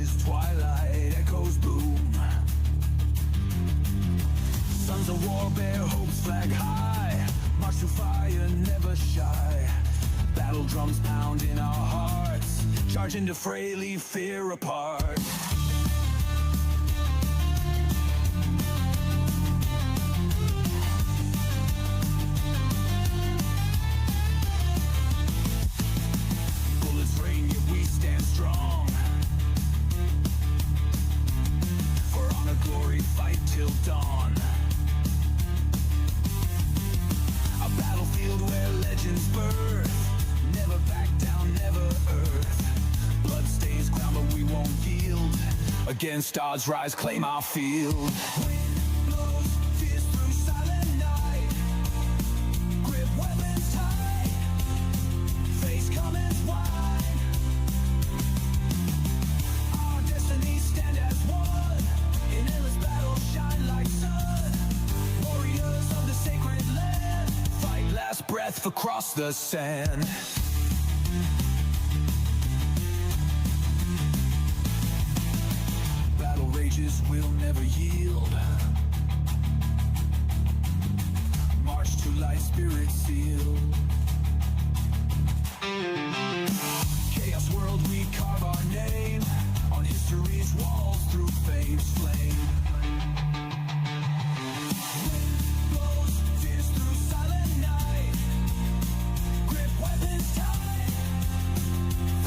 as twilight echoes boom. Sons of war bear hopes flag high, march through fire, never shy. Battle drums pound in our hearts, charge into fray, leave fear apart. Bullets rain, yet we stand strong. For honor, glory, fight till dawn. A battlefield where legends birth, never back down, never earth. Blood stains ground, but we won't yield. Against odds, rise, claim our field. Wind blows, fierce through silent night. Grip weapons tight, face comments wide. Our destinies stand as one, in endless battle shine like sun. Warriors of the sacred land, fight last breath across the sand. Battle rages will never yield. March to light, spirit sealed. Chaos world, we carve our name on history's walls through fame's flame. Wind blows, fierce through silent night. Grip weapons tight,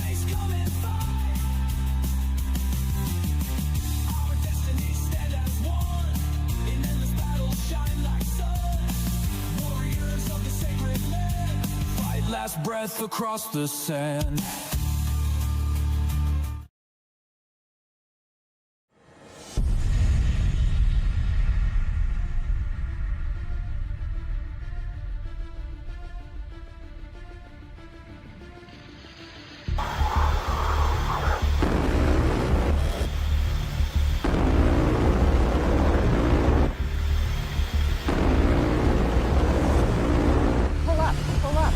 face come and fight. Our destinies stand as one, in endless battle shine like sun. Warriors of the sacred land, fight last breath across the sand. Pull up, pull up.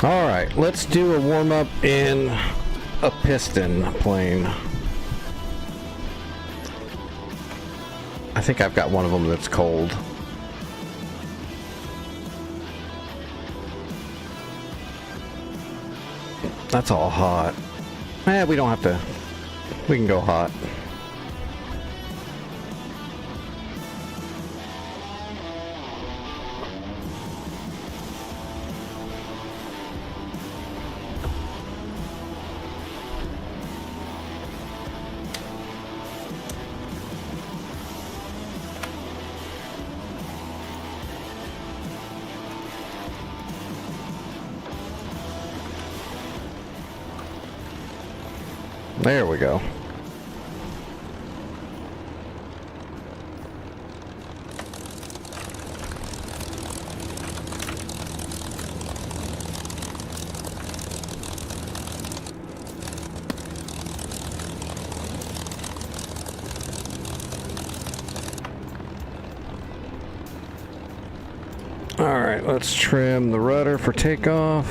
Alright, let's do a warm-up in a piston plane. I think I've got one of them that's cold. That's all hot. We don't have to. We can go hot. There we go. Alright, let's trim the rudder for takeoff.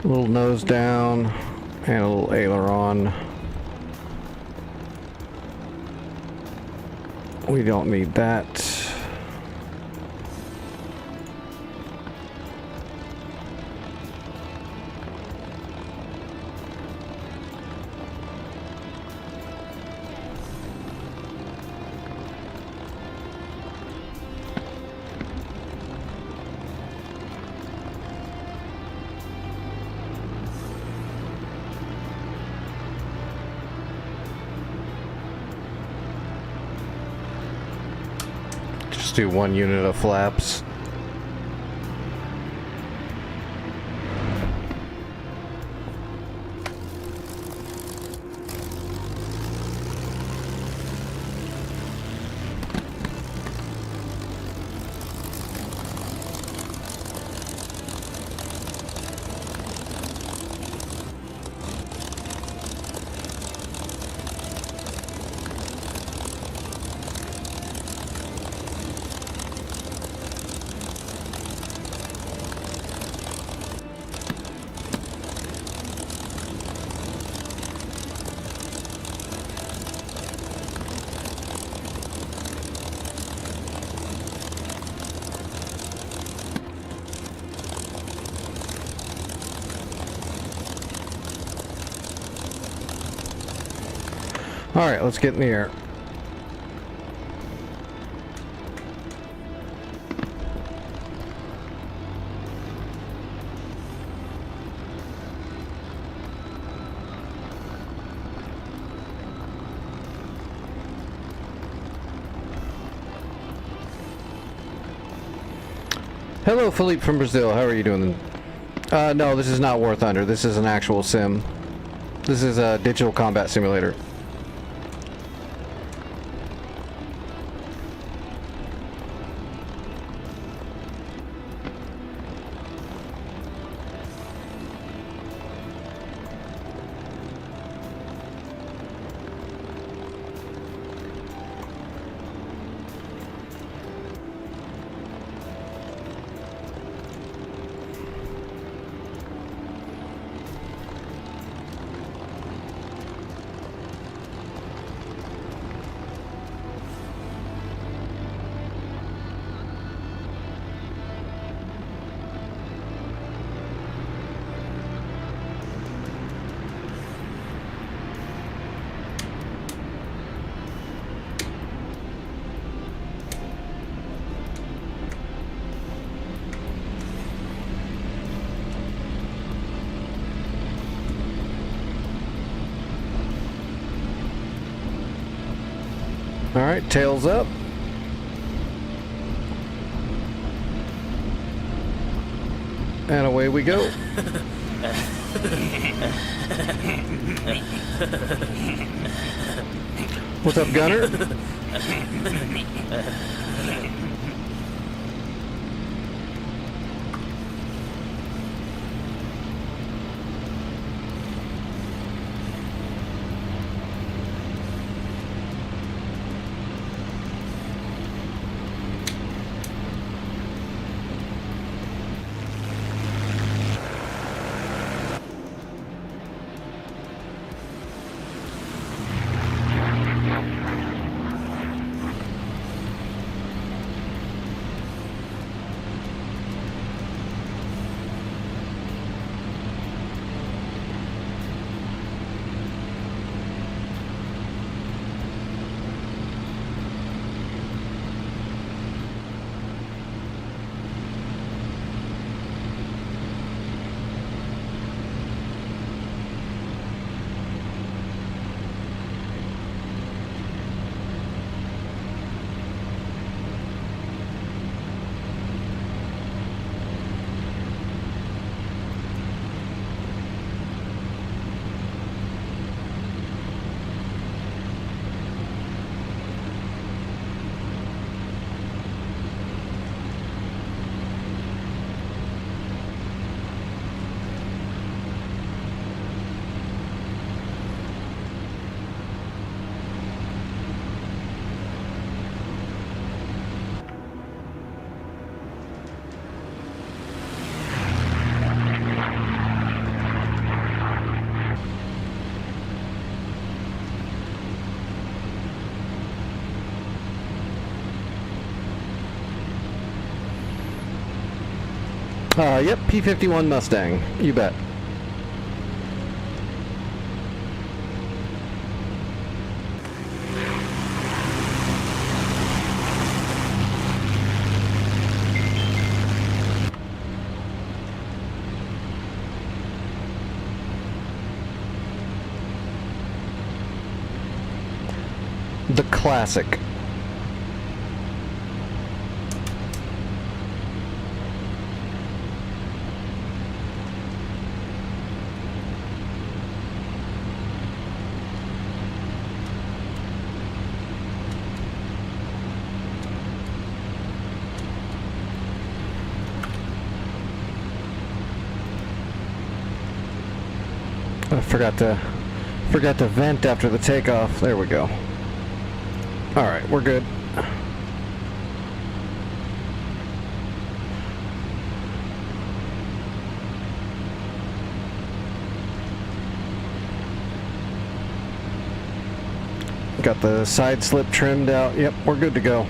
A little nose down. And a little aileron. We don't need that. Do one unit of flaps. Alright, let's get in the air. Hello, Philippe from Brazil. How are you doing? No, this is not War Thunder. This is an actual sim. This is a digital combat simulator. Alright, tails up. And away we go. What's up, Gunner? Yep, P-51 Mustang. You bet. The classic. I forgot to vent after the takeoff. There we go. All right, we're good. Got the side slip trimmed out. Yep, we're good to go.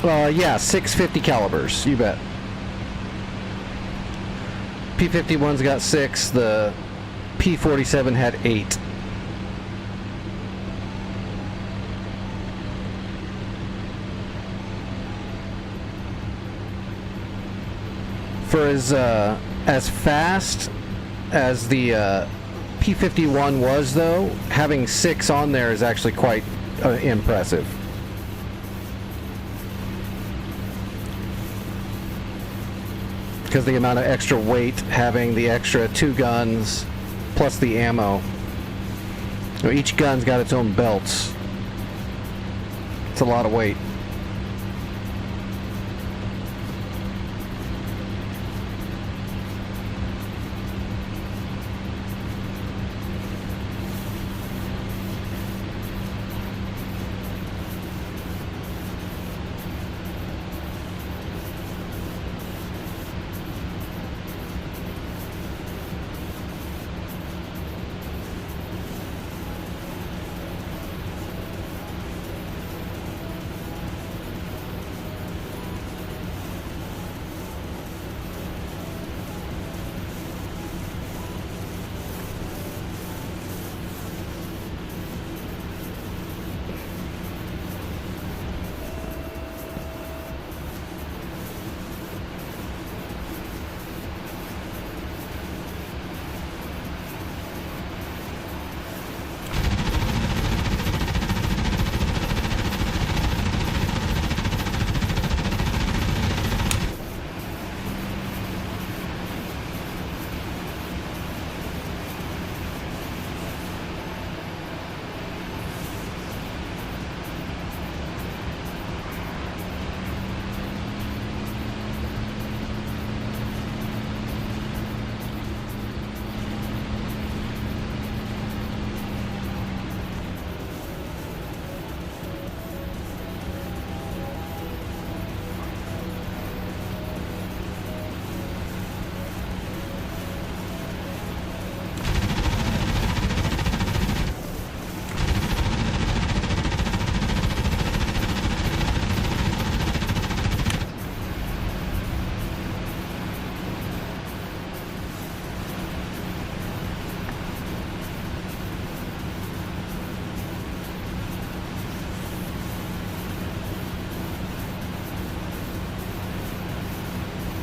Yeah, 650 calibers, you bet. P-51's got 6, the P-47 had 8. For as fast as the P-51 was, though, having 6 on there is actually quite impressive. Because the amount of extra weight, having the extra 2 guns, plus the ammo. You know, each gun's got its own belts. It's a lot of weight.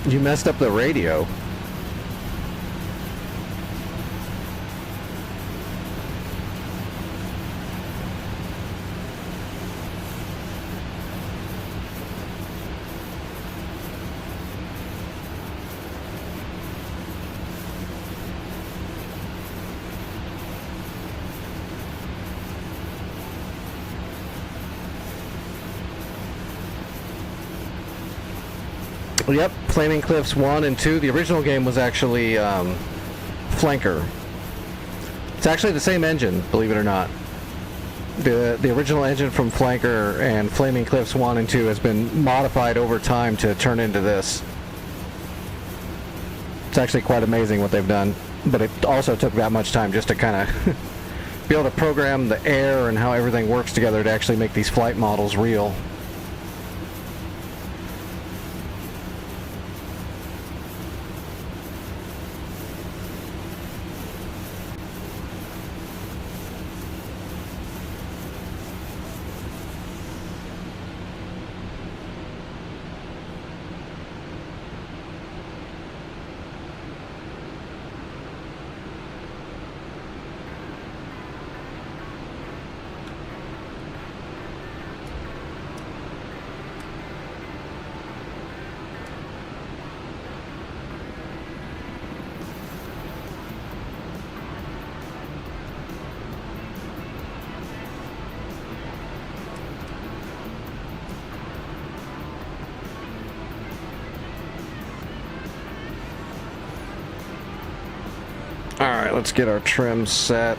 You messed up the radio. Yep, Flaming Cliffs 1 and 2. The original game was actually Flanker. It's actually the same engine, believe it or not. The original engine from Flanker and Flaming Cliffs 1 and 2 has been modified over time to turn into this. It's actually quite amazing what they've done, but it also took that much time just to kind of be able to program the air and how everything works together to actually make these flight models real. Alright, let's get our trim set.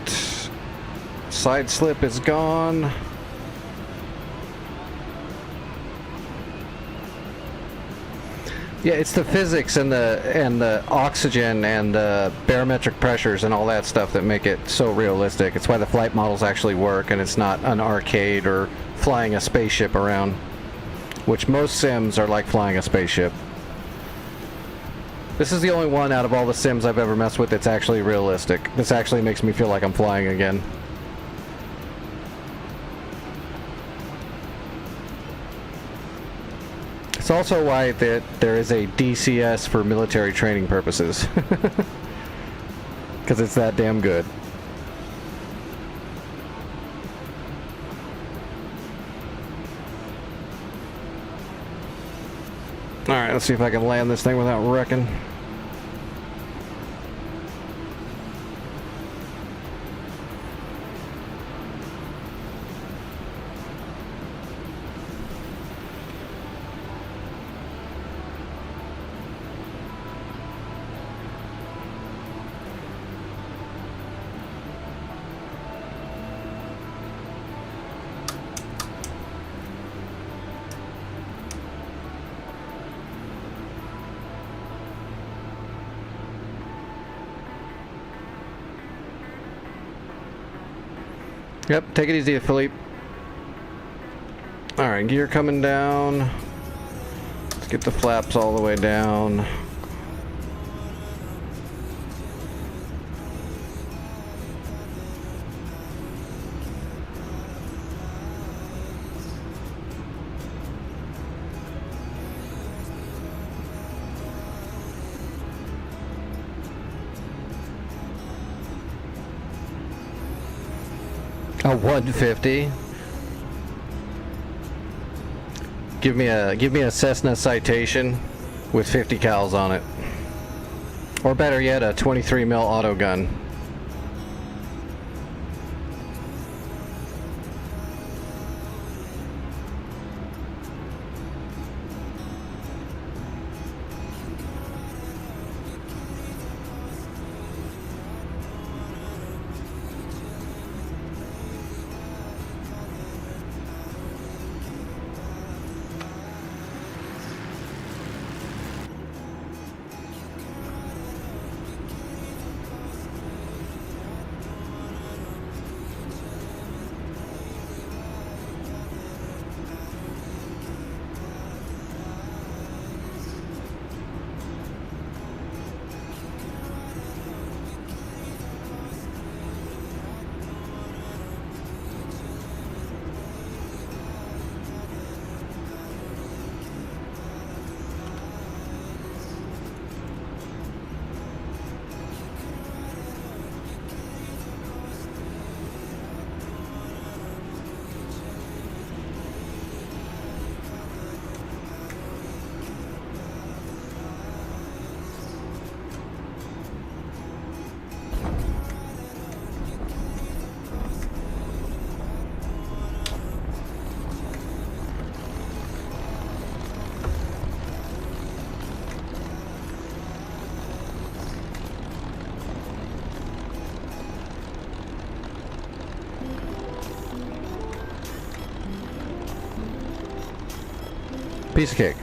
Side slip is gone. Yeah, it's the physics and the oxygen and the barometric pressures and all that stuff that make it so realistic. It's why the flight models actually work and it's not an arcade or flying a spaceship around, which most sims are like flying a spaceship. This is the only one out of all the sims I've ever messed with that's actually realistic. This actually makes me feel like I'm flying again. It's also why that there is a DCS for military training purposes. Because it's that damn good. Alright, let's see if I can land this thing without wrecking. Yep, take it easy, Philippe. Alright, gear coming down. Let's get the flaps all the way down. A 150. Give me a Cessna Citation with 50 cals on it, or better yet, a 23 mil auto gun. piece of cake.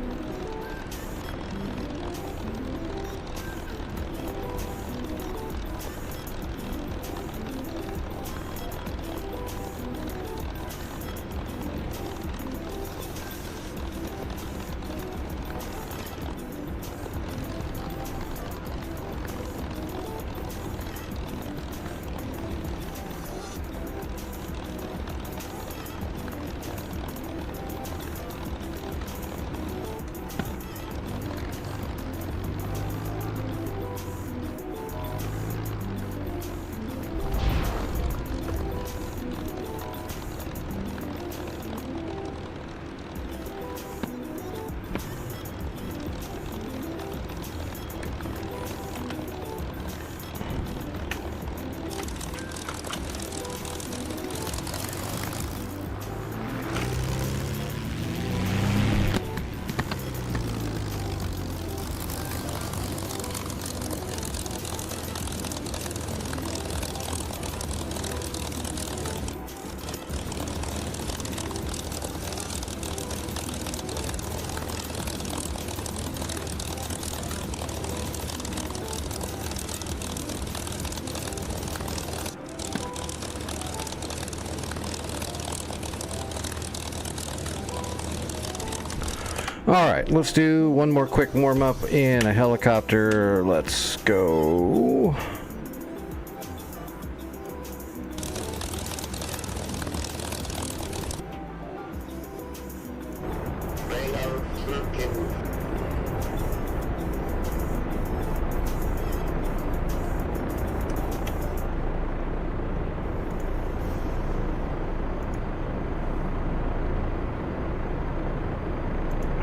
Alright, let's do one more quick warm-up in a helicopter. Let's go.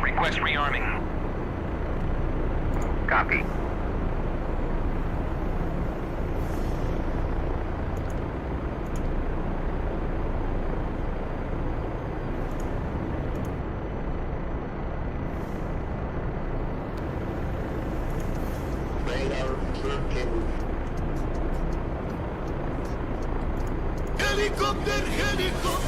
Request rearming. Copy. Helicopter, helicopter.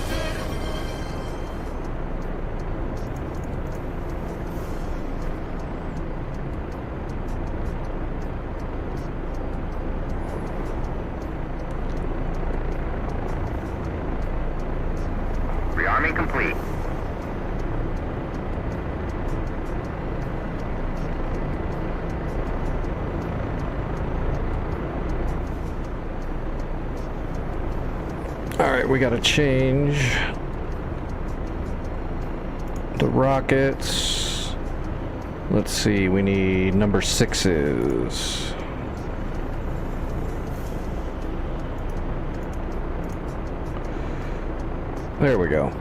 Rearming complete. Alright, we gotta change the rockets. Let's see, we need number 6s. There we go.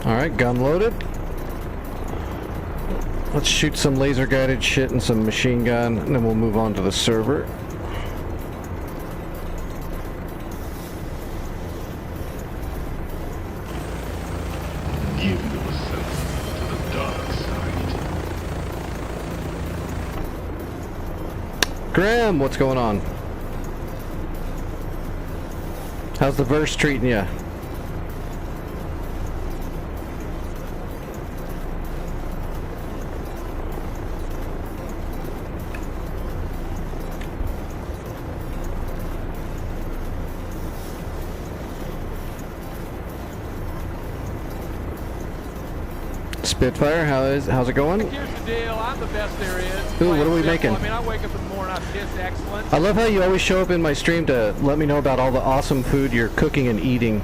Alright, gun loaded. Let's shoot some laser guided shit and some machine gun, and then we'll move on to the server. Give yourself to the dark side. Graham, what's going on? How's the verse treating you? Spitfire, how's it going? Here's the deal. I'm the best there is. Ooh, what are we Simple. making? I mean, I wake up in the morning, I piss excellence. I love how you always show up in my stream to let me know about all the awesome food you're cooking and eating.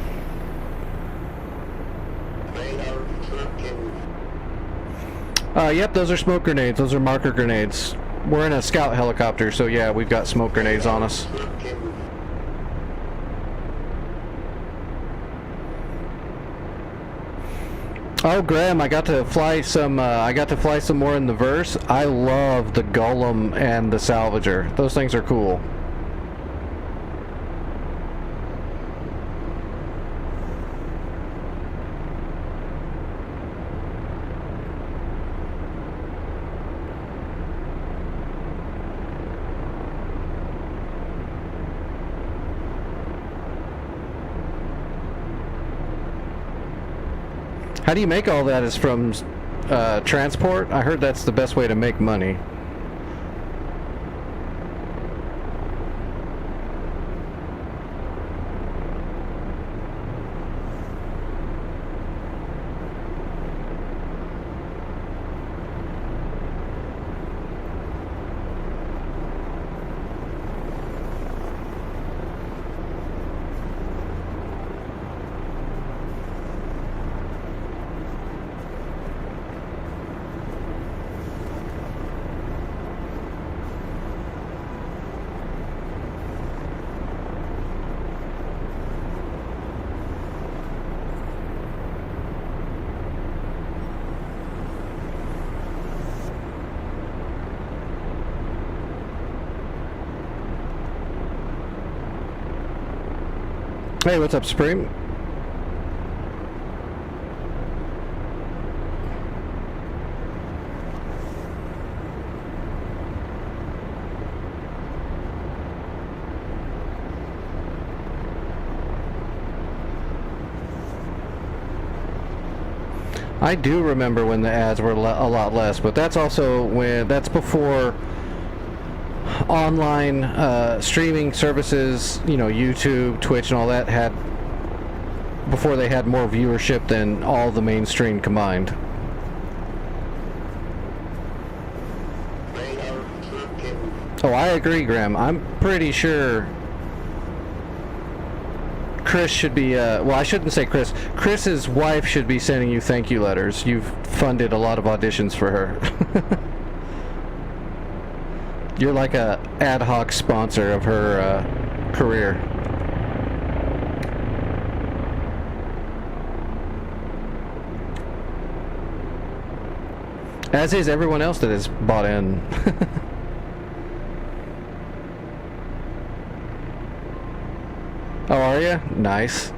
Yep, those are smoke grenades. Those are marker grenades. We're in a scout helicopter, so yeah, we've got smoke grenades on us. Oh, Graham, I got to fly some. I got to fly some more in the Verse. I love the Golem and the Salvager. Those things are cool. How do you make all that? Is from transport? I heard that's the best way to make money. Hey, what's up, Supreme? I do remember when the ads were a lot less, but that's also that's before online streaming services, you know, YouTube, Twitch, and all that before they had more viewership than all the mainstream combined. Oh, I agree, Graham. I'm pretty sure Chris should be, well, I shouldn't say Chris. Chris's wife should be sending you thank you letters. You've funded a lot of auditions for her. You're like a ad hoc sponsor of her career. As is everyone else that has bought in. Oh, are you? Nice.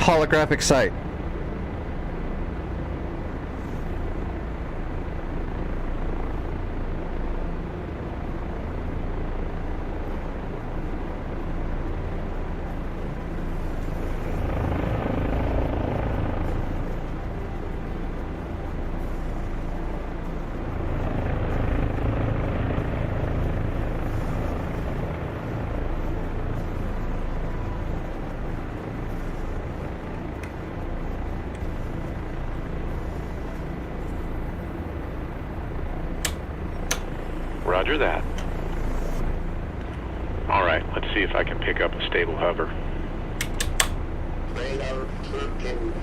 Holographic sight. Roger that. All right, let's see if I can pick up a stable hover. Radar tracking.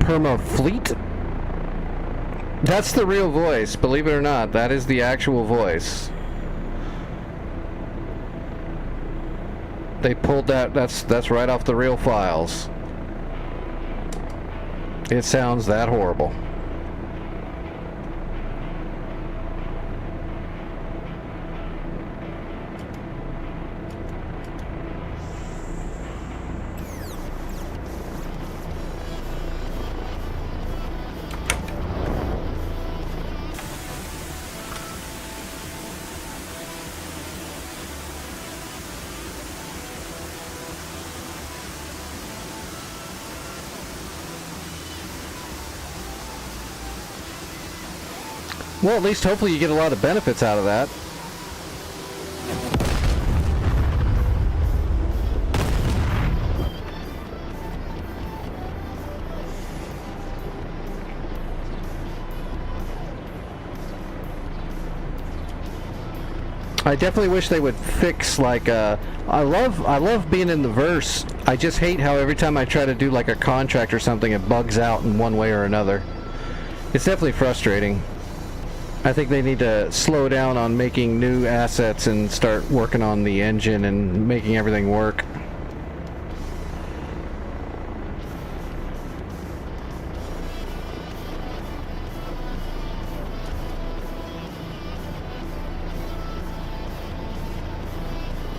Permafleet? That's the real voice, believe it or not. That is the actual voice. They pulled that, that's right off the real files. It sounds that horrible. Well, at least hopefully you get a lot of benefits out of that. I definitely wish they would fix like I love being in the verse. I just hate how every time I try to do like a contract or something it bugs out in one way or another. It's definitely frustrating. I think they need to slow down on making new assets and start working on the engine and making everything work.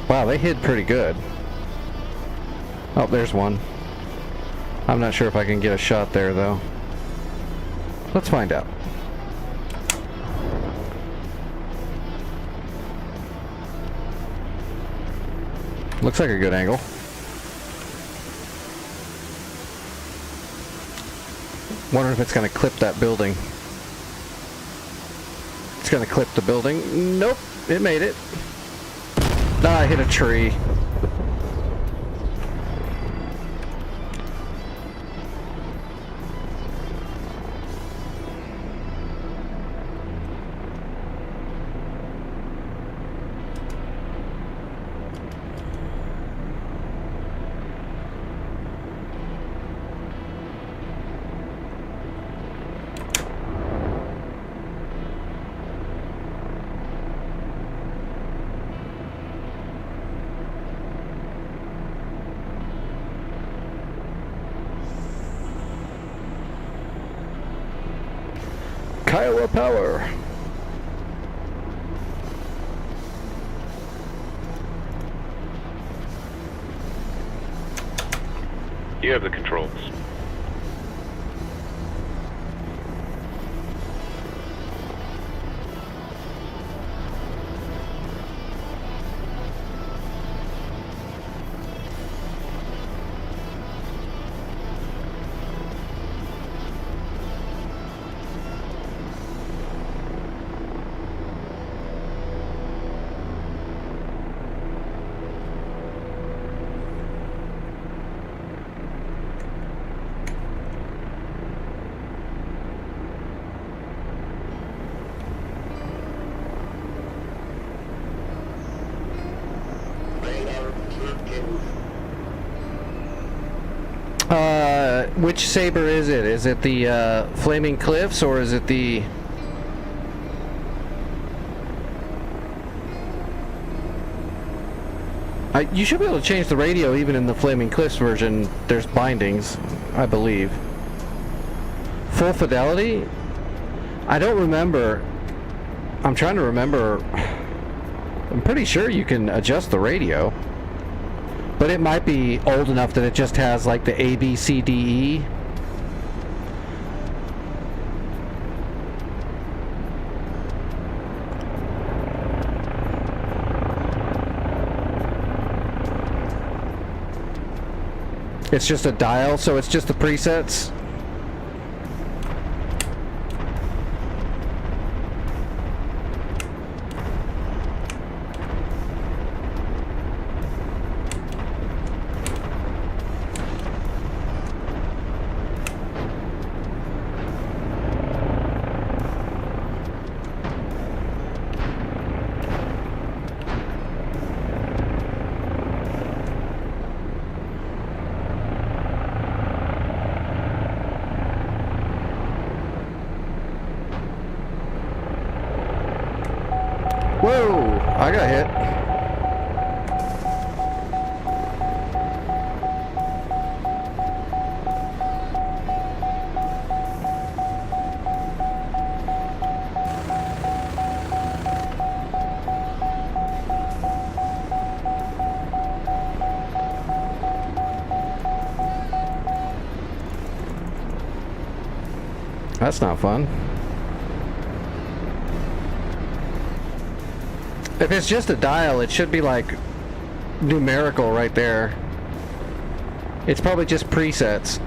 Wow, they hid pretty good. Oh, there's one. I'm not sure if I can get a shot there, though. Let's find out. Looks like a good angle. Wondering if it's going to clip that building. It's going to clip the building. Nope, it made it. Ah, I hit a tree. Kiowa Power. You have the controls. Which Saber is it? Is it the Flaming Cliffs or is it the... you should be able to change the radio even in the Flaming Cliffs version. There's bindings, I believe. Full fidelity? I don't remember. I'm trying to remember. I'm pretty sure you can adjust the radio. But it might be old enough that it just has like the A, B, C, D, E. It's just a dial, so it's just the presets. Whoa! I got hit. That's not fun. If it's just a dial, it should be like numerical right there. It's probably just presets.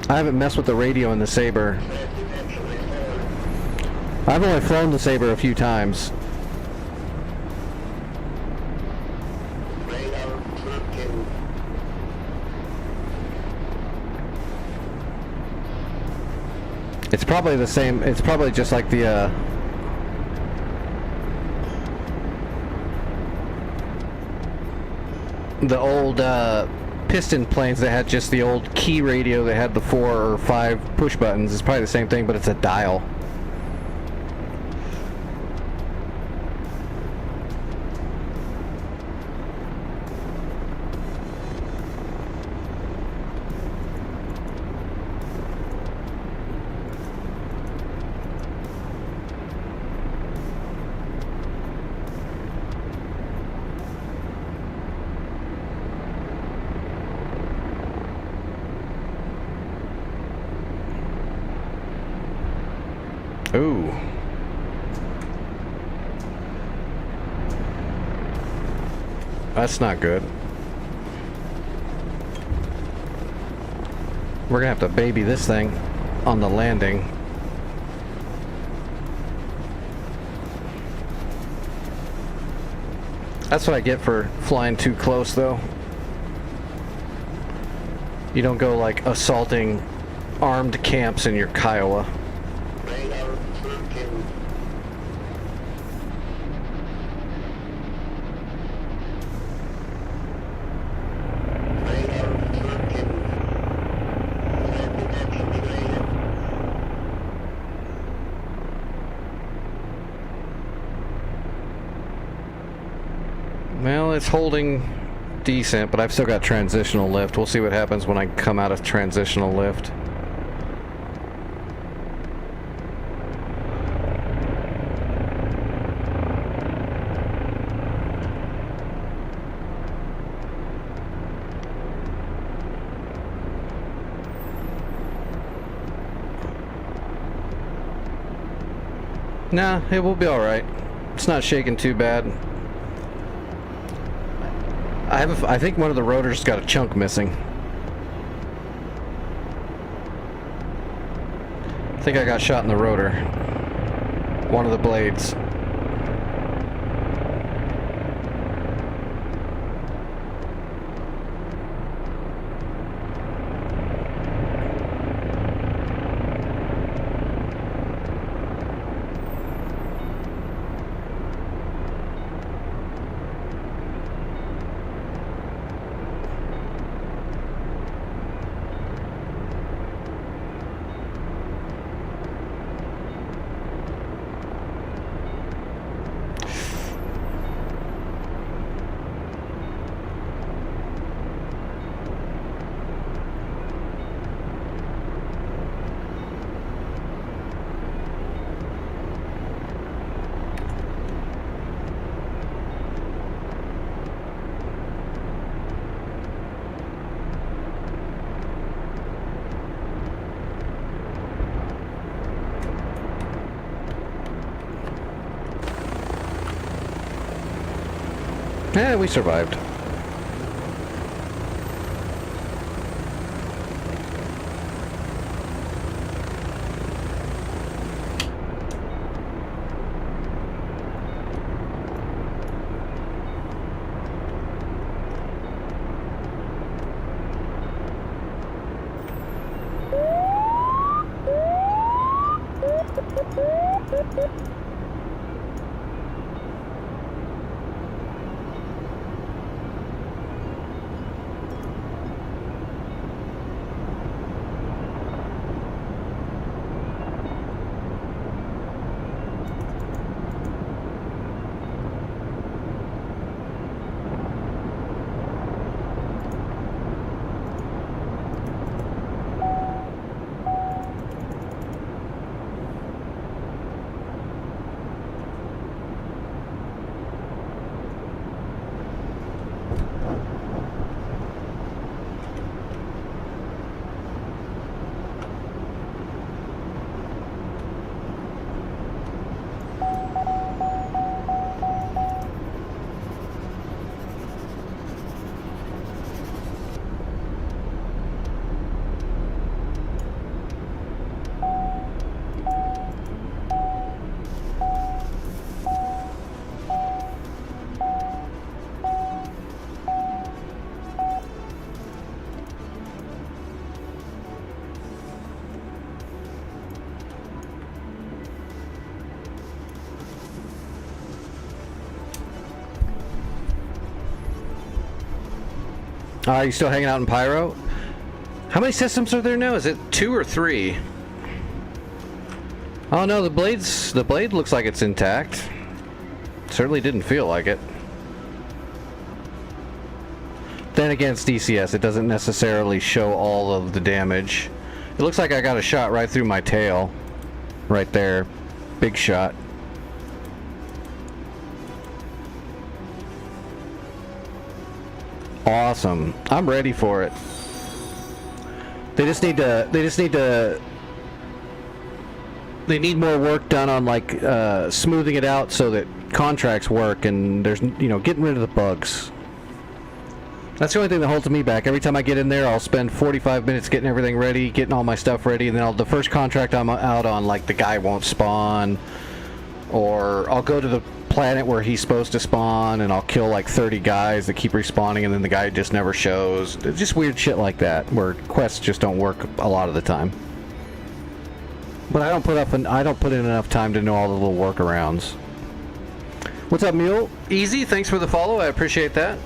I haven't messed with the radio in the Sabre. I've only flown the Sabre a few times. It's probably the same. It's probably just like the old piston planes that had just the old key radio that had the 4 or 5 push buttons. It's probably the same thing, but it's a dial. Ooh. That's not good. We're gonna have to baby this thing on the landing. That's what I get for flying too close, though. You don't go like assaulting armed camps in your Kiowa. Well, it's holding decent, but I've still got transitional lift. We'll see what happens when I come out of transitional lift. Nah, it will be alright. It's not shaking too bad. I think one of the rotors got a chunk missing. I think I got shot in the rotor. One of the blades. Yeah, we survived. Are you still hanging out in Pyro? How many systems are there now? Is it 2 or 3? Oh no, the blade looks like it's intact. Certainly didn't feel like it. Then again, it's DCS. It doesn't necessarily show all of the damage. It looks like I got a shot right through my tail. Right there. Big shot. Awesome. I'm ready for it. They need more work done on like smoothing it out so that contracts work and there's, you know, getting rid of the bugs. That's the only thing that holds me back. Every time I get in there, I'll spend 45 minutes getting everything ready, getting all my stuff ready, and then the first contract I'm out on, like, the guy won't spawn, or I'll go to the planet where he's supposed to spawn, and I'll kill, like, 30 guys that keep respawning, and then the guy just never shows. It's just weird shit like that, where quests just don't work a lot of the time. But I don't put in enough time to know all the little workarounds. What's up, Mule? Easy, thanks for the follow, I appreciate that.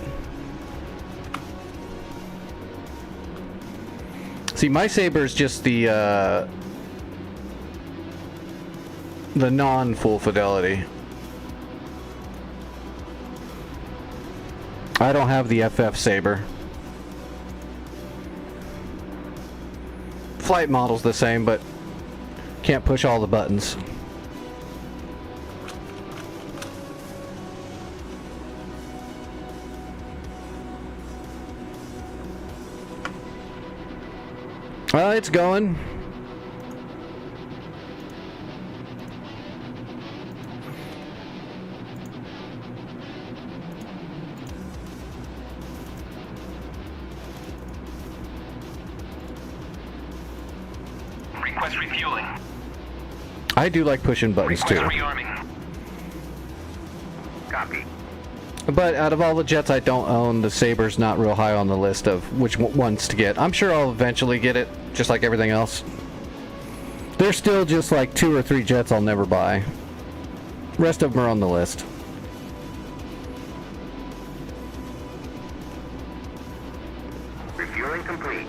See, my Saber's just the non-full fidelity. I don't have the FF Saber. Flight model's the same, but can't push all the buttons. It's going. Request refueling. I do like pushing buttons too. Request rearming. Copy. But out of all the jets I don't own, the Saber's not real high on the list of which ones to get. I'm sure I'll eventually get it, just like everything else. There's still just like 2 or 3 jets I'll never buy. Rest of them are on the list. Refueling complete.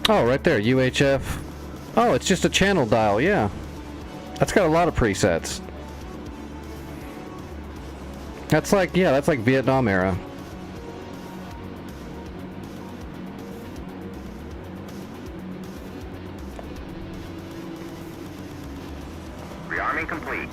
Oh, right there, UHF. Oh, it's just a channel dial, yeah. That's got a lot of presets. That's like, yeah, that's like Vietnam era. Rearming complete.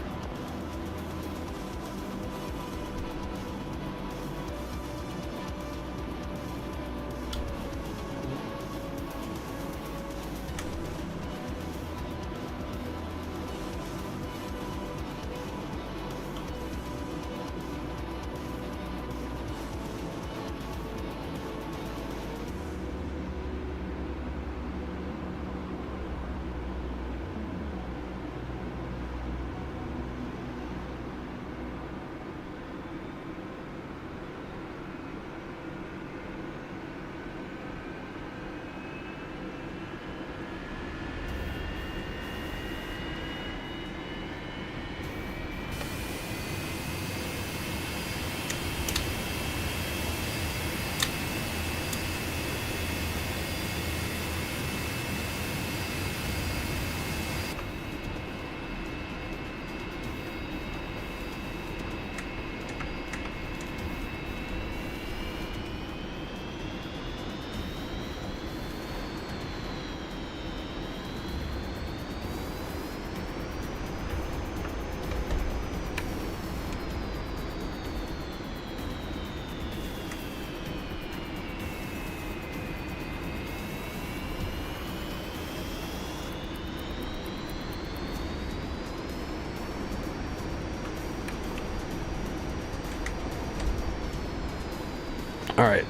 Alright.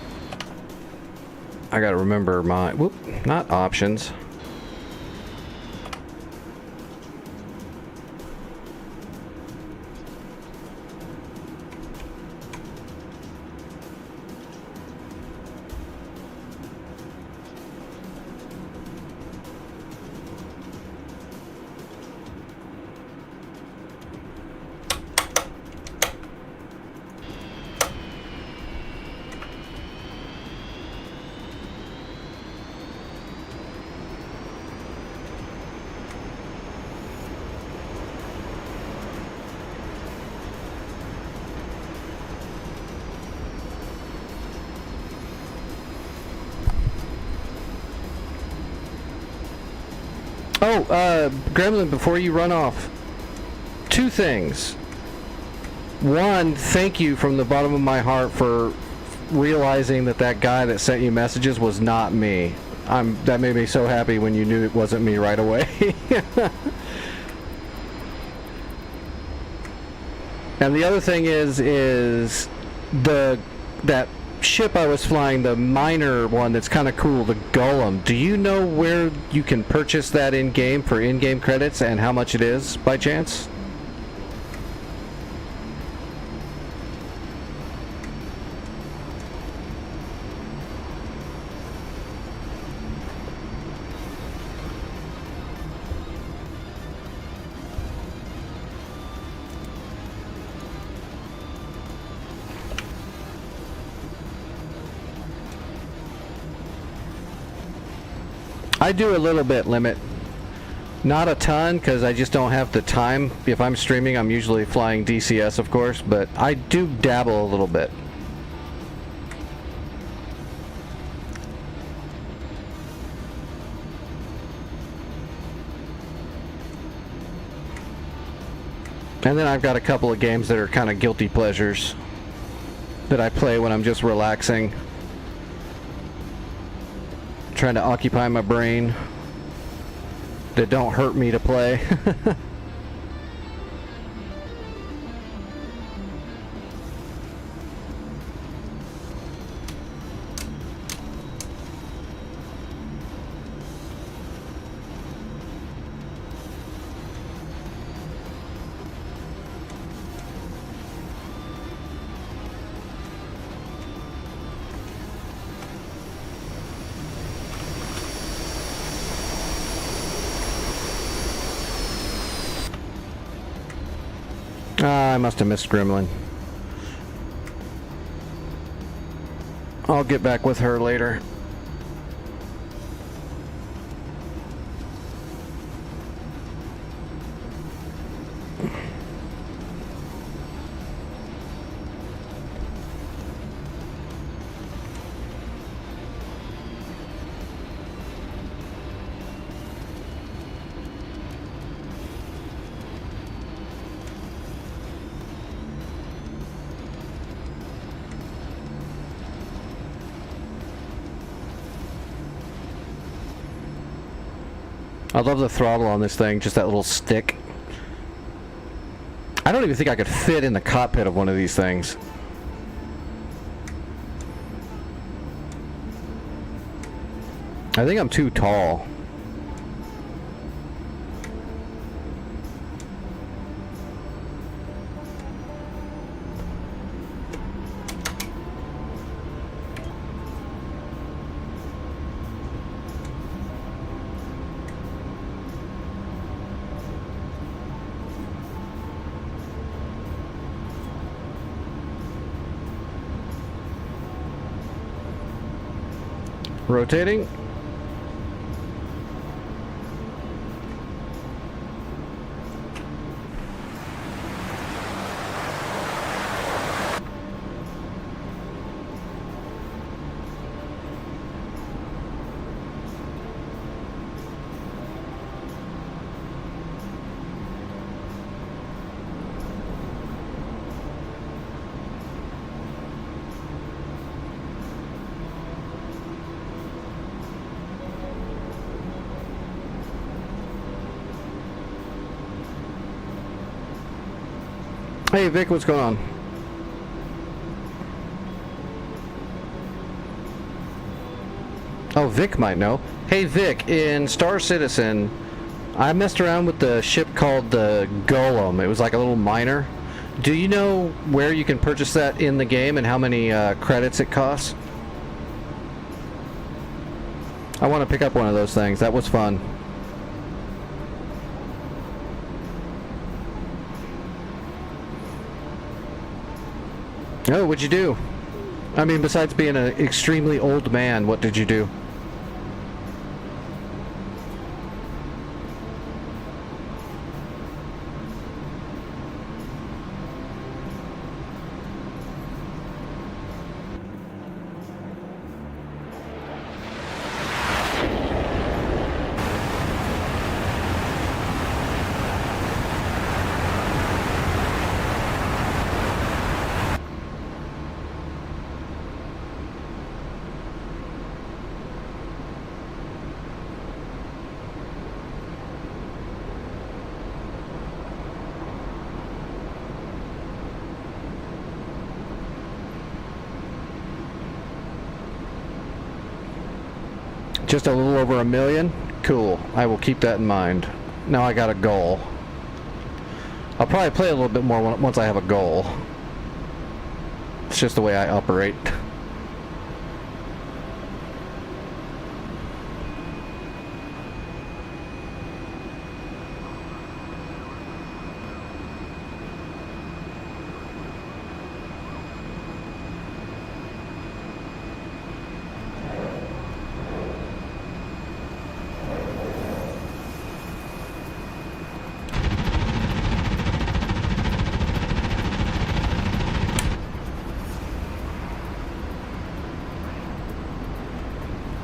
I gotta remember my... Whoop, not options. Oh, Gremlin, before you run off, 2 things. One, thank you from the bottom of my heart for realizing that guy that sent you messages was not me. That made me so happy when you knew it wasn't me right away. And the other thing is that ship I was flying, the minor one that's kind of cool, the Golem. Do you know where you can purchase that in-game for in-game credits and how much it is, by chance? I do a little bit, Limit. Not a ton, because I just don't have the time. If I'm streaming, I'm usually flying DCS, of course, but I do dabble a little bit. And then I've got a couple of games that are kind of guilty pleasures that I play when I'm just relaxing. Trying to occupy my brain that don't hurt me to play. I must have missed Gremlin. I'll get back with her later. I love the throttle on this thing, just that little stick. I don't even think I could fit in the cockpit of one of these things. I think I'm too tall. Rotating. Hey Vic, what's going on? Oh, Vic might know. Hey Vic, in Star Citizen, I messed around with the ship called the Golem. It was like a little miner. Do you know where you can purchase that in the game and how many credits it costs? I want to pick up one of those things. That was fun. Oh, what'd you do? I mean, besides being an extremely old man, what did you do? Just a little over 1 million? Cool. I will keep that in mind. Now I got a goal. I'll probably play a little bit more once I have a goal. It's just the way I operate.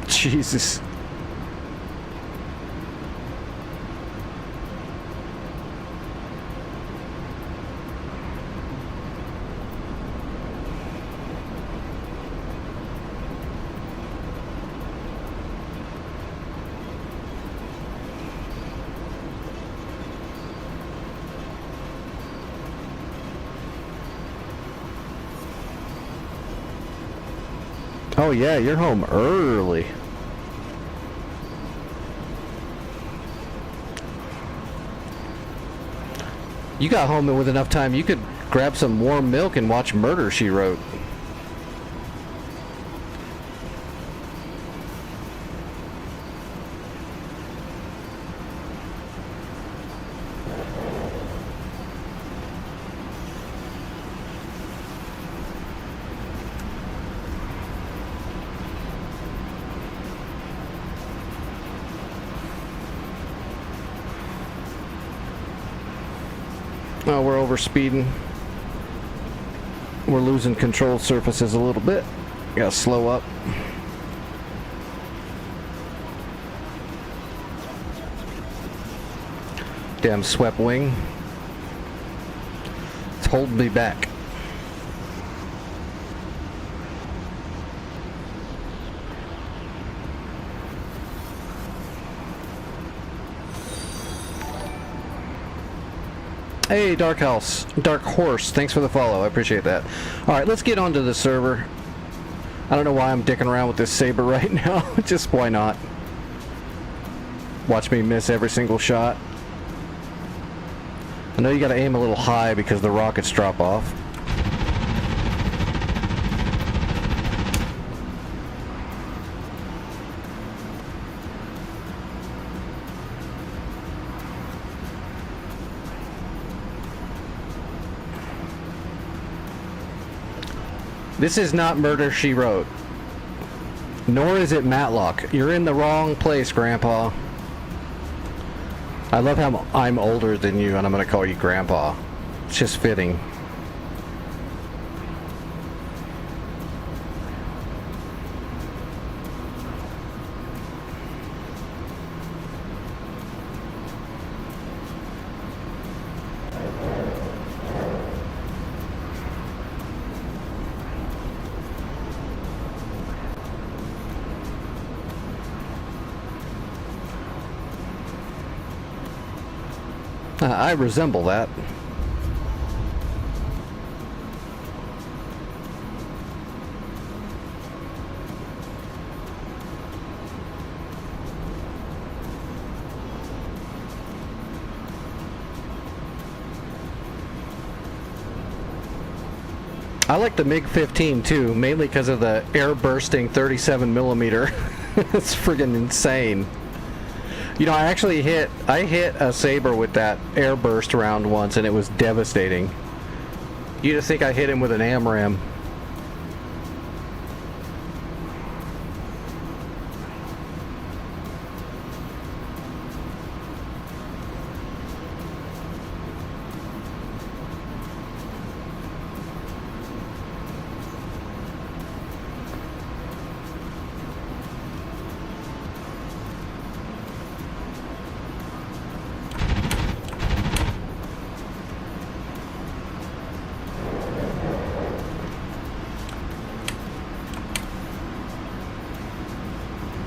Jesus. Oh yeah, you're home early. You got home with enough time you could grab some warm milk and watch Murder, She Wrote. Oh, we're over speeding. We're losing control surfaces a little bit. Gotta slow up. Damn swept wing. It's holding me back. Hey, Dark Horse, thanks for the follow. I appreciate that. All right, let's get onto the server. I don't know why I'm dicking around with this saber right now. Just why not? Watch me miss every single shot. I know you got to aim a little high because the rockets drop off. This is not Murder, She Wrote. Nor is it Matlock. You're in the wrong place, Grandpa. I love how I'm older than you and I'm gonna call you Grandpa. It's just fitting. I resemble that. I like the MiG-15 too, mainly because of the air-bursting 37mm. It's friggin' insane. You know, I hit a saber with that airburst round once, and it was devastating. You'd think I hit him with an AMRAAM.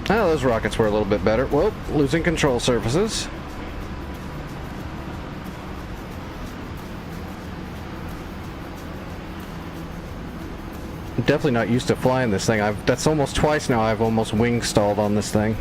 Oh, those rockets were a little bit better. Well, losing control surfaces. I'm definitely not used to flying this thing. That's almost twice now I've almost wing stalled on this thing.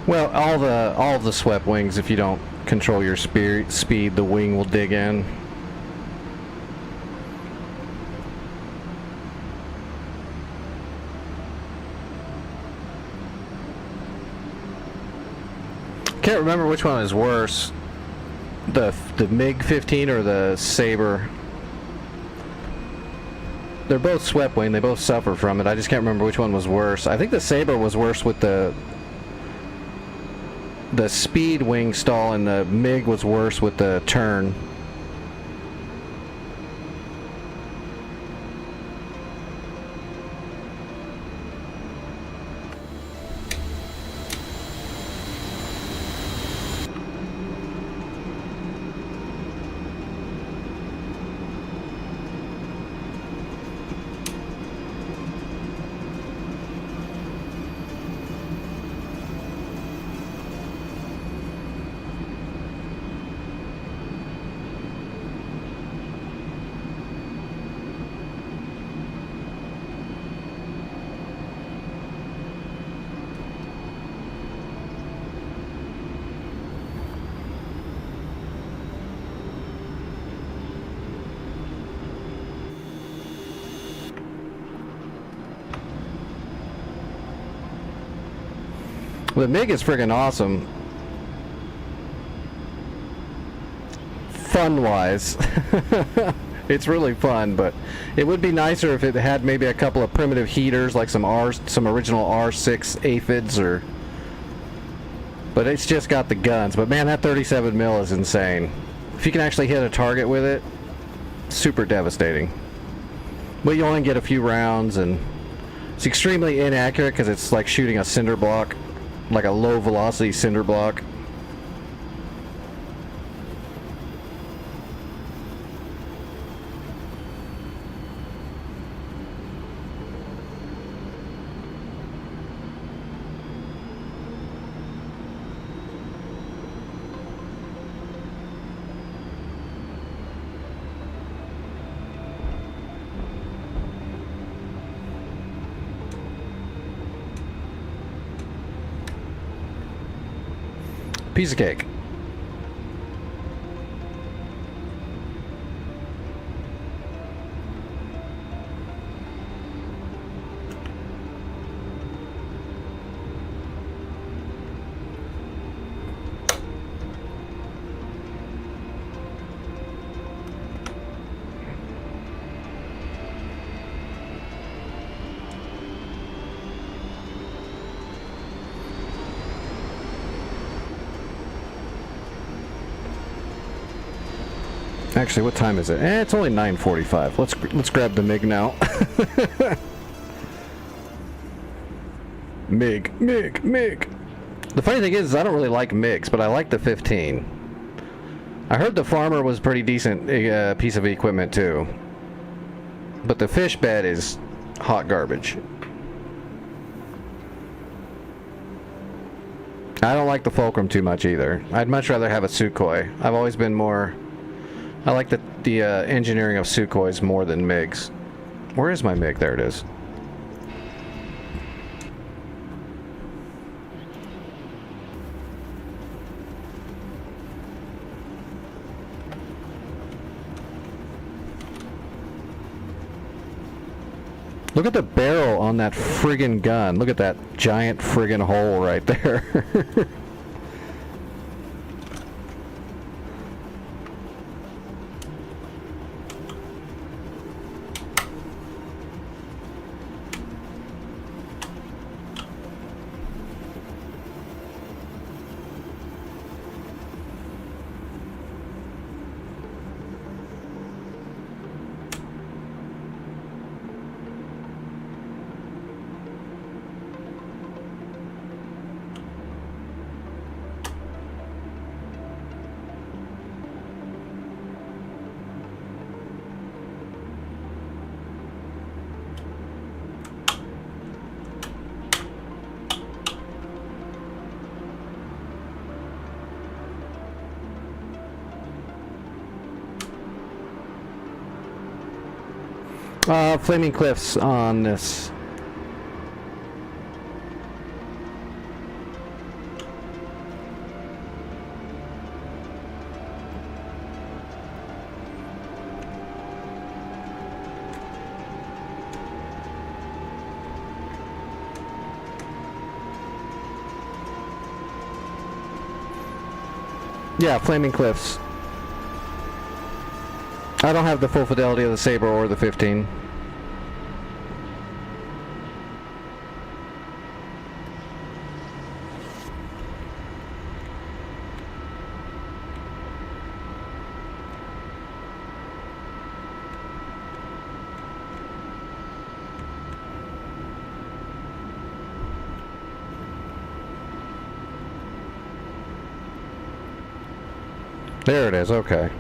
Well, all of the swept wings, if you don't control your speed, the wing will dig in. Can't remember which one is worse, the MiG-15 or the Sabre. They're both swept wing. They both suffer from it. I just can't remember which one was worse. I think the Sabre was worse with the speed wing stall, and the MiG was worse with the turn. The MiG is friggin' awesome. Fun-wise. It's really fun, but it would be nicer if it had maybe a couple of primitive heaters, like some original R6 aphids, or... But it's just got the guns. But man, that 37 mil is insane. If you can actually hit a target with it, super devastating. But you only get a few rounds, and it's extremely inaccurate because it's like shooting a cinder block. Like a low velocity cinder block. Piece of cake. Actually, what time is it? It's only 9:45. Let's grab the MiG now. MiG. The funny thing is, I don't really like MiGs, but I like the 15. I heard the Farmer was a pretty decent piece of equipment too. But the fish bed is hot garbage. I don't like the Fulcrum too much either. I'd much rather have a Sukhoi. I've always been more... I like the engineering of Sukhois more than MiGs. Where is my MiG? There it is. Look at the barrel on that friggin' gun. Look at that giant friggin' hole right there. Flaming Cliffs on this. Yeah, Flaming Cliffs. I don't have the full fidelity of the Saber or the 15. There it is, okay.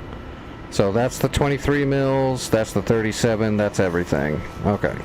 So that's the 23 mils, that's the 37, that's everything. Okay.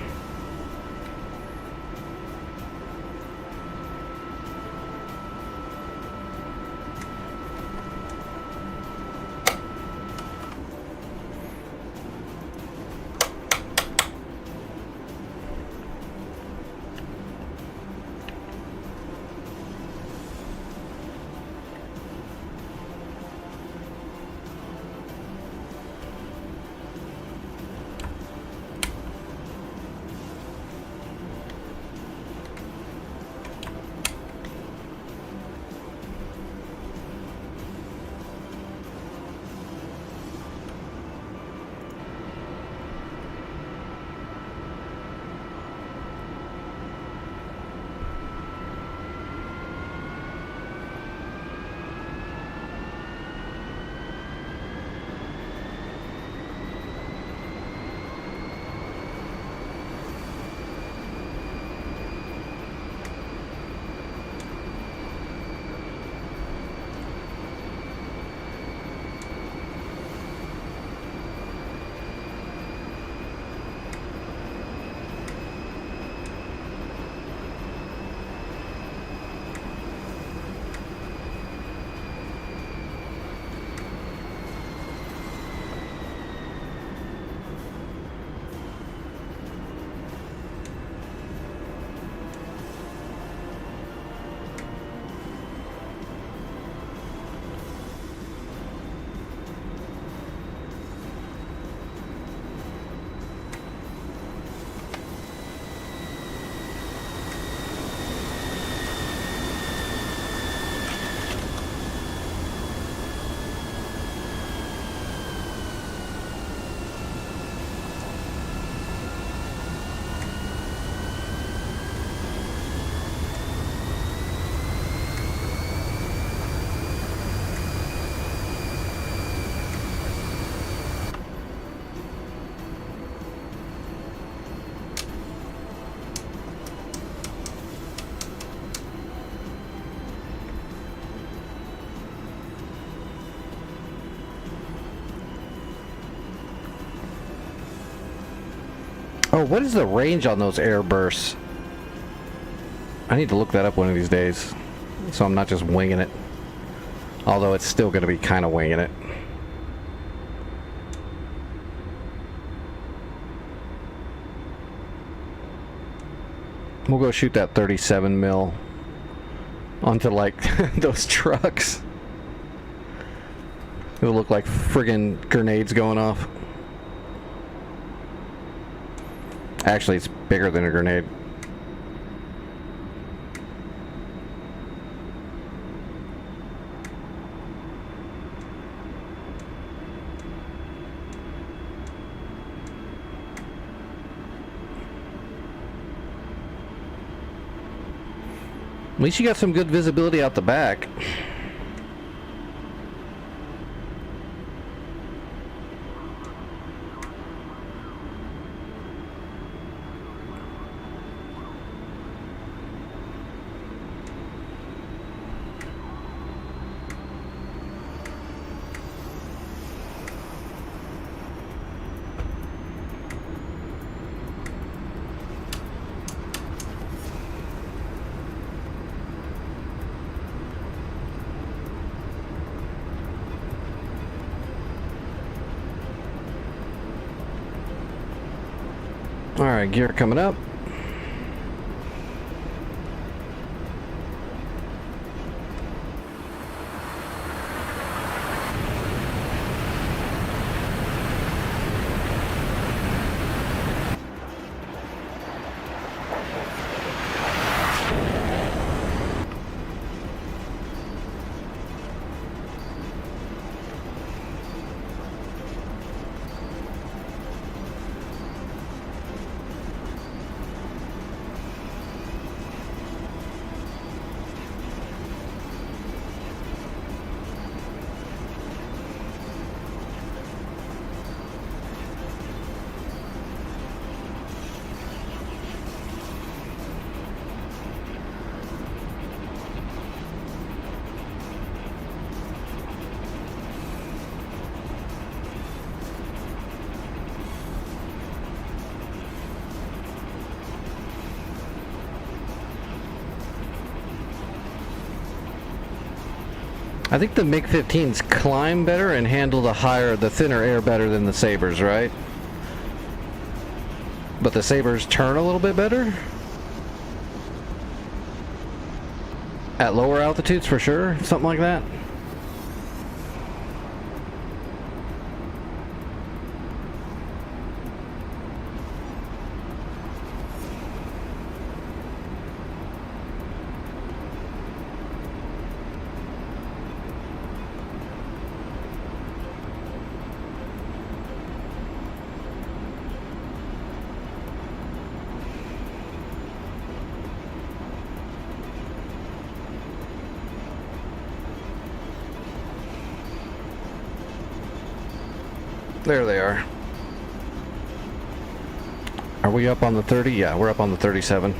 Oh, what is the range on those air bursts? I need to look that up one of these days, so I'm not just winging it. Although it's still going to be kind of winging it. We'll go shoot that 37 mil onto like those trucks. It'll look like friggin' grenades going off. Actually, it's bigger than a grenade. At least you got some good visibility out the back. Alright, gear coming up. I think the MiG-15s climb better and handle the thinner air better than the Sabres, right? But the Sabres turn a little bit better? At lower altitudes, for sure? Something like that? There they are. Are we up on the 30? Yeah, we're up on the 37.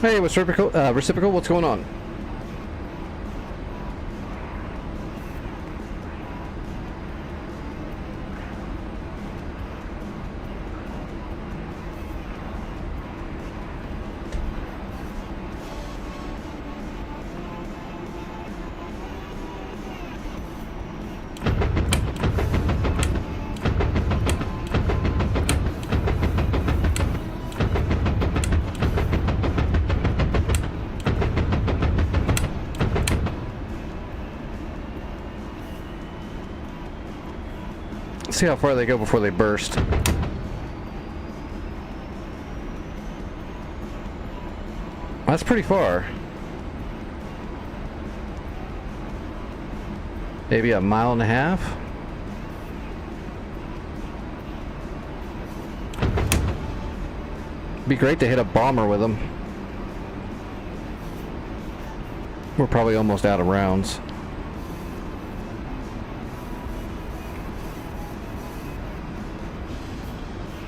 Hey, Reciprocal, what's going on? see how far they go before they burst. That's pretty far. Maybe a mile and a half? Be great to hit a bomber with them. We're probably almost out of rounds.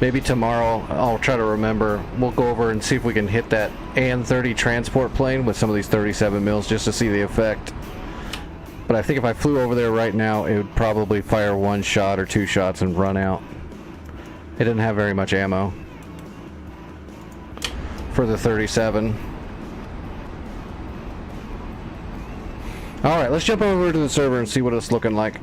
Maybe tomorrow I'll try to remember. We'll go over and see if we can hit that AN-30 transport plane with some of these 37 mils just to see the effect. But I think if I flew over there right now, it would probably fire one shot or two shots and run out. It didn't have very much ammo for the 37. Alright, let's jump over to the server and see what it's looking like.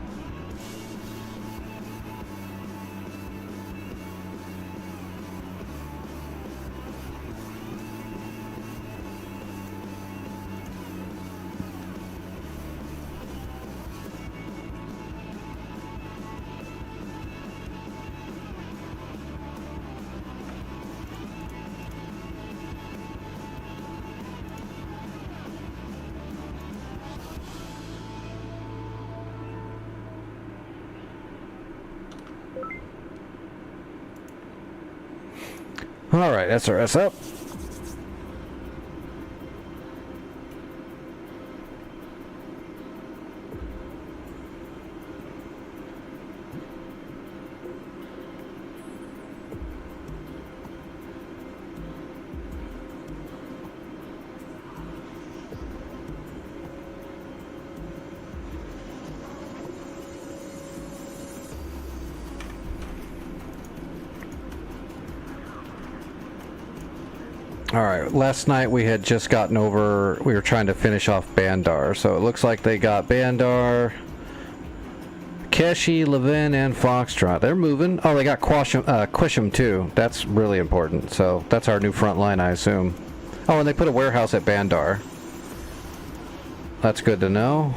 Alright, SRS up. Alright, last night we had just gotten over, we were trying to finish off Bandar, so it looks like they got Bandar, Keshi, Levin, and Foxtrot. They're moving. Oh, they got Quisham too. That's really important, so that's our new front line, I assume. Oh, and they put a warehouse at Bandar. That's good to know.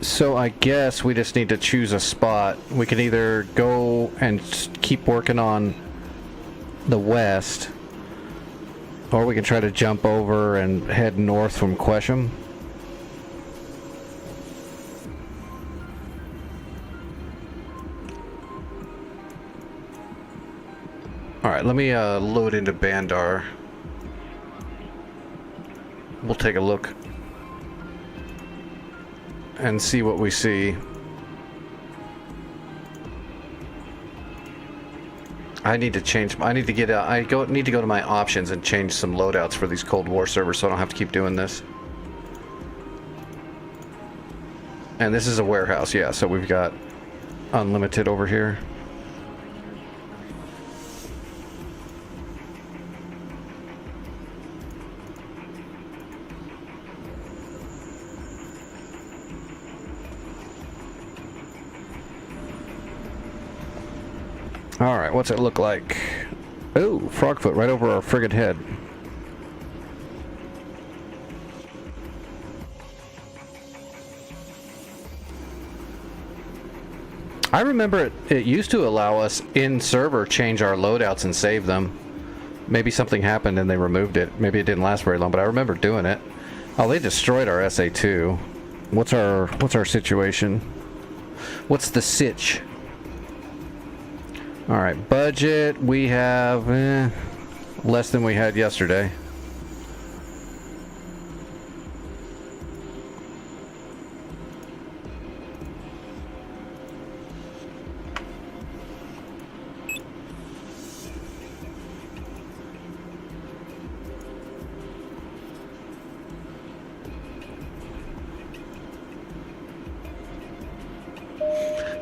So I guess we just need to choose a spot. We can either go and keep working on the west, or we can try to jump over and head north from Quesham. Alright, let me load into Bandar. We'll take a look and see what we see. I need to change. I need to get out. Need to go to my options and change some loadouts for these Cold War servers, so I don't have to keep doing this. And this is a warehouse, yeah. So we've got unlimited over here. Alright, what's it look like? Ooh, Frogfoot right over our frigate head. I remember it used to allow us in server change our loadouts and save them. Maybe something happened and they removed it. Maybe it didn't last very long, but I remember doing it. Oh, they destroyed our SA2. What's our situation? What's the sitch? Alright, budget, we have less than we had yesterday.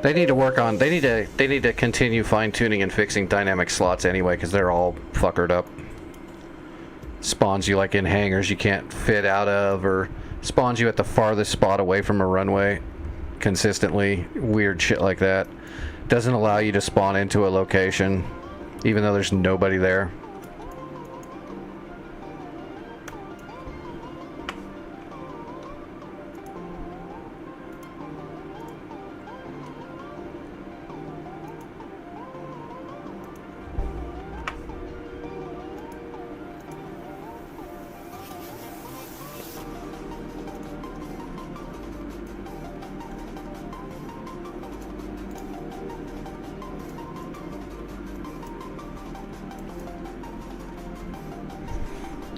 They need to work on. They need to continue fine tuning and fixing dynamic slots anyway, because they're all fuckered up. Spawns you like in hangars you can't fit out of, or spawns you at the farthest spot away from a runway consistently. Weird shit like that. Doesn't allow you to spawn into a location, even though there's nobody there.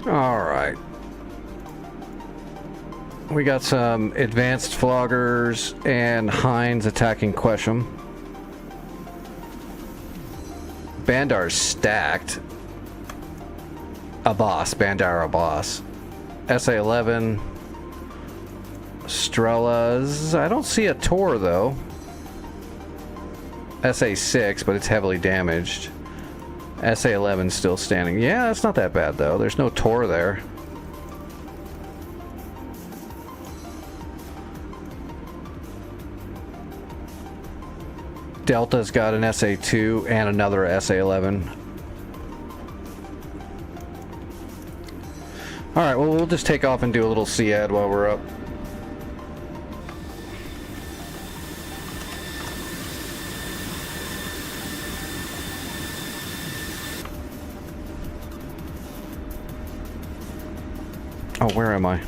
Alright. We got some advanced floggers and Heinz attacking Quesham. Bandar's stacked. A boss. Bandar a boss. SA-11. Strella's... I don't see a Tor, though. SA-6, but it's heavily damaged. SA-11 still standing. Yeah, that's not that bad, though. There's no Tor there. Delta's got an SA-2 and another SA-11. Alright, well, we'll just take off and do a little SEAD while we're up. Oh, where am I?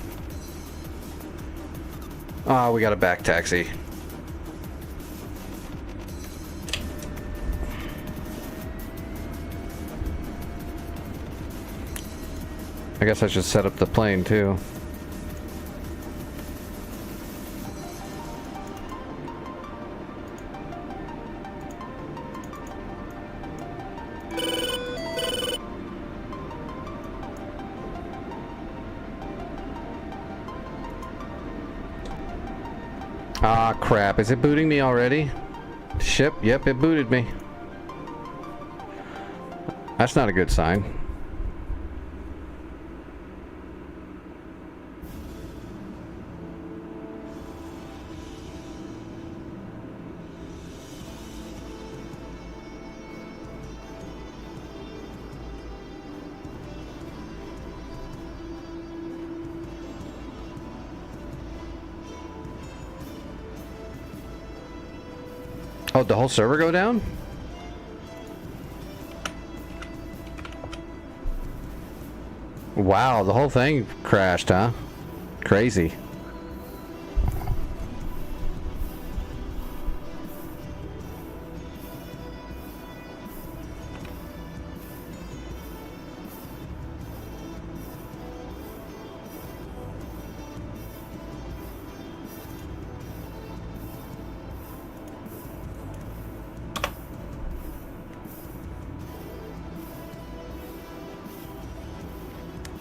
Ah, we got a back taxi. I guess I should set up the plane too. Ah, crap. Is it booting me already? Ship? Yep, it booted me. That's not a good sign. Oh, the whole server go down? Wow, the whole thing crashed, huh? Crazy.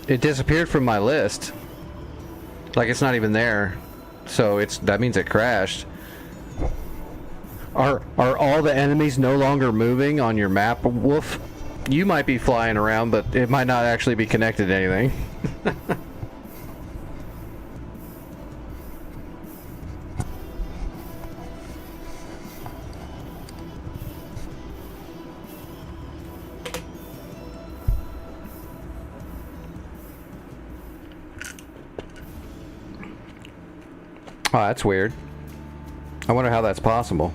It disappeared from my list. Like it's not even there. So that means it crashed. Are all the enemies no longer moving on your map, Wolf? You might be flying around, but it might not actually be connected to anything. Oh, that's weird. I wonder how that's possible.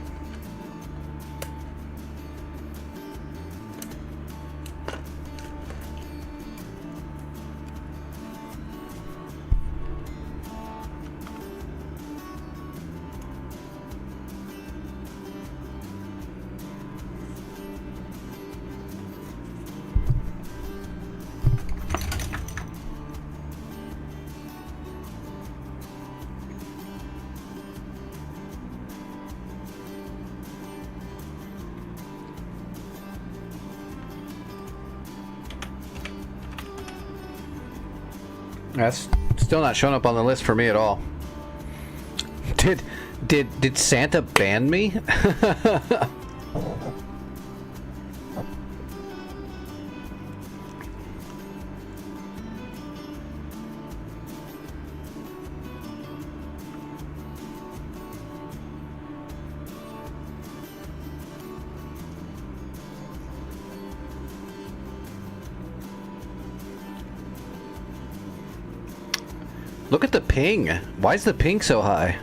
That's still not showing up on the list for me at all. Did Santa ban me? Look at the ping. Why is the ping so high?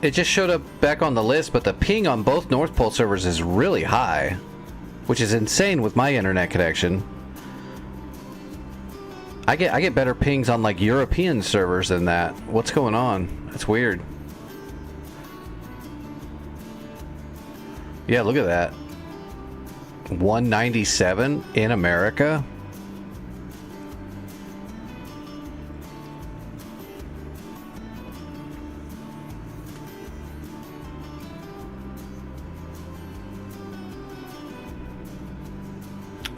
It just showed up back on the list, but the ping on both North Pole servers is really high, which is insane with my internet connection. I get better pings on like European servers than that. What's going on? That's weird. Yeah, look at that. 197 in America?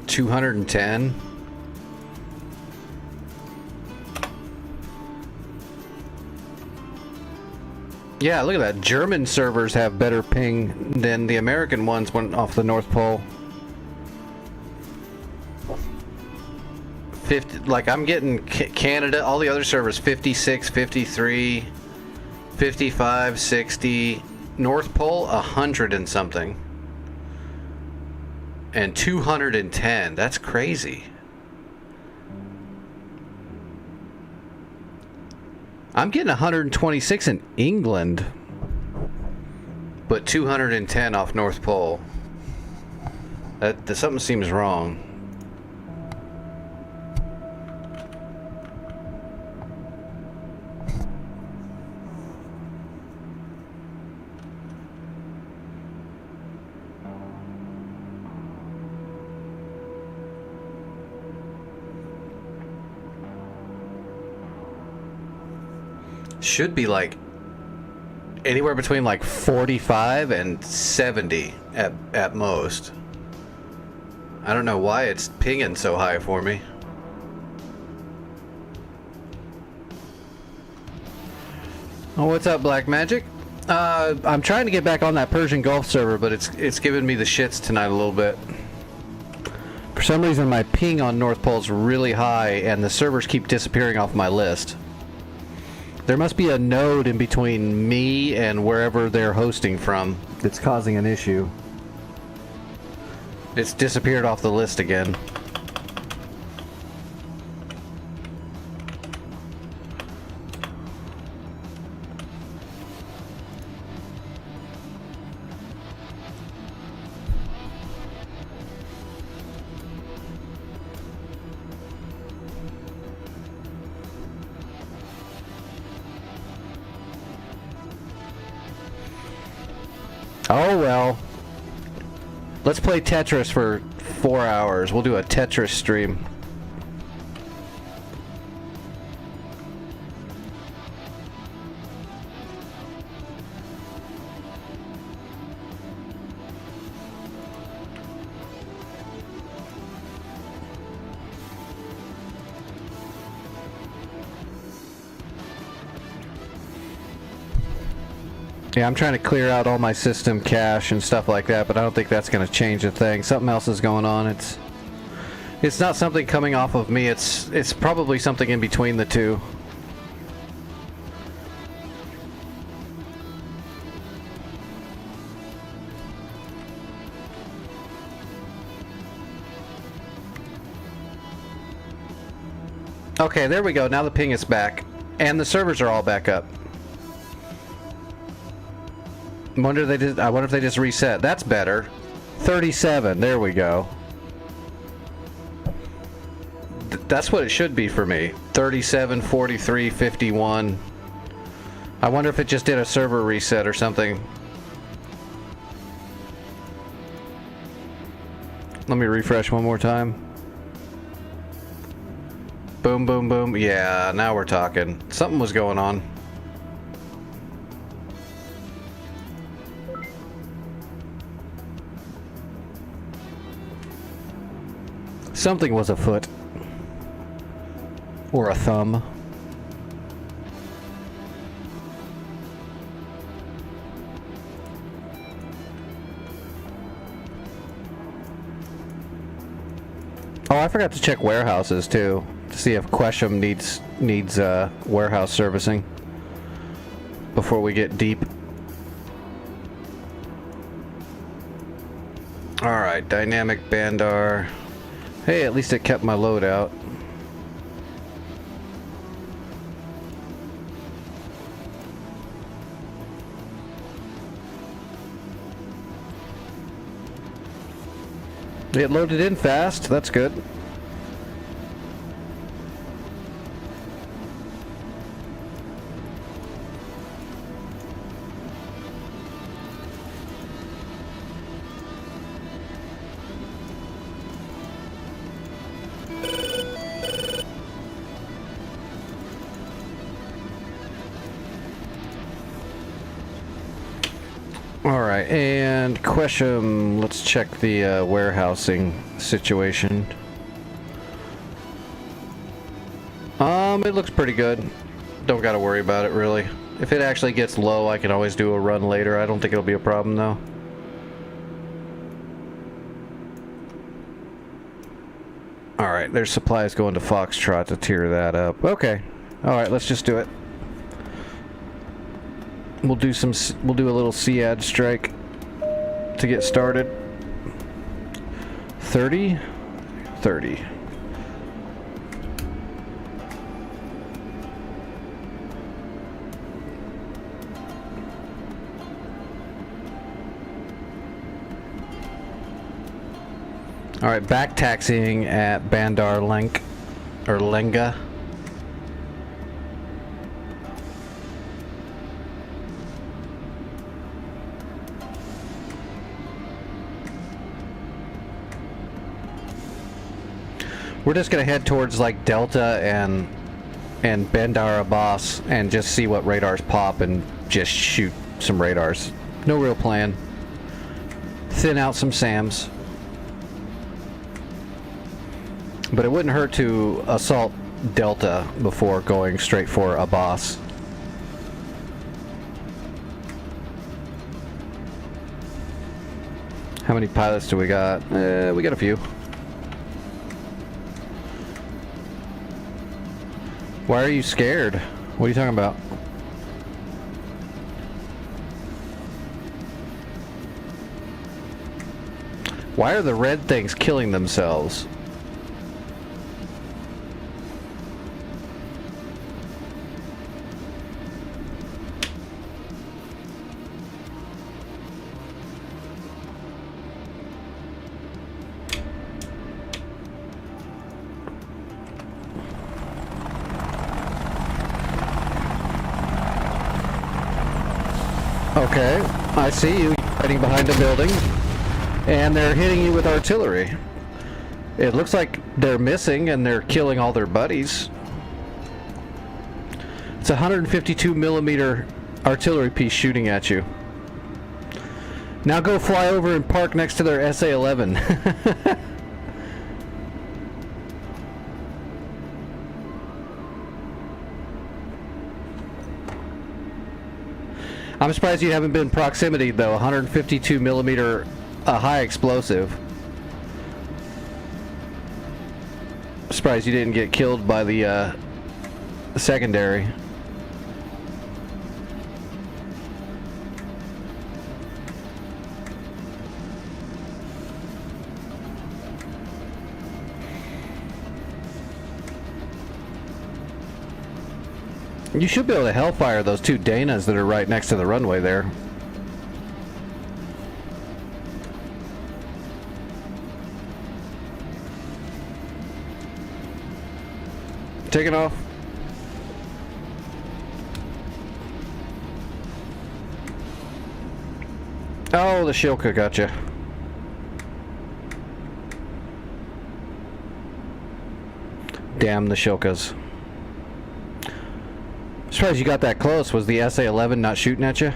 $210. Yeah, look at that. German servers have better ping than the American ones when off the North Pole. 50, like I'm getting Canada, all the other servers 56, 53, 55, 60, North Pole 100 and something. And 210. That's crazy. I'm getting 126 in England, but 210 off North Pole. That something seems wrong. Should be like anywhere between like 45 and 70 at most. I don't know why it's pinging so high for me. Oh, what's up, Black Magic? I'm trying to get back on that Persian Gulf server, but it's giving me the shits tonight a little bit. For some reason, my ping on North Pole is really high, and the servers keep disappearing off my list. There must be a node in between me and wherever they're hosting from that's causing an issue. It's disappeared off the list again. Oh well. Let's play Tetris for 4 hours. We'll do a Tetris stream. Yeah, I'm trying to clear out all my system cache and stuff like that, but I don't think that's going to change a thing. Something else is going on. It's not something coming off of me. It's probably something in between the two. Okay, there we go. Now the ping is back, and the servers are all back up. I wonder if they just reset. That's better. 37. There we go. That's what it should be for me. 37, 43, 51. I wonder if it just did a server reset or something. Let me refresh one more time. Boom, boom, boom. Yeah, now we're talking. Something was going on. Something was afoot. Or a thumb. Oh, I forgot to check warehouses too, to see if Quesham needs warehouse servicing before we get deep. Alright, dynamic Bandar. Hey, at least it kept my load out. It loaded in fast. That's good. Alright, and question, let's check the warehousing situation. It looks pretty good. Don't gotta worry about it, really. If it actually gets low, I can always do a run later. I don't think it'll be a problem, though. Alright, there's supplies going to Foxtrot to tear that up. Okay. Alright, let's just do it. We'll do a little SEAD strike to get started. 30. Alright, back taxiing at Bandar Lenk, or Lenga. We're just gonna head towards like Delta and Bandar Abbas and just see what radars pop and just shoot some radars. No real plan. Thin out some SAMs. But it wouldn't hurt to assault Delta before going straight for Abbas. How many pilots do we got? We got a few. Why are you scared? What are you talking about? Why are the red things killing themselves? Okay, I see you hiding behind a building, and they're hitting you with artillery. It looks like they're missing, and they're killing all their buddies. It's a 152 millimeter artillery piece shooting at you. Now go fly over and park next to their SA-11. I'm surprised you haven't been in proximity, though. 152 millimeter, a high explosive. Surprised you didn't get killed by the secondary. You should be able to hellfire those two Danas that are right next to the runway there. Taking off. Oh, the Shilka got you. Damn the Shilkas. Surprised you got that close. Was the SA-11 not shooting at you?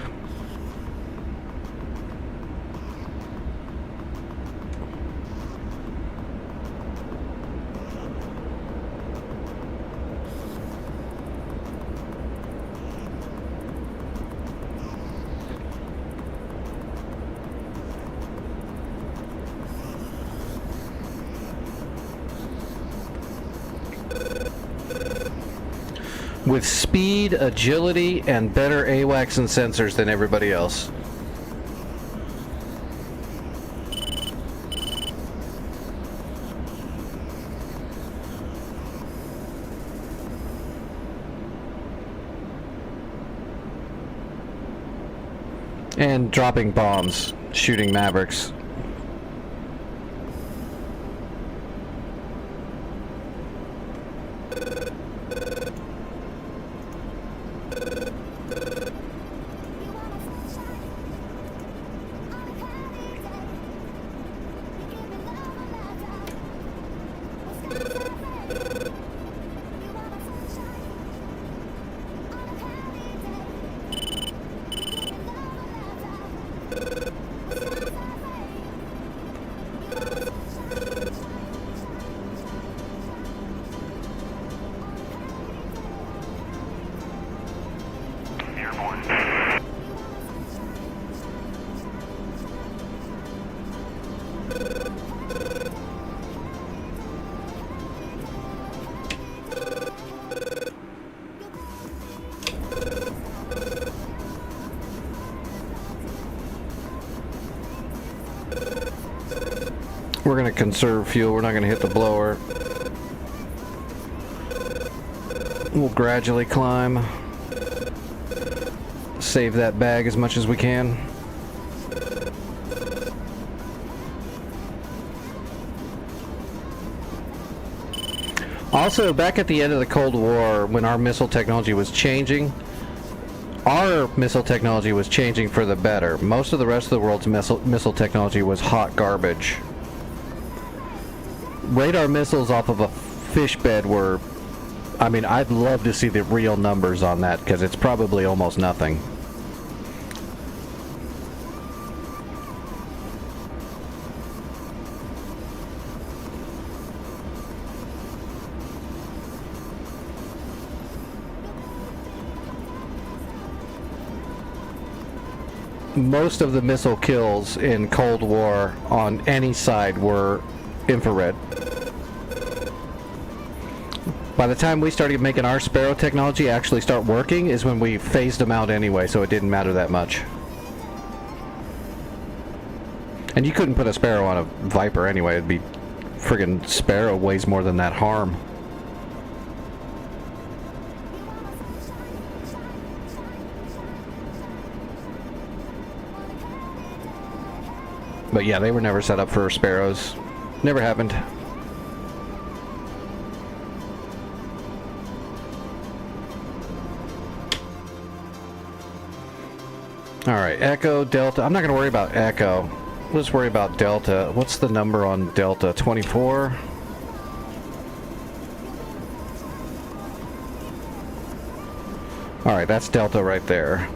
With speed, agility, and better AWACS and sensors than everybody else. And dropping bombs, shooting Mavericks. We're gonna conserve fuel. We're not gonna hit the blower. We'll gradually climb. Save that bag as much as we can. Also, back at the end of the Cold War, when our missile technology was changing, our missile technology was changing for the better. Most of the rest of the world's missile technology was hot garbage. Radar missiles off of a fish bed were... I mean, I'd love to see the real numbers on that, because it's probably almost nothing. Most of the missile kills in Cold War on any side were infrared. By the time we started making our Sparrow technology actually start working is when we phased them out anyway, so it didn't matter that much. And you couldn't put a Sparrow on a Viper anyway. It'd be friggin' Sparrow weighs more than that harm. But yeah, they were never set up for Sparrows. Never happened. Alright, Echo, Delta. I'm not going to worry about Echo. Let's worry about Delta. What's the number on Delta? 24? Alright, that's Delta right there.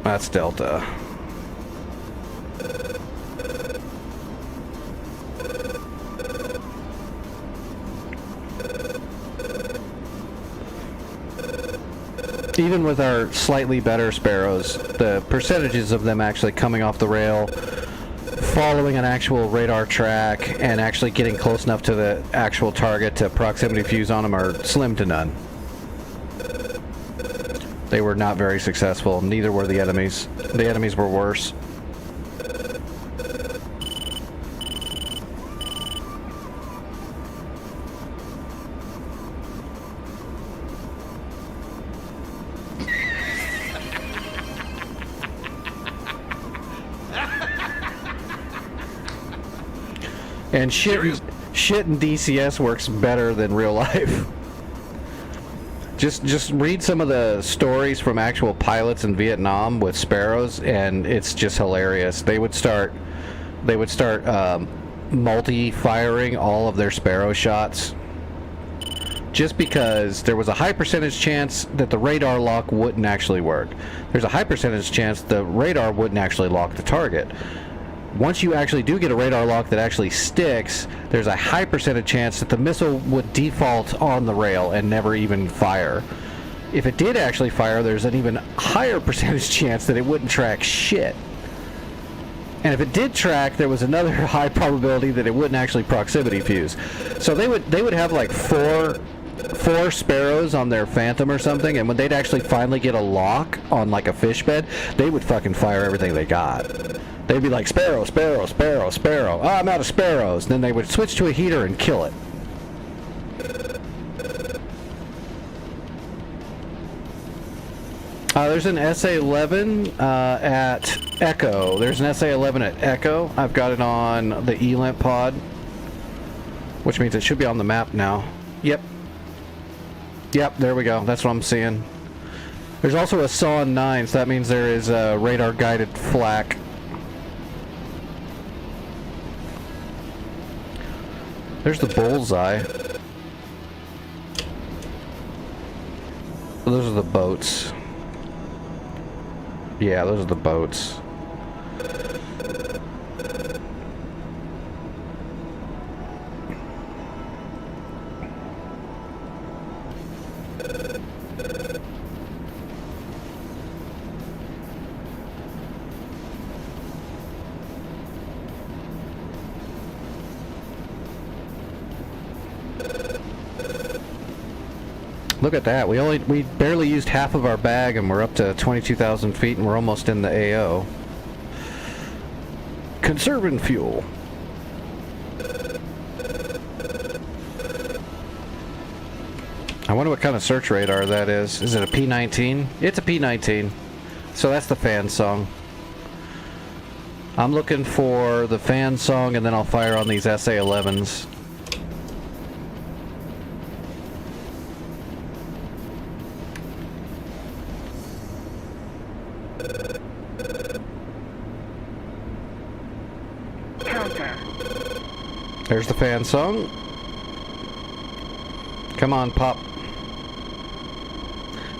That's Delta. Even with our slightly better Sparrows, the percentages of them actually coming off the rail, following an actual radar track, and actually getting close enough to the actual target to proximity fuse on them are slim to none. They were not very successful. Neither were the enemies. The enemies were worse. And shit in DCS works better than real life. Just read some of the stories from actual pilots in Vietnam with Sparrows, and it's just hilarious. They would start multi-firing all of their Sparrow shots, just because there was a high percentage chance that the radar lock wouldn't actually work. There's a high percentage chance the radar wouldn't actually lock the target. Once you actually do get a radar lock that actually sticks, there's a high percentage chance that the missile would default on the rail and never even fire. If it did actually fire, there's an even higher percentage chance that it wouldn't track shit. And if it did track, there was another high probability that it wouldn't actually proximity fuse. So they would have like four Sparrows on their Phantom or something, and when they'd actually finally get a lock on like a fish bed, they would fucking fire everything they got. They'd be like, Sparrow, Sparrow, Sparrow, Sparrow. Oh, I'm out of Sparrows. Then they would switch to a heater and kill it. There's an SA-11 at Echo. There's an SA-11 at Echo. I've got it on the ELINT pod, which means it should be on the map now. Yep. Yep, there we go. That's what I'm seeing. There's also a SON 9, so that means there is a radar-guided flak. There's the bullseye. Those are the boats. Yeah, those are the boats. Look at that. We barely used half of our bag, and we're up to 22,000 feet, and we're almost in the AO. Conserving fuel. I wonder what kind of search radar that is. Is it a P19? It's a P19. So that's the fan song. I'm looking for the fan song, and then I'll fire on these SA-11s. There's the fan song. Come on, pop.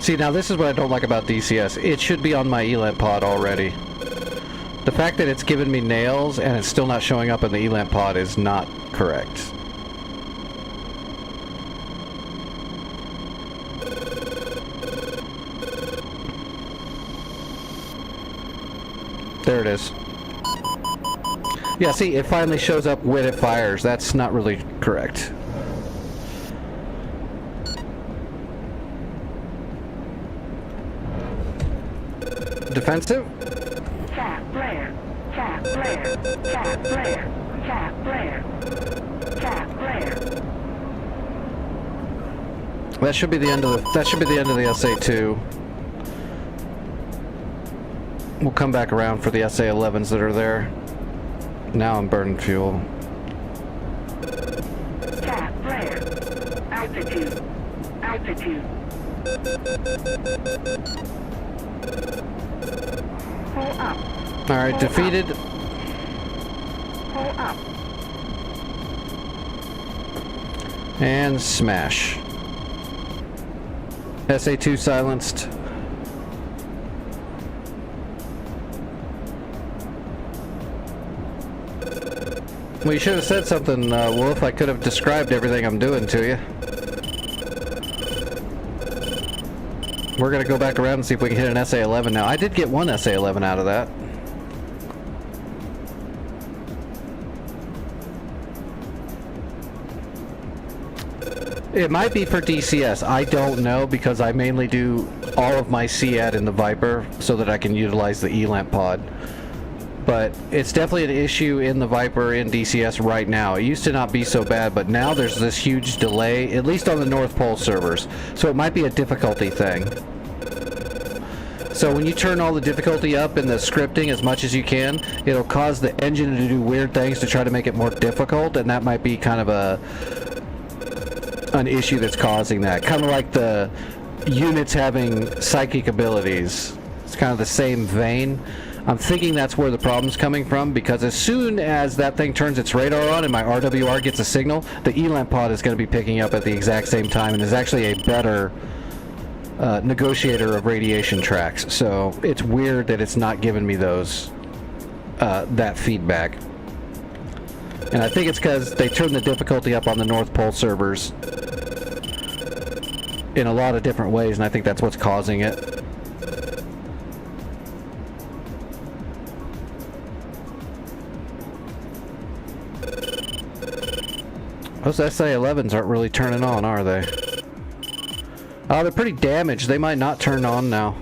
See, now this is what I don't like about DCS. It should be on my ELANT pod already. The fact that it's given me nails and it's still not showing up in the ELANT pod is not correct. There it is. Yeah, see, it finally shows up when it fires. That's not really correct. Defensive? Tap flare, tap flare, tap flare, tap flare, tap flare. That should be the end of the SA-2. We'll come back around for the SA-11s that are there. Now I'm burning fuel. Tap flare, altitude, altitude. Pull up. Alright, defeated. Pull up. And smash. SA-2 silenced. Well, you should have said something, Wolf. I could have described everything I'm doing to you. We're gonna go back around and see if we can hit an SA-11 now. I did get one SA-11 out of that. It might be for DCS. I don't know, because I mainly do all of my CAD in the Viper so that I can utilize the ELANT pod. But it's definitely an issue in the Viper in DCS right now. It used to not be so bad, but now there's this huge delay, at least on the North Pole servers. So it might be a difficulty thing. So when you turn all the difficulty up in the scripting as much as you can, it'll cause the engine to do weird things to try to make it more difficult, and that might be kind of an issue that's causing that. Kind of like the units having psychic abilities. It's kind of the same vein. I'm thinking that's where the problem's coming from, because as soon as that thing turns its radar on and my RWR gets a signal, the ELANT pod is going to be picking up at the exact same time and is actually a better negotiator of radiation tracks. So it's weird that it's not giving me those that feedback. And I think it's because they turned the difficulty up on the North Pole servers in a lot of different ways, and I think that's what's causing it. Those SA-11s aren't really turning on, are they? Oh, they're pretty damaged. They might not turn on now.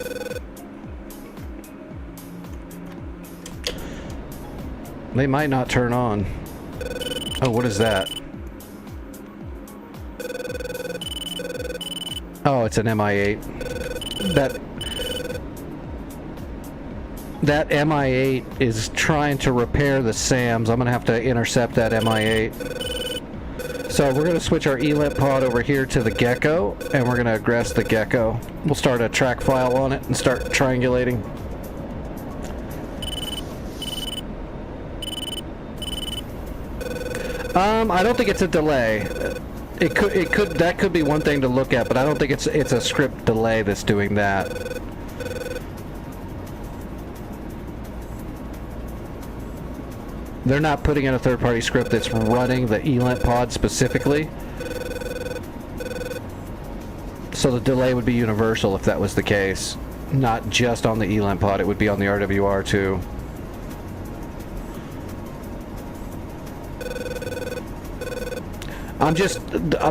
They might not turn on. Oh, what is that? Oh, it's an MI8. That MI8 is trying to repair the SAMs. I'm gonna have to intercept that MI8. So we're going to switch our ELANT pod over here to the Gecko, and we're going to aggress the Gecko. We'll start a track file on it and start triangulating. I don't think it's a delay. That could be one thing to look at, but I don't think it's a script delay that's doing that. They're not putting in a third-party script that's running the ELANT pod specifically. So the delay would be universal if that was the case. Not just on the ELANT pod, it would be on the RWR too.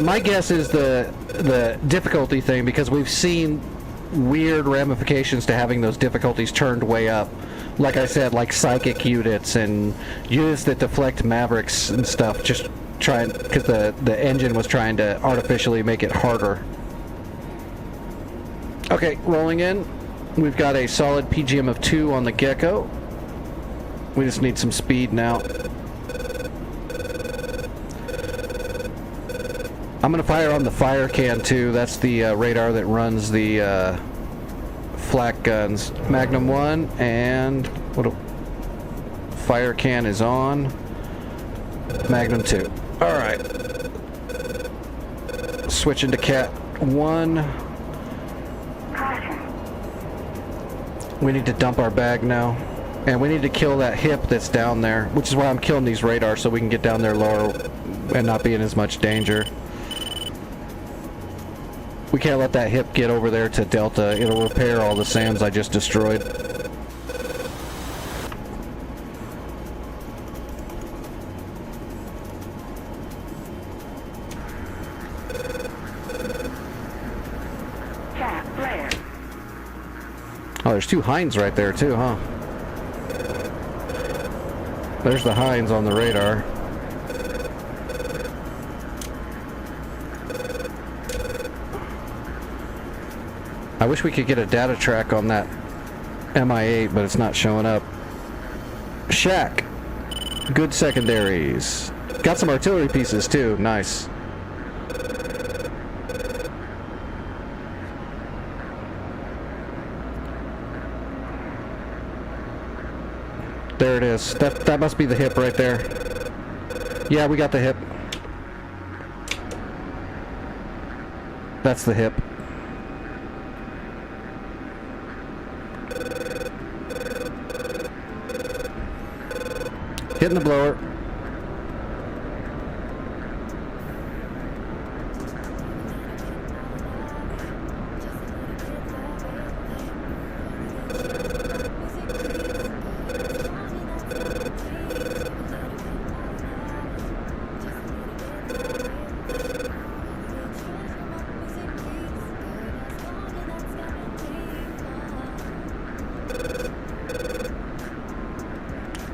My guess is the difficulty thing, because we've seen weird ramifications to having those difficulties turned way up like I said, like psychic units and units that deflect Mavericks and stuff, just trying, because the engine was trying to artificially make it harder. Okay, rolling in. We've got a solid PGM of 2 on the Gecko. We just need some speed now. I'm going to fire on the fire can too. That's the radar that runs the flak guns. Magnum 1 and fire can is on. Magnum 2. Alright. Switching to Cat 1. We need to dump our bag now. And we need to kill that hip that's down there, which is why I'm killing these radars so we can get down there lower and not be in as much danger. We can't let that hip get over there to Delta. It'll repair all the SAMs I just destroyed. Cat flare. Oh, there's 2 Hinds right there too, huh? There's the Hinds on the radar. I wish we could get a data track on that MI8, but it's not showing up. Shack. Good secondaries. Got some artillery pieces too. Nice. There it is. That must be the hip right there. Yeah, we got the hip. That's the hip. Hitting the blower.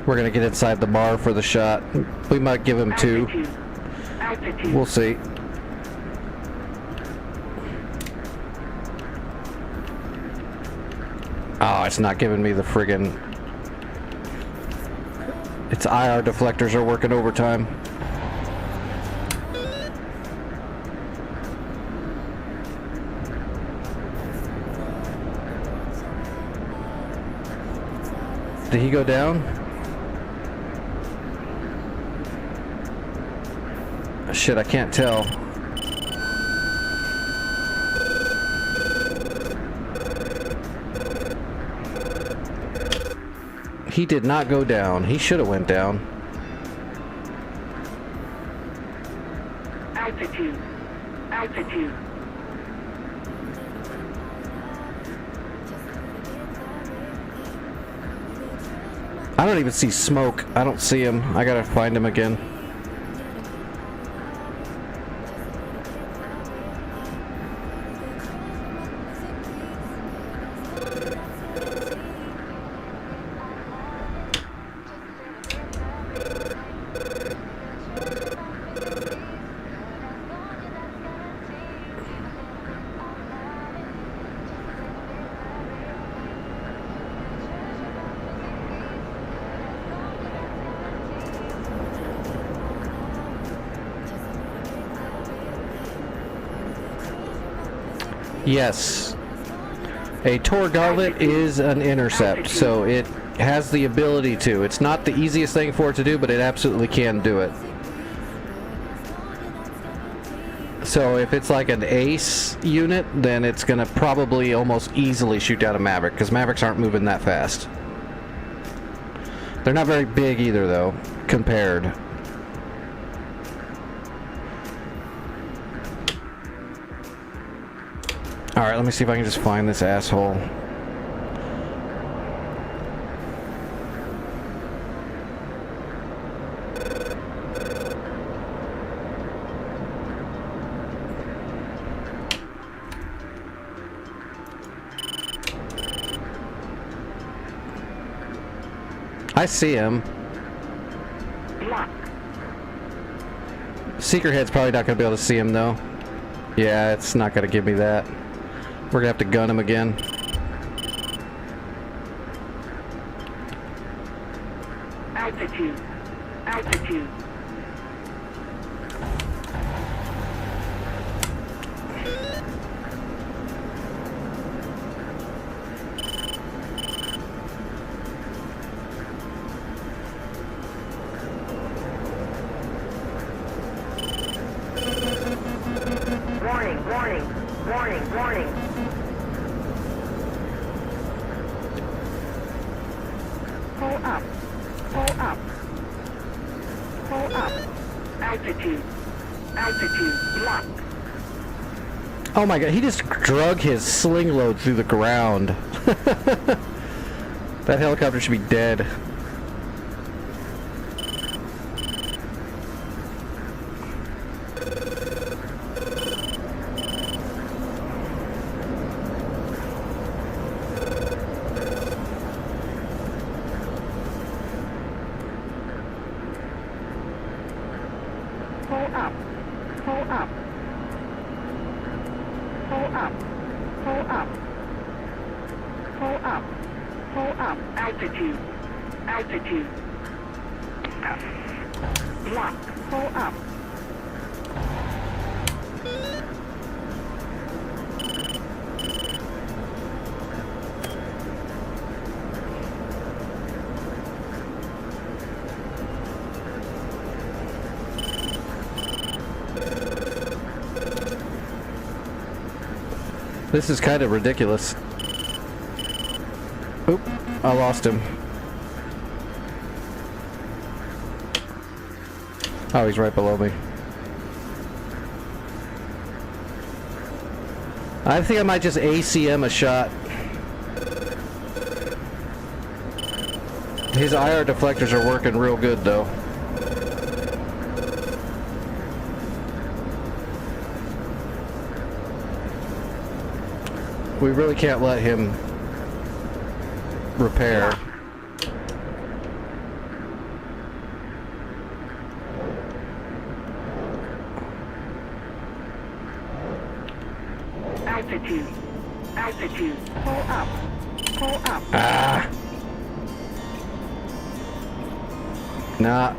We're gonna get inside the bar for the shot. We might give him 2. Altitude. We'll see. Oh, it's not giving me the friggin'... Its IR deflectors are working overtime. Did he go down? Shit, I can't tell. He did not go down. He should have went down. Altitude. Altitude. I don't even see smoke. I don't see him. I gotta find him again. Yes. A Tor Gauntlet is an intercept, so it has the ability to. It's not the easiest thing for it to do, but it absolutely can do it. So if it's like an ace unit, then it's going to probably almost easily shoot down a Maverick, because Mavericks aren't moving that fast. They're not very big either, though, compared. Alright, let me see if I can just find this asshole. I see him. Lock. Seeker head's probably not going to be able to see him, though. Yeah, it's not going to give me that. We're going to have to gun him again. Altitude. Altitude. Warning, warning, warning, warning. Pull up, pull up, pull up. Altitude, altitude, lock. Oh my god, he just drug his sling load through the ground. That helicopter should be dead. Pull up, pull up, pull up, pull up, pull up, pull up. Altitude, altitude. Lock, pull up. This is kind of ridiculous. Oop, I lost him. Oh, he's right below me. I think I might just ACM a shot. His IR deflectors are working real good, though. We really can't let him repair. Altitude, altitude. Pull up, pull up. Ah! Nah.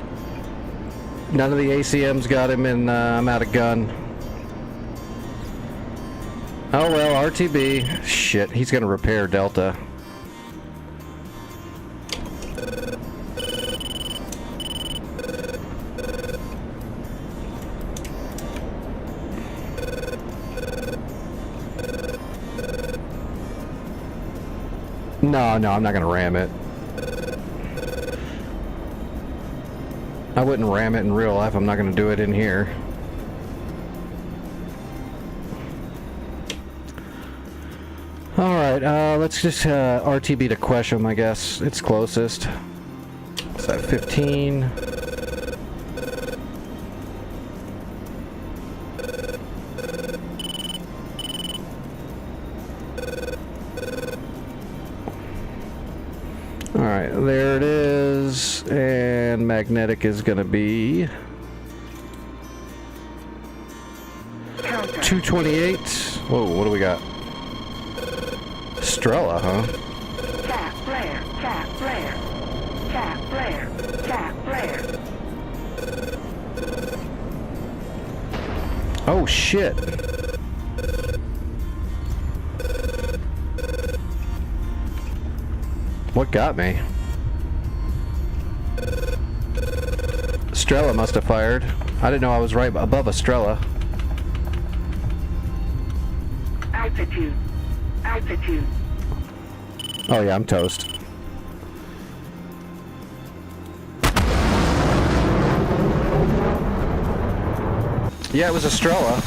None of the ACMs got him, and I'm out of gun. Oh well, RTB. Shit, he's gonna repair Delta. No, I'm not gonna ram it. I wouldn't ram it in real life. I'm not gonna do it in here. Alright, let's just RTB to Quesham, I guess. It's closest. It's at 15. Alright, there it is. And magnetic is gonna be 228. Whoa, what do we got? Strela, huh? Cap flare, cap flare, cap flare, cap flare. Oh shit. What got me? Strela must have fired. I didn't know I was right above a Strela. Altitude, altitude. Oh yeah, I'm toast. Yeah, it was a Strela.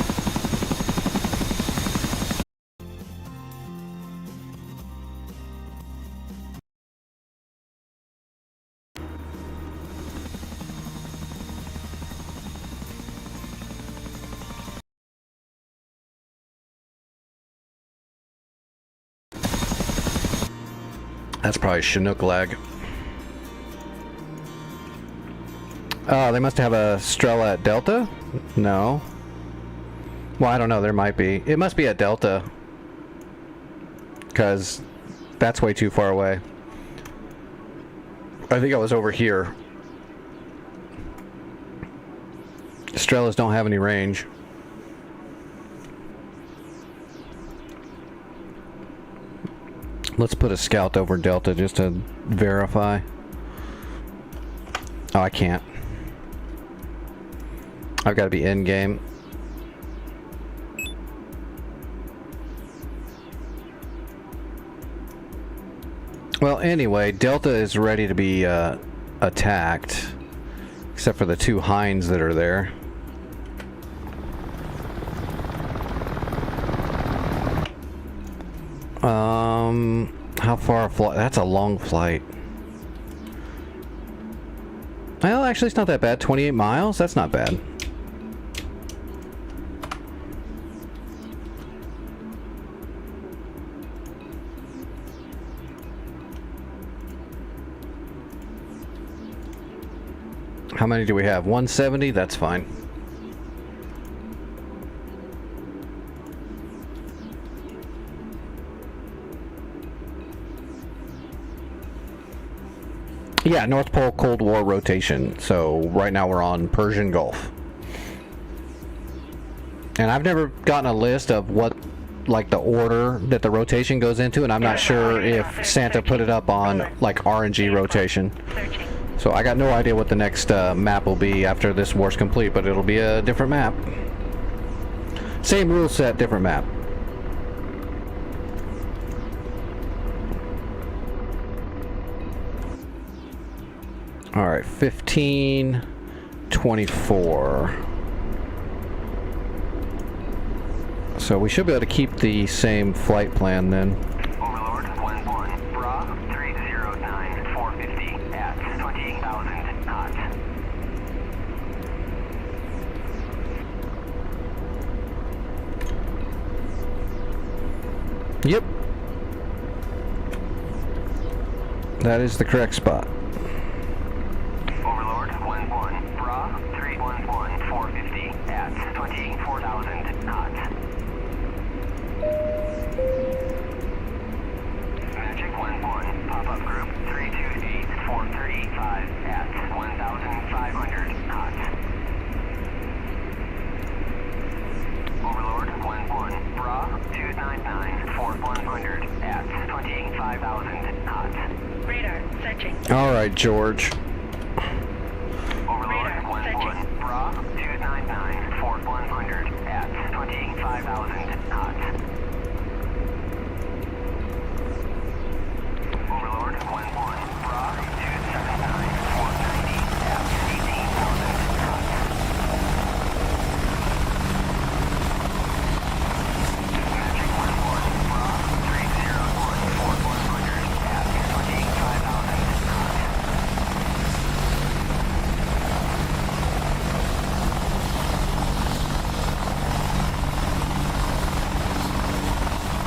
That's probably Chinook lag. Oh, they must have a Strela at Delta? No. Well, I don't know. There might be. It must be at Delta. Because that's way too far away. I think I was over here. Strelas don't have any range. Let's put a scout over Delta just to verify. Oh, I can't. I've got to be in game. Well, anyway, Delta is ready to be attacked, except for the two Hinds that are there. How far a flight? That's a long flight. Well, actually, it's not that bad. 28 miles? That's not bad. How many do we have? 170? That's fine. Yeah, North Pole Cold War rotation. So right now we're on Persian Gulf. And I've never gotten a list of what, like, the order that the rotation goes into, and I'm not sure if Santa put it up on, like, RNG rotation. So I got no idea what the next map will be after this war's complete, but it'll be a different map. Same rule set, different map. Alright, 1524. So we should be able to keep the same flight plan then. Overlord 1-1, Bra 309, 450 at 28,000 knots. Yep. That is the correct spot. Overlord 1-1, Bra 311, 450 at 24,000 knots. Magic 1-1, pop-up group 328, 435 at 1,500 knots. Overlord 1-1, Bra 299, 4100 at 25,000 knots. Radar searching. Alright, George. Overlord 1-1, Bra 299, 4100 at 25,000 knots. Overlord 1-1, Bra 279, 490 at 18,000 knots. Magic 1-1, Bra 301, 4100 at 25,000 knots.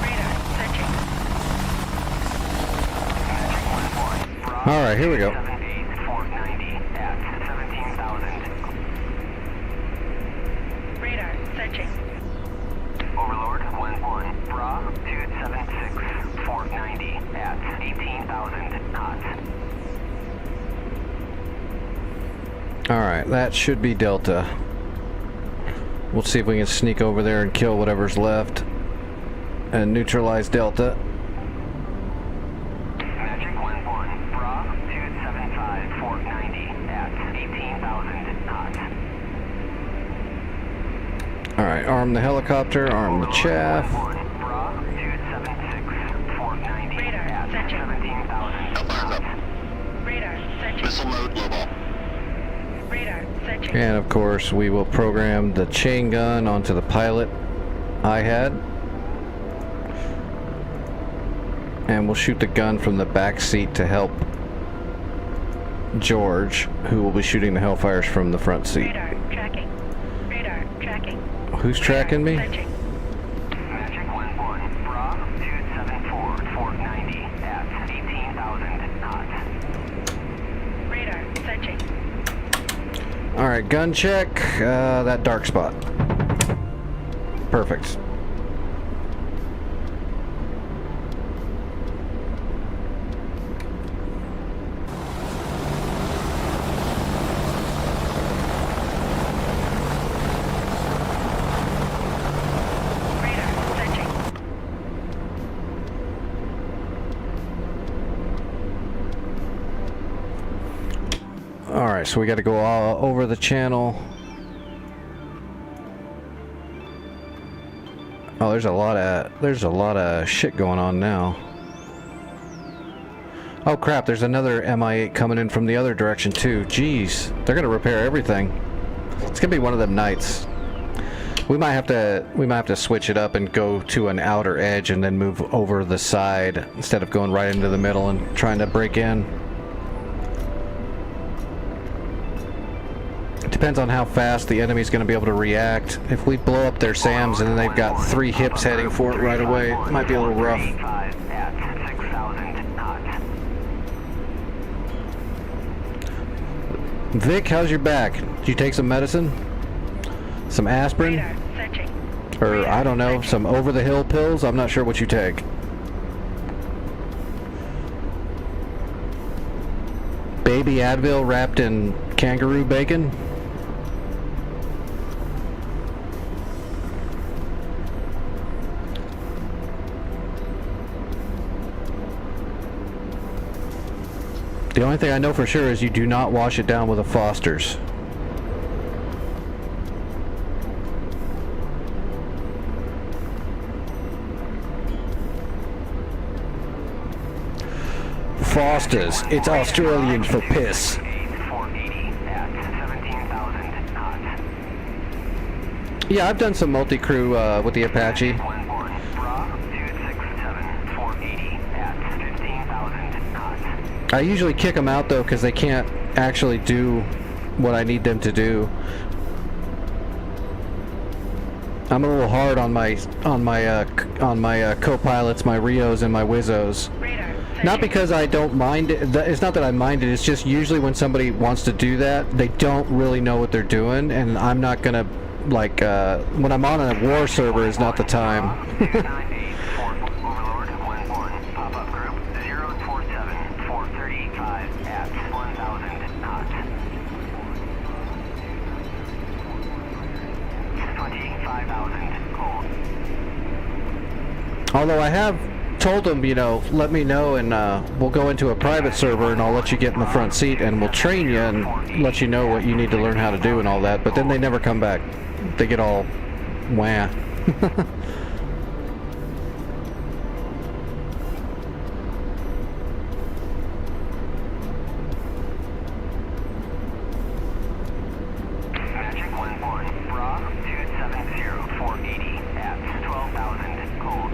Radar searching. Alright, here we go. 490 at 17,000. Radar searching. Overlord 1-1, Bra 276, 490 at 18,000 knots. Alright, that should be Delta. We'll see if we can sneak over there and kill whatever's left and neutralize Delta. Magic 1-1, Bra 275, 490 at 18,000 knots. Alright, arm the helicopter, arm the chaff. 1-1, Bra 276, 490 Radar at searching. 17,000 knots. Radar searching. Missile mode low ball. Radar searching. And of course, we will program the chain gun onto the pilot I had. And we'll shoot the gun from the back seat to help George, who will be shooting the Hellfires from the front seat. Radar tracking. Radar tracking. Who's tracking me? Searching. Magic 1-1, Bra 274, 490 at 18,000 knots. Radar searching. Alright, gun check. That dark spot. Perfect. Radar searching. Alright, so we got to go all over the channel. Oh, there's a lot of shit going on now. Oh crap, there's another MI8 coming in from the other direction too. Jeez, they're gonna repair everything. It's gonna be one of them nights. We might have to switch it up and go to an outer edge and then move over the side instead of going right into the middle and trying to break in. Depends on how fast the enemy's going to be able to react. If we blow up their SAMs and then they've got 3 hips heading for it right away, it might be a little rough. 85 at 6,000 knots. Vic, how's your back? Did you take some medicine? Some aspirin? Radar searching. Or, I don't know, some over-the-hill pills? I'm not sure what you take. Baby Advil wrapped in kangaroo bacon? The only thing I know for sure is you do not wash it down with a Foster's. Foster's. It's Australian for piss. 480 at 17,000 knots. Yeah, I've done some multi-crew with the Apache. 11 Bra 267 480 at 15,000 knots. I usually kick them out though because they can't actually do what I need them to do. I'm a little hard on my co-pilots, my Rios and my Wizzos. Radar searching. Not because I don't mind it. It's not that I mind it. It's just usually when somebody wants to do that, they don't really know what they're doing, and I'm not gonna like when I'm on a war server is not the time. 298 Fort Overlord 11 pop-up group 047 435 at 1,000 knots. 25,000 cold. Although I have told them, you know, let me know and we'll go into a private server and I'll let you get in the front seat and we'll train you and let you know what you need to learn how to do and all that. But then they never come back. They get all wah. Magic 11 Bra 270 480 at 12,000 cold.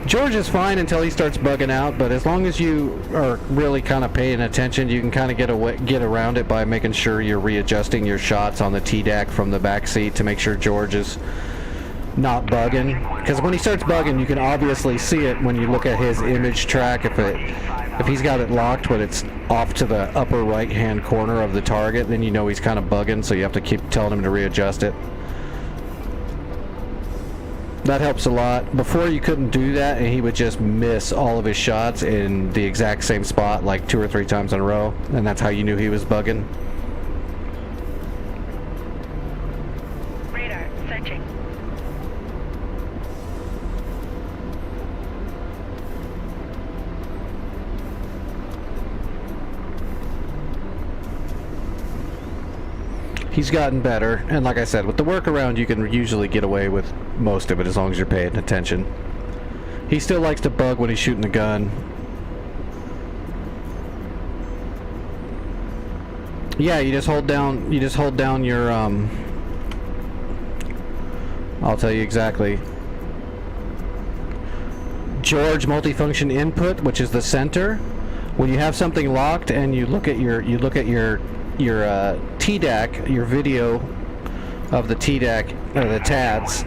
George is fine until he starts bugging out, but as long as you are really kind of paying attention, you can kind of get around it by making sure you're readjusting your shots on the TDAC from the back seat to make sure George is not bugging. Because when he starts bugging, you can obviously see it when you look at his image track. If he's got it locked, but it's off to the upper right-hand corner of the target, then you know he's kind of bugging, so you have to keep telling him to readjust it. That helps a lot. Before you couldn't do that, and he would just miss all of his shots in the exact same spot like 2 or 3 times in a row, and that's how you knew he was bugging. Radar searching. He's gotten better, and like I said, with the workaround you can usually get away with most of it as long as you're paying attention. He still likes to bug when he's shooting the gun. Yeah, you just hold down your I'll tell you exactly. George multifunction input, which is the center. When you have something locked and you look at your TDAC, your video of the TDAC or the TADS,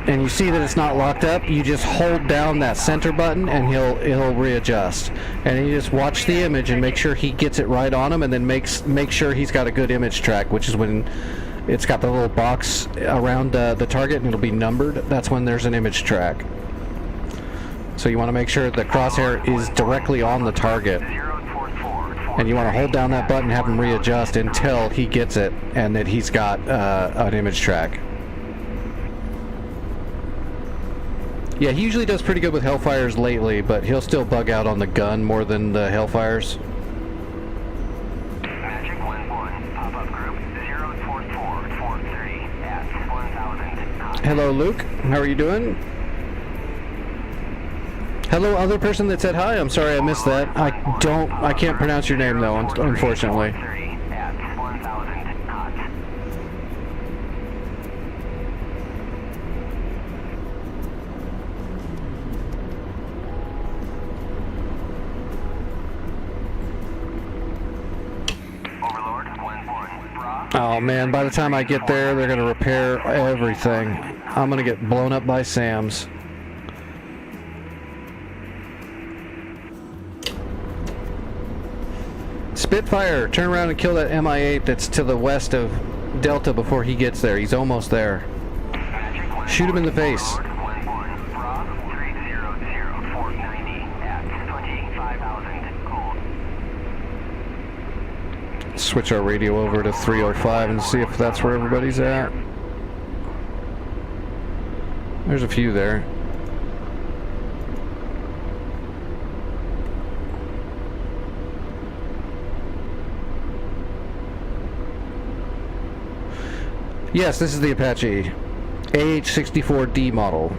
and you see that it's not locked up, you just hold down that center button and he'll readjust. And you just watch the image and make sure he gets it right on him, and then make sure he's got a good image track, which is when it's got the little box around the target and it'll be numbered. That's when there's an image track. So you want to make sure the crosshair is directly on the target. And you want to hold down that button, have him readjust until he gets it and that he's got an image track. Yeah, he usually does pretty good with Hellfires lately, but he'll still bug out on the gun more than the Hellfires. Magic 1-1, pop-up group 044-430 at 1000 knots. Hello, Luke. How are you doing? Hello, other person that said hi. I'm sorry I missed that. I can't pronounce your name though, unfortunately. 430 at 1000 knots. Overlord 1-1, Bra. Oh man, by the time I get there, they're gonna repair everything. I'm gonna get blown up by SAMs. Spitfire, turn around and kill that MI8 that's to the west of Delta before he gets there. He's almost there. Shoot him in the face. Overlord 1-1, Bra 300-490 at 25,000 cold. Switch our radio over to 305 and see if that's where everybody's at. There's a few there. Yes, this is the Apache AH-64D model.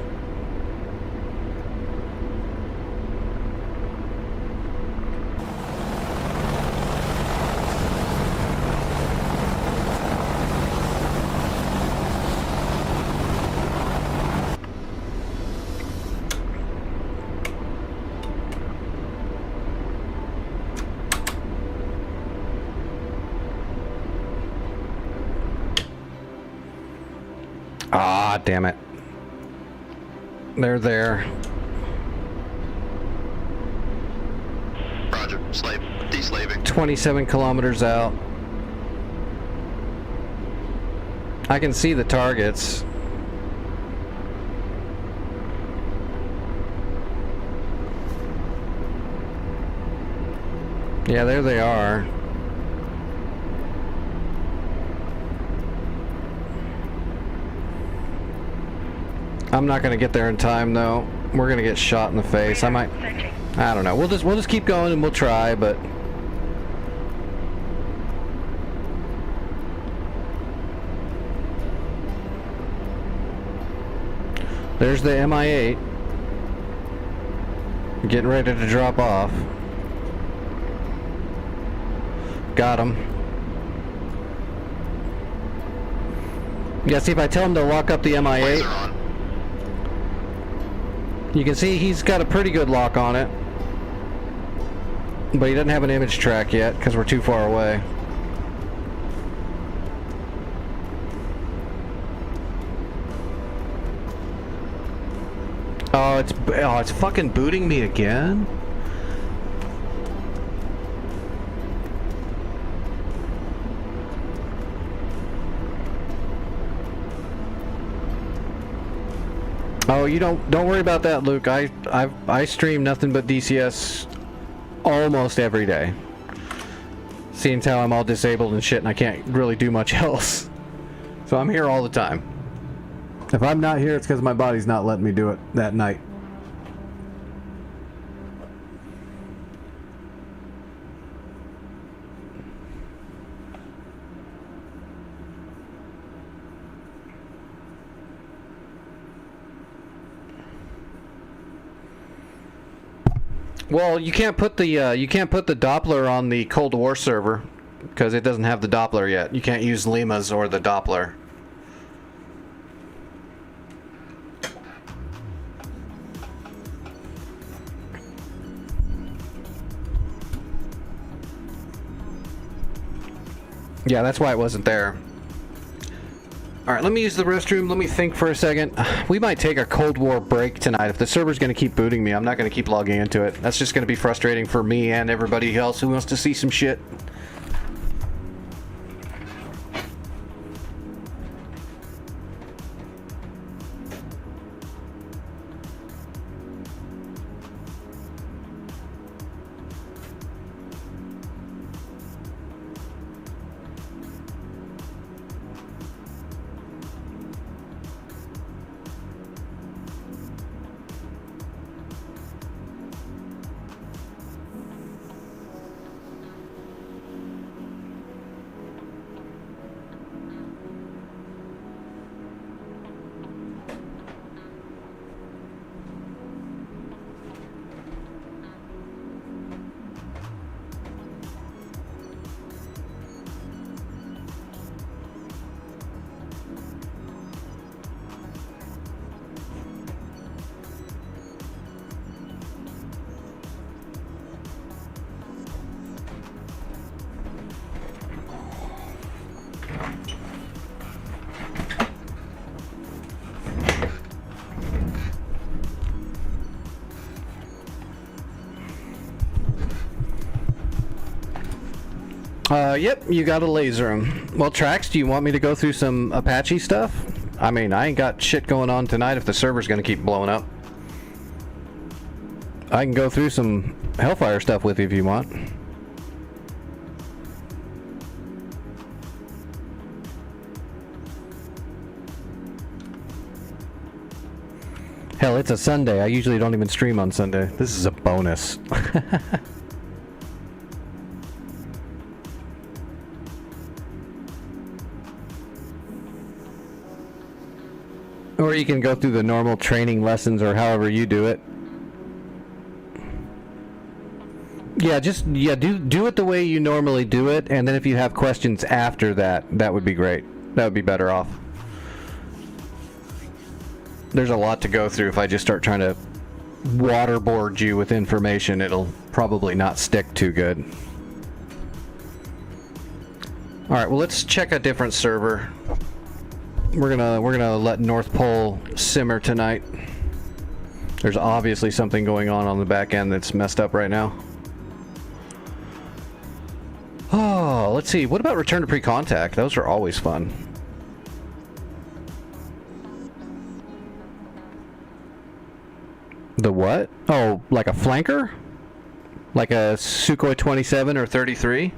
Ah, damn it. They're there. Roger. Slave. Deslaving. 27 kilometers out. I can see the targets. Yeah, there they are. I'm not gonna get there in time though. We're gonna get shot in the face. I don't know. We'll just keep going and we'll try, but there's the MI8 getting ready to drop off. Got him. Yeah, see if I tell him to lock up the MI8. Laser on. You can see he's got a pretty good lock on it, but he doesn't have an image track yet because we're too far away. Oh, it's fucking booting me again. Oh, you don't worry about that, Luke. I stream nothing but DCS almost every day. Seeing how I'm all disabled and shit and I can't really do much else. So I'm here all the time. If I'm not here, it's because my body's not letting me do it that night. Well, you can't put the Doppler on the Cold War server because it doesn't have the Doppler yet. You can't use Lima's or the Doppler. Yeah, that's why it wasn't there. Alright, let me use the restroom. Let me think for a second. We might take a Cold War break tonight. If the server's going to keep booting me, I'm not going to keep logging into it. That's just going to be frustrating for me and everybody else who wants to see some shit. Yep, you got a laser 'em. Well, Trax, do you want me to go through some Apache stuff? I mean, I ain't got shit going on tonight if the server's gonna keep blowing up. I can go through some Hellfire stuff with you if you want. Hell, it's a Sunday. I usually don't even stream on Sunday. This is a bonus. Or you can go through the normal training lessons or however you do it. Yeah, do it the way you normally do it, and then if you have questions after that, that would be great. That would be better off. There's a lot to go through. If I just start trying to waterboard you with information, it'll probably not stick too good. Alright, well, let's check a different server. We're gonna let North Pole simmer tonight. There's obviously something going on the back end that's messed up right now. Oh, let's see. What about return to pre-contact? Those are always fun. The what? Oh, like a flanker? Like a Sukhoi 27 or 33?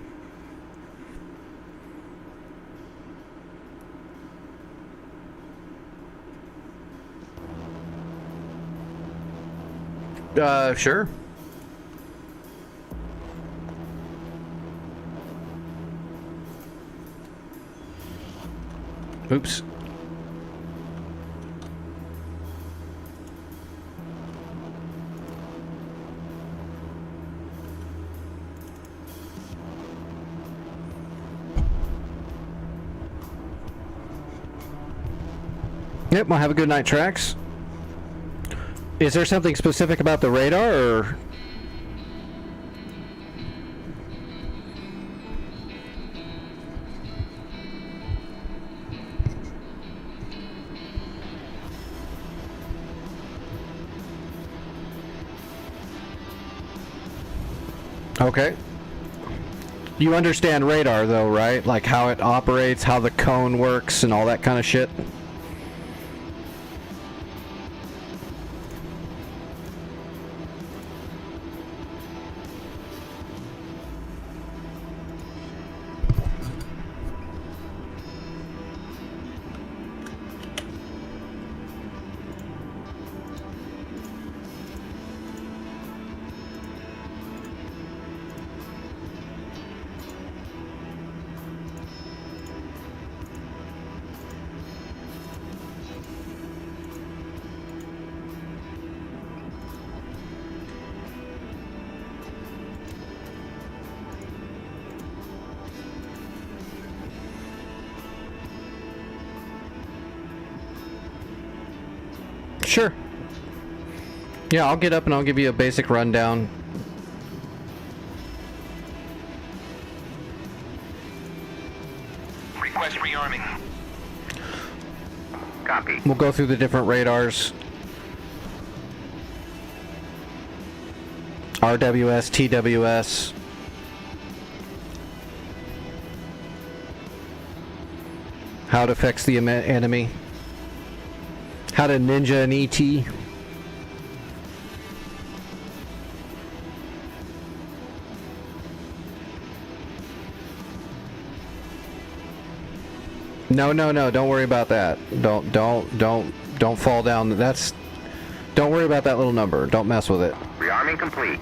Sure. Oops. Yep, well, have a good night, Trax. Is there something specific about the radar, or...? Okay. You understand radar, though, right? Like how it operates, how the cone works, and all that kind of shit? Sure. Yeah, I'll get up and I'll give you a basic rundown. Request rearming. Copy. We'll go through the different radars. RWS, TWS. How it affects the enemy. How to ninja an ET. No, don't worry about that. Don't fall down. Don't worry about that little number. Don't mess with it. Rearming complete.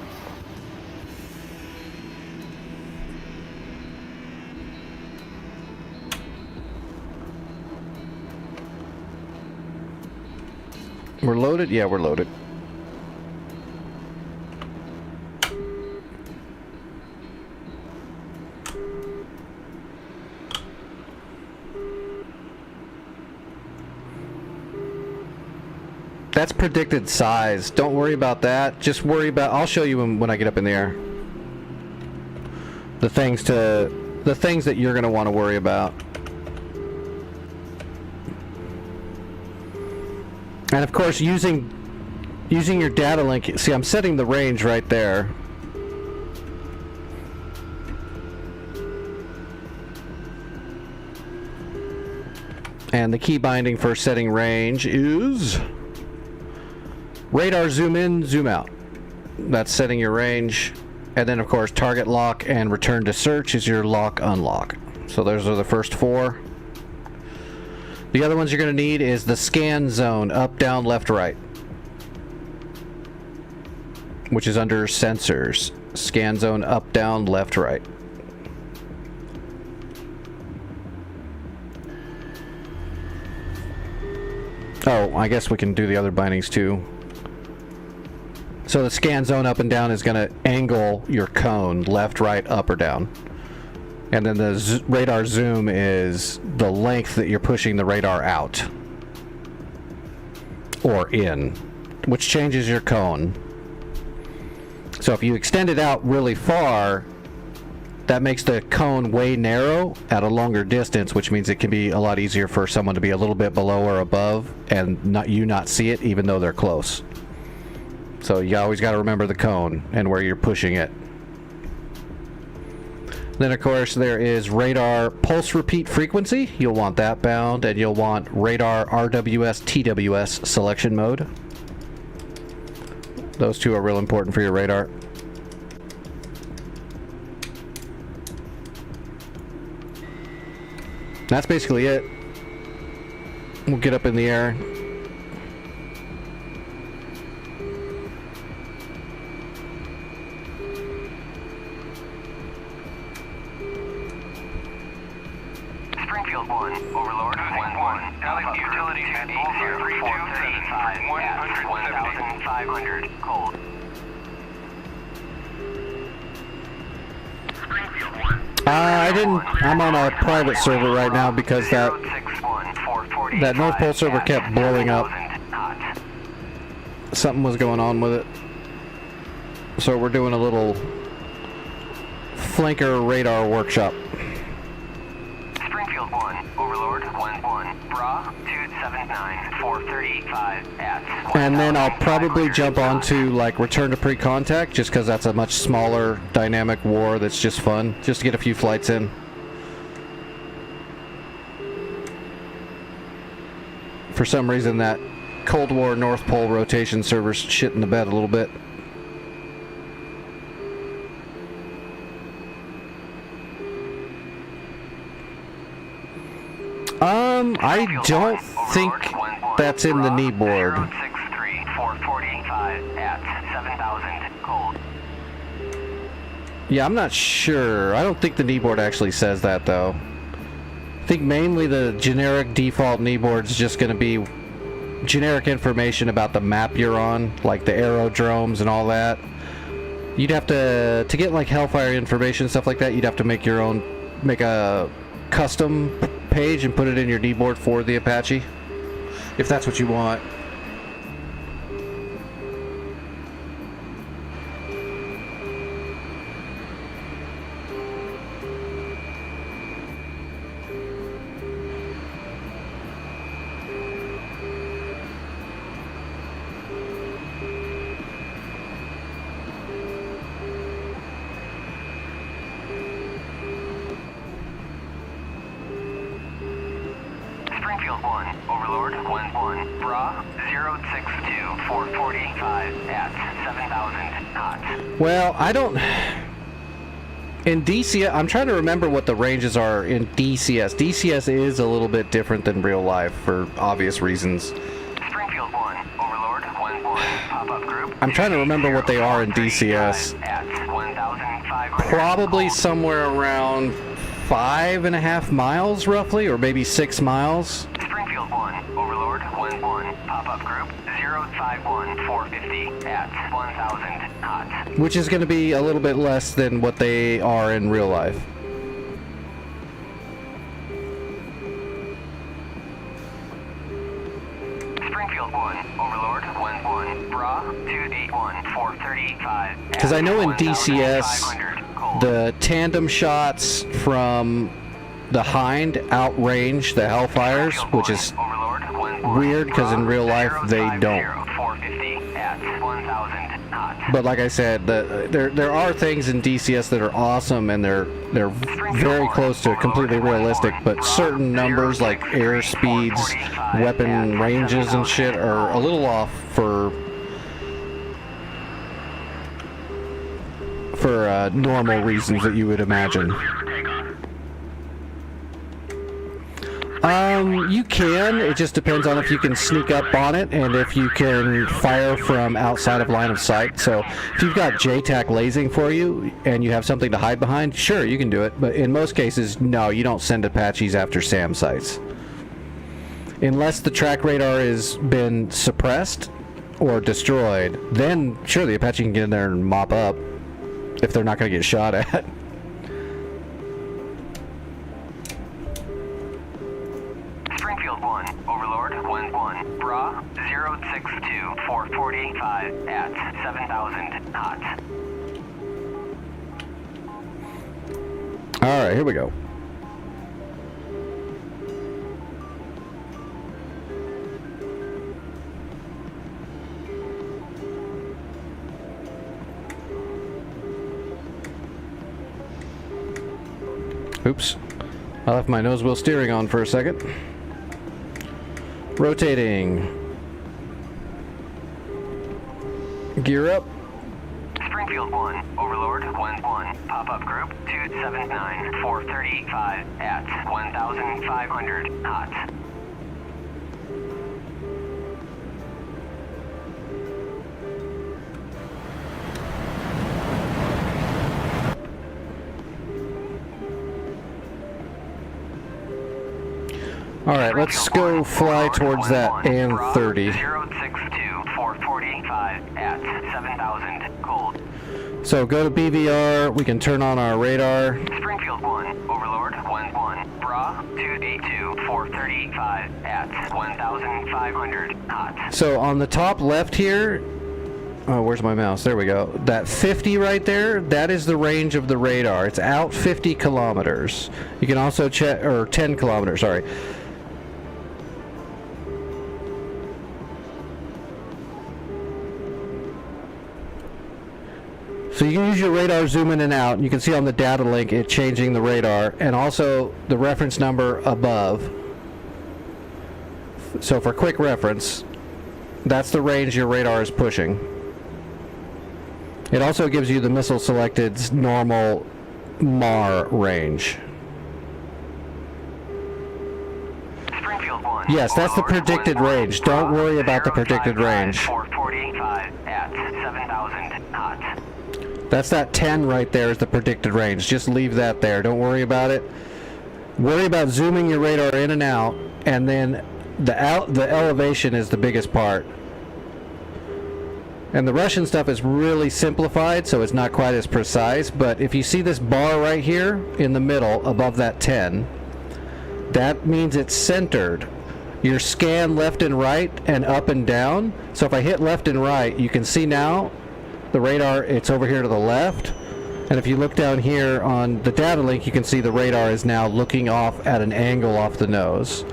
We're loaded? Yeah, we're loaded. That's predicted size. Don't worry about that. Just worry about... I'll show you when I get up in the air. The things that you're going to want to worry about. And of course, using your data link... See, I'm setting the range right there. And the key binding for setting range is... radar zoom in, zoom out. That's setting your range. And then, of course, target lock and return to search is your lock unlock. So those are the first four. The other ones you're going to need is the scan zone, up, down, left, right. Which is under sensors. Scan zone, up, down, left, right. Oh, I guess we can do the other bindings too. So the scan zone up and down is going to angle your cone left, right, up, or down. And then the radar zoom is the length that you're pushing the radar out. Or in. Which changes your cone. So if you extend it out really far, that makes the cone way narrow at a longer distance, which means it can be a lot easier for someone to be a little bit below or above and not see it even though they're close. So you always got to remember the cone and where you're pushing it. Then of course there is radar pulse repeat frequency. You'll want that bound, and you'll want radar RWS TWS selection mode. Those two are real important for your radar. That's basically it. We'll get up in the air. Springfield 1, Overlord, 1-1. Allied utilities at 435 at 1,500, cold. Springfield 1. I'm on a private server right now because that North Pole server kept blowing up. Something was going on with it. So we're doing a little flanker radar workshop. Springfield 1, Overlord, 1-1. Bra, 279, 435 at... And then I'll probably jump onto like return to pre-contact, just because that's a much smaller dynamic war that's just fun, just to get a few flights in. For some reason that Cold War North Pole rotation server's shit in the bed a little bit. I don't think that's in the knee board. 063, 445 at 7,000, cold. Yeah, I'm not sure. I don't think the knee board actually says that, though. I think mainly the generic default knee board is just going to be generic information about the map you're on, like the aerodromes and all that. You'd have to get like Hellfire information, stuff like that, you'd have to make a custom page and put it in your knee board for the Apache, if that's what you want. Springfield 1, Overlord 1-1, Bra 062 445 at 7,000 knots. Well, I don't... In DCS, I'm trying to remember what the ranges are in DCS. DCS is a little bit different than real life for obvious reasons. Springfield 1, Overlord 1-1, pop-up group. I'm trying to remember what they are in DCS. At 1,500. Probably somewhere around 5.5 miles, roughly, or maybe 6 miles. Springfield 1, Overlord 1-1, pop-up group 051 450 at 1,000 knots. Which is going to be a little bit less than what they are in real life. Springfield 1, Overlord 1-1, Bra 281 435. Because I know in DCS, the tandem shots from the Hind outrange the Hellfires, which is weird because in real life they don't. But like I said, there are things in DCS that are awesome and they're very close to completely realistic, but certain numbers like air speeds, weapon ranges and shit are a little off for normal reasons that you would imagine. You can. It just depends on if you can sneak up on it and if you can fire from outside of line of sight. So if you've got JTAC lasing for you and you have something to hide behind, sure, you can do it. But in most cases, no, you don't send Apaches after SAM sites. Unless the track radar has been suppressed or destroyed, then sure, the Apache can get in there and mop up if they're not going to get shot at. Springfield 1, Overlord 1-1, Bra 062 445 at 7,000 knots. Alright, here we go. Oops. I left my nose wheel steering on for a second. Rotating. Gear up. Springfield 1, Overlord 1-1, pop-up group 279 435 at 1,500 knots. Alright, let's go fly towards that AN-30. 062 445 at 7,000 cold. So go to BVR, we can turn on our radar. Springfield 1, Overlord 1-1, Bra 282 435 at 1,500 knots. So on the top left here, oh, where's my mouse? There we go. That 50 right there, that is the range of the radar. It's out 50 kilometers. You can also check, or 10 kilometers, sorry. So you can use your radar zoom in and out. You can see on the data link it changing the radar and also the reference number above. So for quick reference, that's the range your radar is pushing. It also gives you the missile selected's normal MAR range. Springfield 1, Yes, that's the Overlord predicted 1-1, range. Don't Bra worry about the predicted 055 range. 445 at 7,000 knots. That's that 10 right there is the predicted range. Just leave that there. Don't worry about it. Worry about zooming your radar in and out, and then the elevation is the biggest part. And the Russian stuff is really simplified, so it's not quite as precise, but if you see this bar right here in the middle above that 10, that means it's centered. Your scan left and right and up and down. So if I hit left and right, you can see now the radar, it's over here to the left. And if you look down here on the data link, you can see the radar is now looking off at an angle off the nose.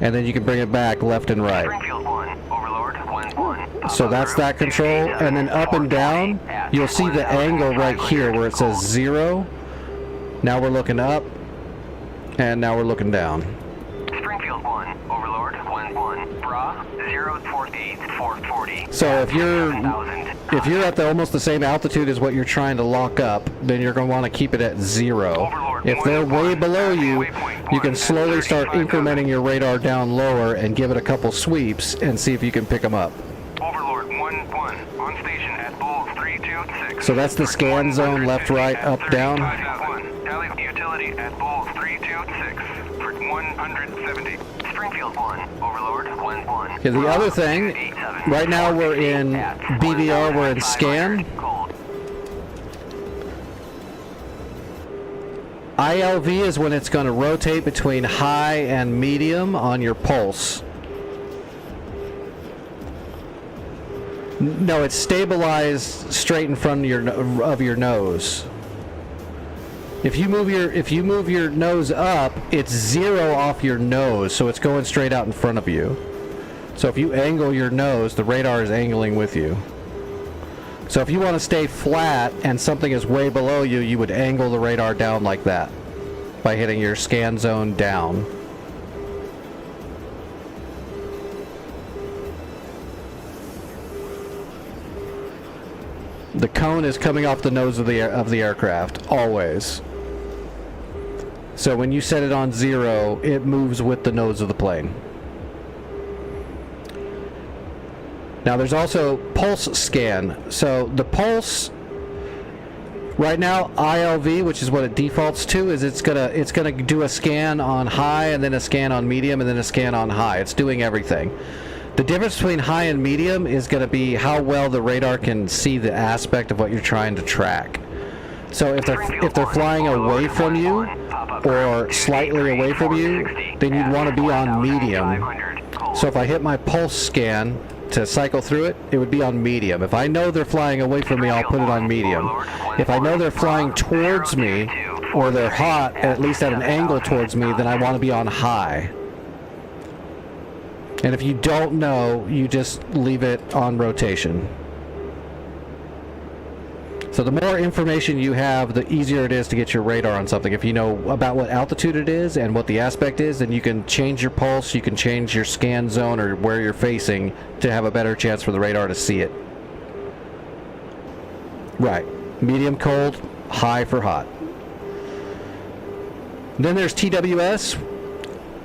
And then you can bring it back left and right. Springfield 1, Overlord 1-1. So that's that control. And then up and down, you'll see the angle right here where it says 0. Now we're looking up, and now we're looking down. Springfield Springfield 1, Overlord, Wind 1, Bra, 048, 440. So if you're 1000. at almost the same altitude as what you're trying to lock up, then you're going to want to keep it at 0. If they're way below you, you can slowly start incrementing your radar down lower and give it a couple sweeps and see if you can pick them up. Overlord 1-1 on station at Bull 326. So that's the scan zone, left, right, up, down. Tally utility at Bull 326 for 170. Springfield 1, Overlord 1-1. Okay, the other thing, right now we're in BVR, we're in scan. Cold. ILV is when it's going to rotate between high and medium on your pulse. No, it's stabilized straight in front of your nose. If you move your nose up, it's 0 off your nose, so it's going straight out in front of you. So if you angle your nose, the radar is angling with you. So if you want to stay flat and something is way below you, you would angle the radar down like that by hitting your scan zone down. The cone is coming off the nose of the aircraft, always. So when you set it on 0, it moves with the nose of the plane. Now there's also pulse scan. So the pulse right now, ILV, which is what it defaults to, is it's gonna do a scan on high and then a scan on medium and then a scan on high. It's doing everything. The difference between high and medium is going to be how well the radar can see the aspect of what you're trying to track. So if they're flying away from you or slightly away from you, then you'd want to be on medium. So if I hit my pulse scan to cycle through it, it would be on medium. If I know they're flying away from me, I'll put it on medium. If I know they're flying towards me or they're hot, at least at an angle towards me, then I want to be on high. And if you don't know, you just leave it on rotation. So the more information you have, the easier it is to get your radar on something. If you know about what altitude it is and what the aspect is, then you can change your pulse, you can change your scan zone or where you're facing to have a better chance for the radar to see it. Right. Medium cold, high for hot. Then there's TWS.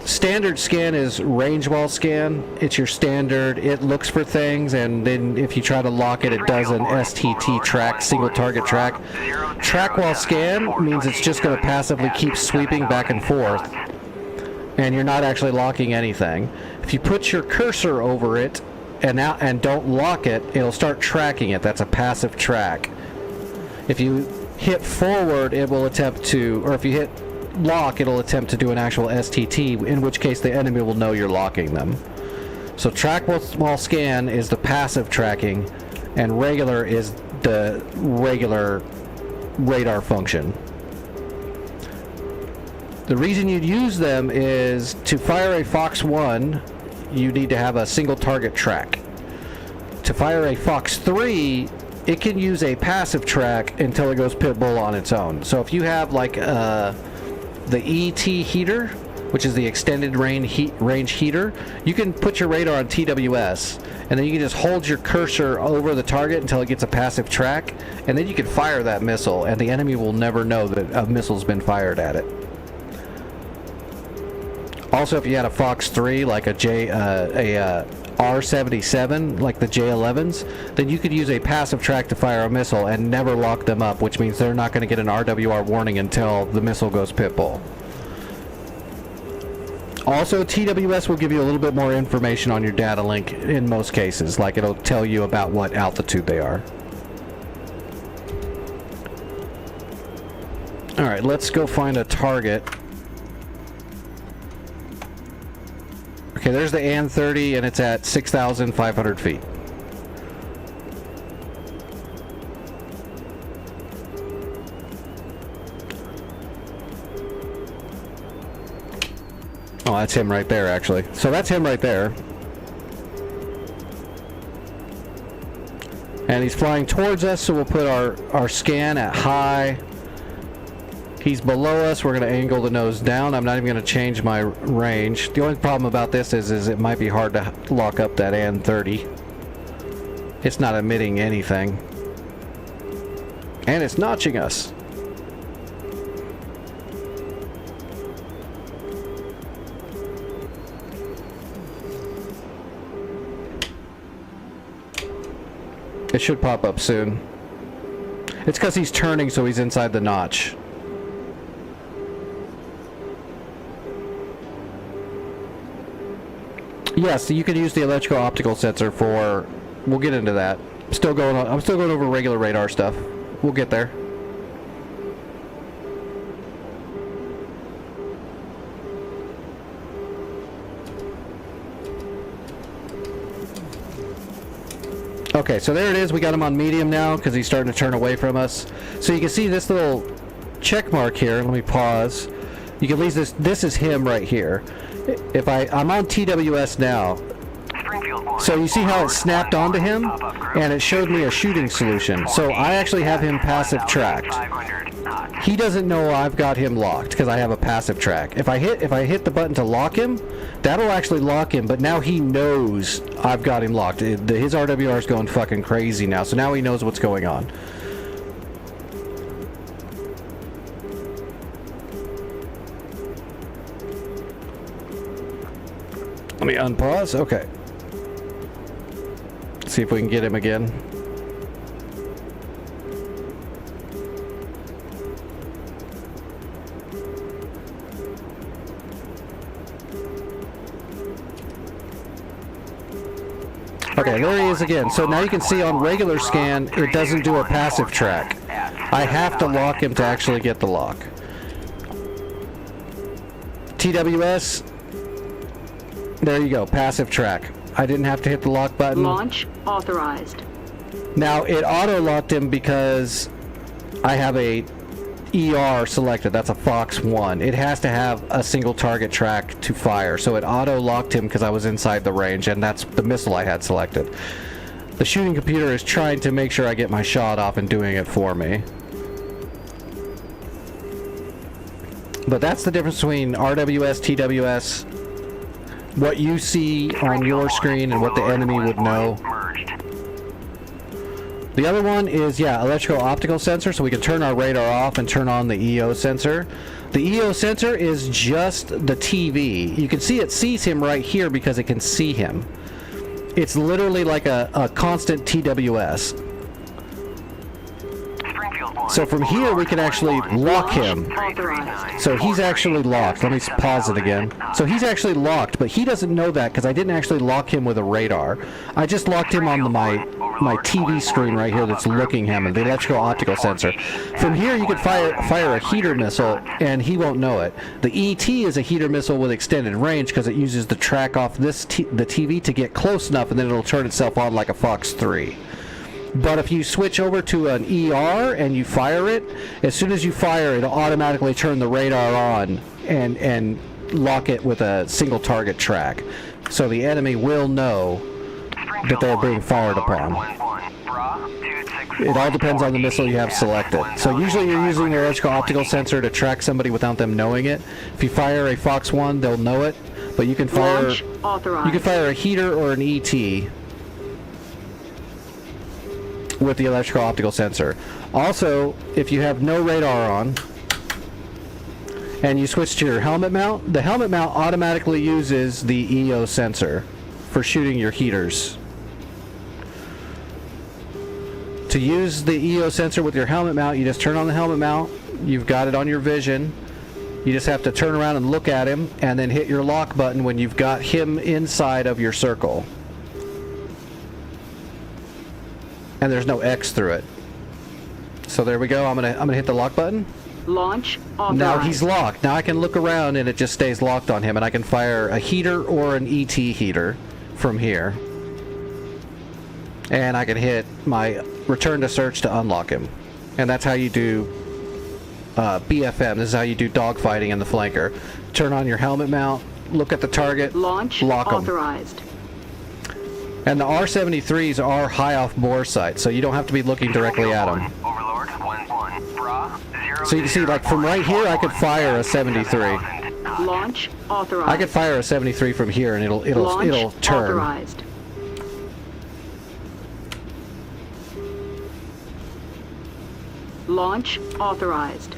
Standard scan is range wall scan. It's your standard. It looks for things, and then if you try to lock it, it does an STT track, single target track. Track wall scan means it's just going to passively keep sweeping back and forth, and you're not actually locking anything. If you put your cursor over it and don't lock it, it'll start tracking it. That's a passive track. If you hit forward, it will attempt to, or if you hit lock, it'll attempt to do an actual STT, in which case the enemy will know you're locking them. So track wall scan is the passive tracking, and regular is the regular radar function. The reason you'd use them is to fire a Fox 1, you need to have a single target track. To fire a Fox 3, it can use a passive track until it goes pit bull on its own. So if you have like the ET heater, which is the extended range heater, you can put your radar on TWS, and then you can just hold your cursor over the target until it gets a passive track, and then you can fire that missile, and the enemy will never know that a missile's been fired at it. Also, if you had a Fox 3, like a R77, like the J11s, then you could use a passive track to fire a missile and never lock them up, which means they're not going to get an RWR warning until the missile goes pit bull. Also, TWS will give you a little bit more information on your data link in most cases, like it'll tell you about what altitude they are. Alright, let's go find a target. Okay, there's the AN-30, and it's at 6,500 feet. Oh, that's him right there, actually. So that's him right there. And he's flying towards us, so we'll put our scan at high. He's below us. We're going to angle the nose down. I'm not even going to change my range. The only problem about this is it might be hard to lock up that AN 30. It's not emitting anything. And it's notching us. It should pop up soon. It's because he's turning, so he's inside the notch. Yes, you can use the electro-optical sensor for... We'll get into that. I'm still going over regular radar stuff. We'll get there. Okay, so there it is. We got him on medium now because he's starting to turn away from us. So you can see this little check mark here. Let me pause. You can leave this. This is him right here. If I'm on TWS now. So you see how it snapped onto him, and it showed me a shooting solution. So I actually have him passive tracked. He doesn't know I've got him locked because I have a passive track. If I hit the button to lock him, that'll actually lock him. But now he knows I've got him locked. His RWR is going fucking crazy now. So now he knows what's going on. Let me unpause. Okay. See if we can get him again. Okay, there he is again. So now you can see on regular scan, it doesn't do a passive track. I have to lock him to actually get the lock. TWS, there you go, passive track. I didn't have to hit the lock button. Launch authorized. Now, it auto-locked him because I have a ER selected. That's a Fox 1. It has to have a single target track to fire. So it auto-locked him because I was inside the range, and that's the missile I had selected. The shooting computer is trying to make sure I get my shot off and doing it for me. But that's the difference between RWS, TWS, what you see on your screen and what the enemy would know. The other one is, yeah, electro-optical sensor, so we can turn our radar off and turn on the EO sensor. The EO sensor is just the TV. You can see it sees him right here because it can see him. It's literally like a constant TWS. So from here we can actually lock him. So he's actually locked. Let me pause it again. So he's actually locked, but he doesn't know that because I didn't actually lock him with a radar. I just locked him on my TV screen right here that's looking him, the electro-optical sensor. From here you could fire a heater missile and he won't know it. The ET is a heater missile with extended range because it uses the track off the TV to get close enough and then it'll turn itself on like a Fox 3. But if you switch over to an ER and you fire it, as soon as you fire, it'll automatically turn the radar on and lock it with a single target track. So the enemy will know that they're being fired upon. It all depends on the missile you have selected. So usually you're using the electro-optical sensor to track somebody without them knowing it. If you fire a Fox 1, they'll know it. But you can fire a heater or an ET with the electro-optical sensor. Also, if you have no radar on and you switch to your helmet mount, the helmet mount automatically uses the EO sensor for shooting your heaters. To use the EO sensor with your helmet mount, you just turn on the helmet mount, you've got it on your vision, you just have to turn around and look at him and then hit your lock button when you've got him inside of your circle. And there's no X through it. So there we go. I'm gonna hit the lock button. Launch authorized. Now he's locked. Now I can look around and it just stays locked on him, and I can fire a heater or an ET heater from here. And I can hit my return to search to unlock him. And that's how you do BFM. This is how you do dogfighting in the flanker. Turn on your helmet mount, look at the target, launch lock him. authorized. And the R-73s are high off bore sight, so you don't have to be looking directly at them. Overlord 1-1. Bra So you can see, like, from right here, I could fire a 73. Launch authorized. I could fire a 73 from here, and it'll turn. Authorized. Launch authorized.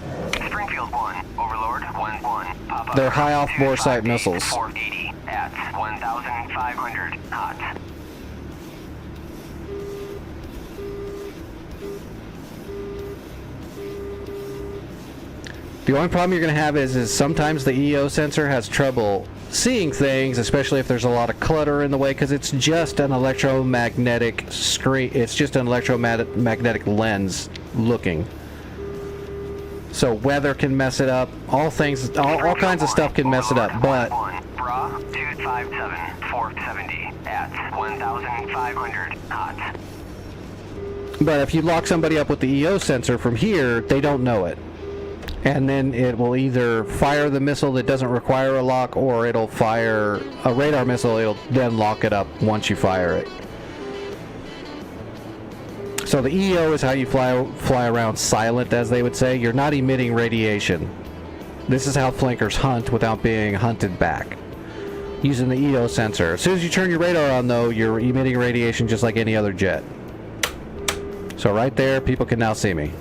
Springfield 1, Overlord 1-1. Pop up. They're high off bore sight missiles. 480 at 1,500 knots. The only problem you're going to have is sometimes the EO sensor has trouble seeing things, especially if there's a lot of clutter in the way, because it's just an electromagnetic screen. It's just an electromagnetic lens looking. So weather can mess it up. All kinds of stuff can mess it up. But Bra 257 470 at 1,500 knots. but if you lock somebody up with the EO sensor from here, they don't know it. And then it will either fire the missile that doesn't require a lock, or it'll fire a radar missile. It'll then lock it up once you fire it. So the EO is how you fly around silent, as they would say. You're not emitting radiation. This is how flankers hunt without being hunted back, using the EO sensor. As soon as you turn your radar on, though, you're emitting radiation just like any other jet. So right there, people can now see me.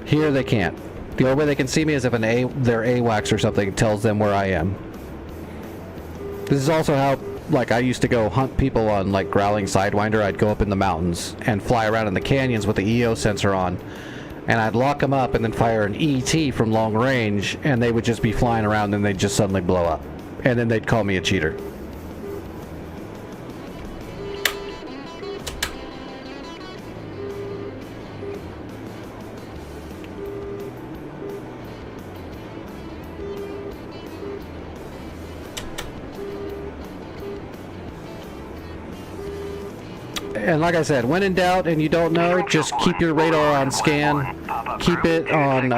Here they can't. The only way they can see me is if their AWACS or something tells them where I am. This is also how, like, I used to go hunt people on, like, Growling Sidewinder. I'd go up in the mountains and fly around in the canyons with the EO sensor on, and I'd lock them up and then fire an ET from long range, and they would just be flying around and they'd just suddenly blow up. And then they'd call me a cheater. And like I said, when in doubt and you don't know, just keep your radar on scan, keep it on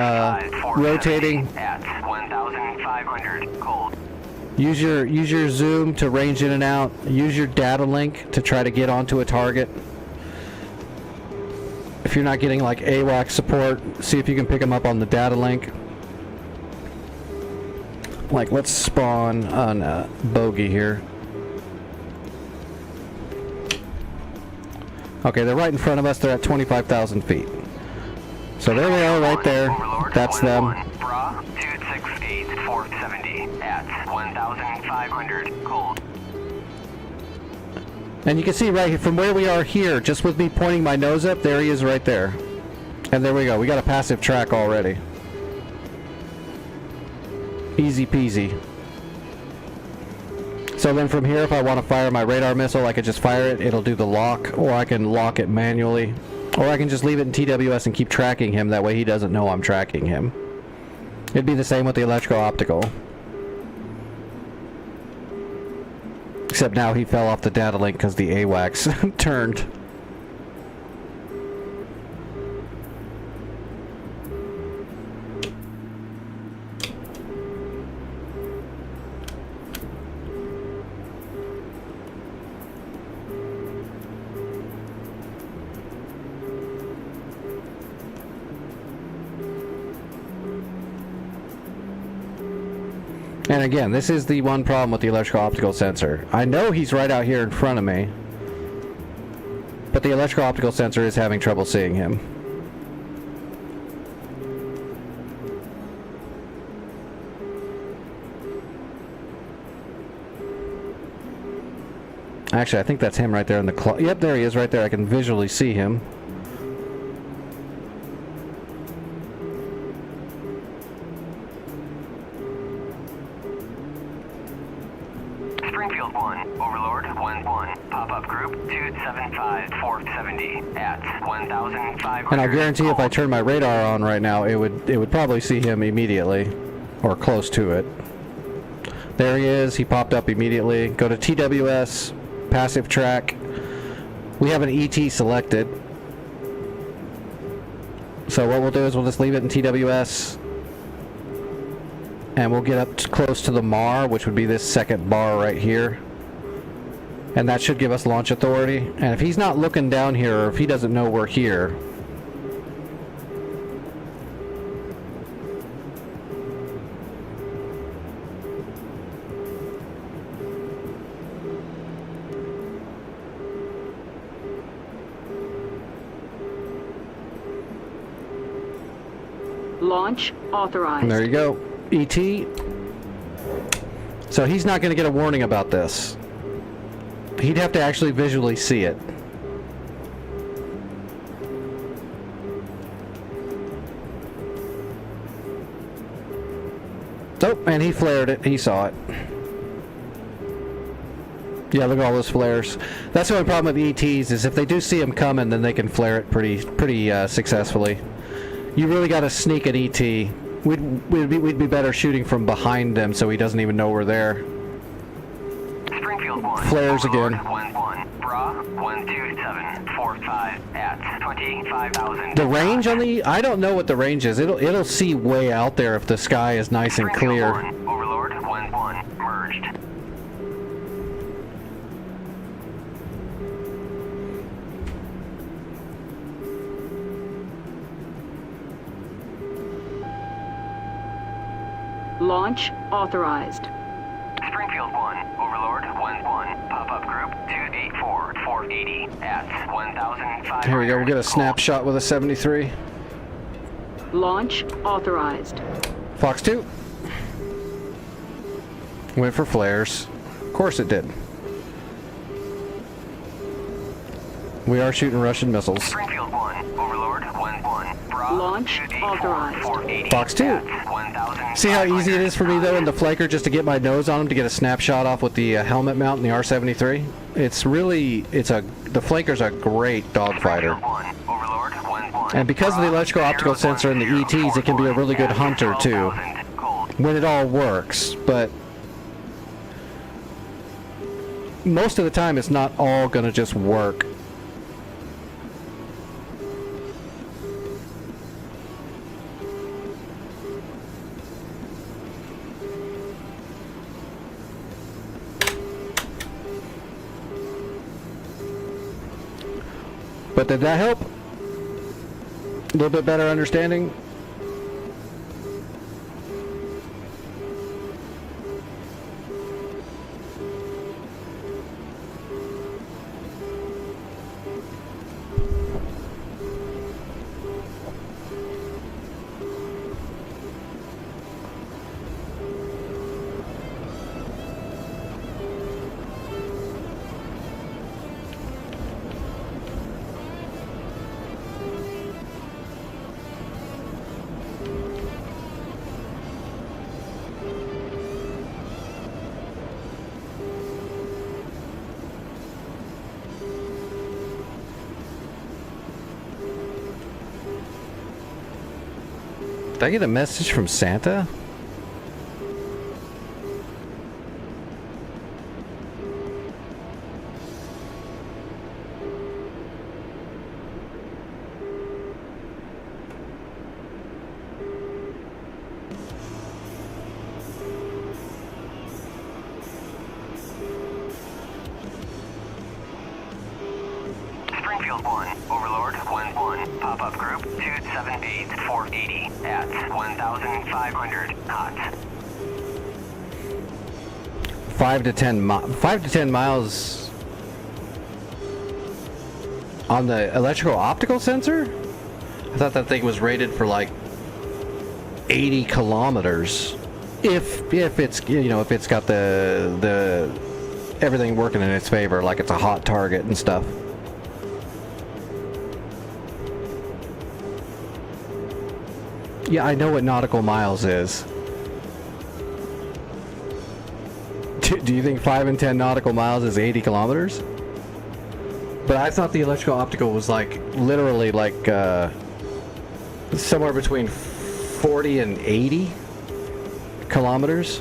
rotating. At 1,500 cold. Use your zoom to range in and out. Use your data link to try to get onto a target. If you're not getting like AWACS support, see if you can pick them up on the data link. Like, let's spawn on a bogey here. Okay, they're right in front of us. They're at 25,000 feet. So there they are, right there. That's them. Bra 268 470 at 1,500 cold. And you can see right here, from where we are here, just with me pointing my nose up, there he is right there. And there we go. We got a passive track already. Easy peasy. So then from here, if I want to fire my radar missile, I could just fire it. It'll do the lock, or I can lock it manually. Or I can just leave it in TWS and keep tracking him. That way he doesn't know I'm tracking him. It'd be the same with the electro-optical. Except now he fell off the data link because the AWACS turned. And again, this is the one problem with the electrical optical sensor. I know he's right out here in front of me, but the electrical optical sensor is having trouble seeing him. Actually, I think that's him right there in the yep, there he is right there. I can visually see him. Springfield 1, Overlord 1-1. Pop-up group 275 470 at 1,500. And I guarantee if I turn my radar on right now, it would probably see him immediately, or close to it. There he is. He popped up immediately. Go to TWS, passive track. We have an ET selected. So what we'll do is we'll just leave it in TWS. And we'll get up close to the MAR, which would be this second bar right here. And that should give us launch authority. And if he's not looking down here, or if he doesn't know we're here, Launch authorized. And there you go. ET. So he's not going to get a warning about this. He'd have to actually visually see it. Oh, and he flared it. He saw it. Yeah, look at all those flares. That's the only problem with ETs is if they do see them coming, then they can flare it pretty successfully. You really got to sneak at ET. We'd be better shooting from behind them so he doesn't even know we're there. Springfield 1. Flares Overlord again. 1-1. Bra 12745 at 25,000. The range on the... I don't know what the range is. It'll see way out there if the sky is nice and Springfield clear. 1. Overlord 1-1. Merged. Launch authorized. Springfield 1. Overlord 1-1. Pop-up group 284-480 at 1,500. Here we go. We'll get a snapshot with a 73. Launch authorized. Fox 2. Went for flares. Of course it did. We are shooting Russian missiles. Springfield 1. Overlord 1-1. Bra Launch authorized. 284-480 Fox 2. at 1,500. See how easy it is for me, though, in the flanker just to get my nose on him to get a snapshot off with the helmet mount in the R-73? It's really... The flanker's a great dogfighter. Springfield 1. Overlord 1-1. And because of the electrical optical sensor and the ETs, it can be a really good hunter, too. 12,000 cold. When it all works, but... most of the time, it's not all gonna just work. But did that help? A little bit better understanding? Did I get a message from Santa? Springfield 1. Overlord 1-1. Pop-up group 278-480 at 1,500 knots. 5 to 10 miles on the electrical optical sensor? I thought that thing was rated for like 80 kilometers. If it's, you know, if it's got the everything working in its favor, like it's a hot target and stuff. Yeah, I know what nautical miles is. Do you think 5 and 10 nautical miles is 80 kilometers? But I thought the electrical optical was like literally like somewhere between 40 and 80 kilometers.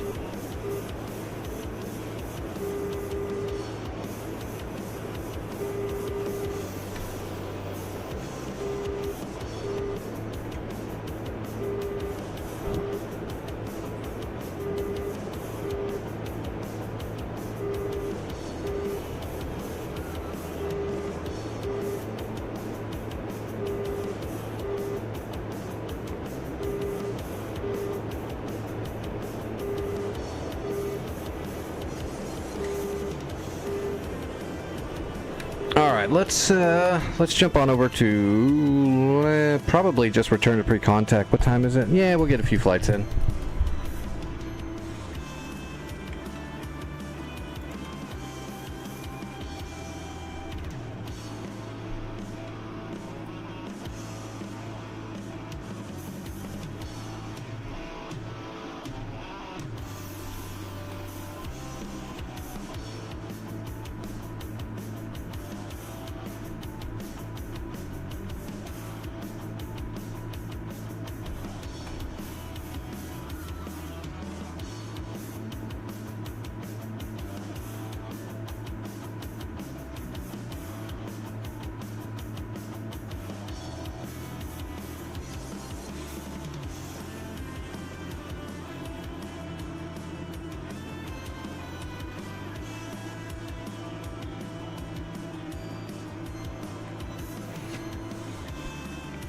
right, let's jump on over to probably just return to pre-contact. What time is it? Yeah, we'll get a few flights in.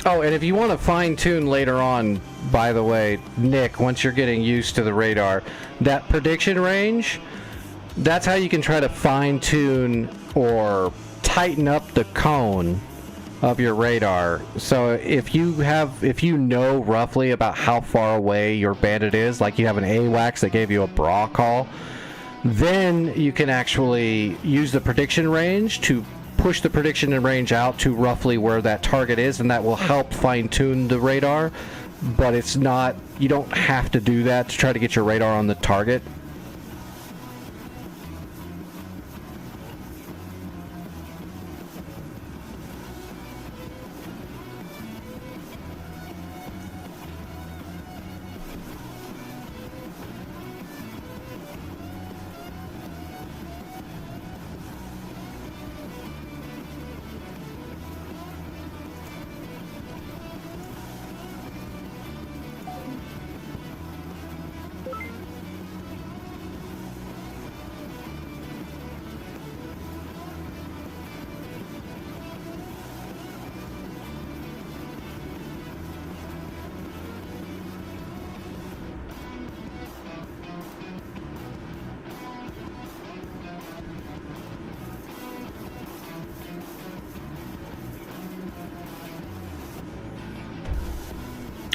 Oh, and if you want to fine-tune later on, by the way, Nick, once you're getting used to the radar, that prediction range, that's how you can try to fine-tune or tighten up the cone of your radar. So if you know roughly about how far away your bandit is, like you have an AWACS that gave you a BRA call, then you can actually use the prediction range to push the prediction and range out to roughly where that target is, and that will help fine-tune the radar. But it's not, you don't have to do that to try to get your radar on the target.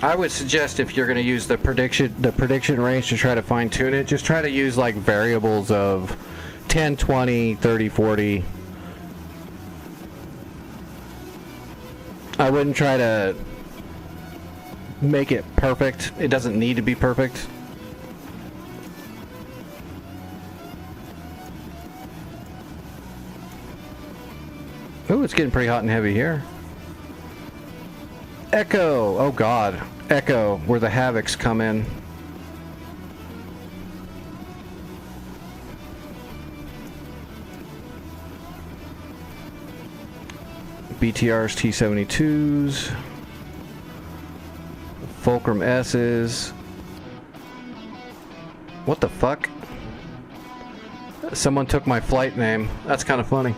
I would suggest if you're going to use the prediction range to try to fine tune it, just try to use like variables of 10, 20, 30, 40. I wouldn't try to make it perfect. It doesn't need to be perfect. Ooh, it's getting pretty hot and heavy here. Echo! Oh god. Echo, where the Havocs come in. BTRs, T-72s. Fulcrum S's. What the fuck? Someone took my flight name. That's kind of funny.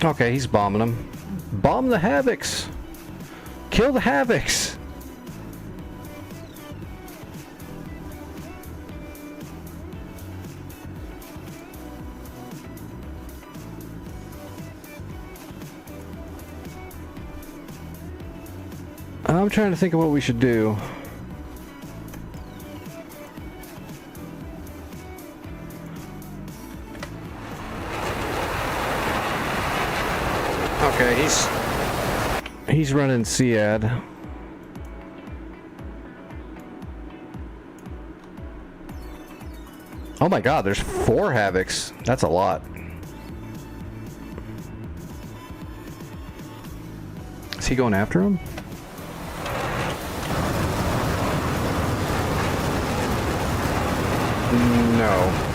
Okay, he's bombing them. Bomb the Havocs! Kill the Havocs! I'm trying to think of what we should do. Okay, he's running SEAD. Oh my god, there's 4 Havocs. That's a lot. he going after him? No.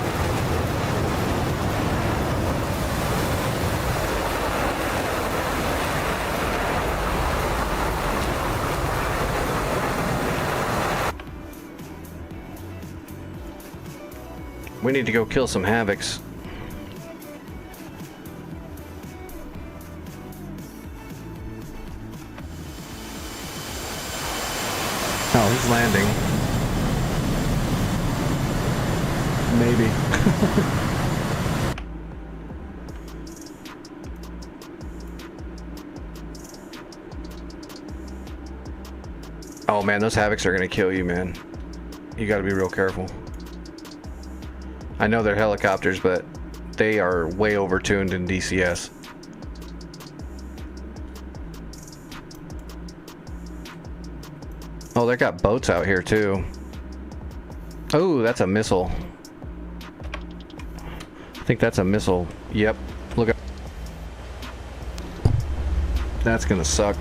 We need to go kill some Havocs. Oh, he's landing. Maybe. Oh man, those Havocs are gonna kill you, man. You gotta be real careful. I know they're helicopters, but they are way overtuned in DCS. Oh, they got boats out here too. Oh, that's a missile. I think that's a missile. Yep. Look at. That's gonna suck.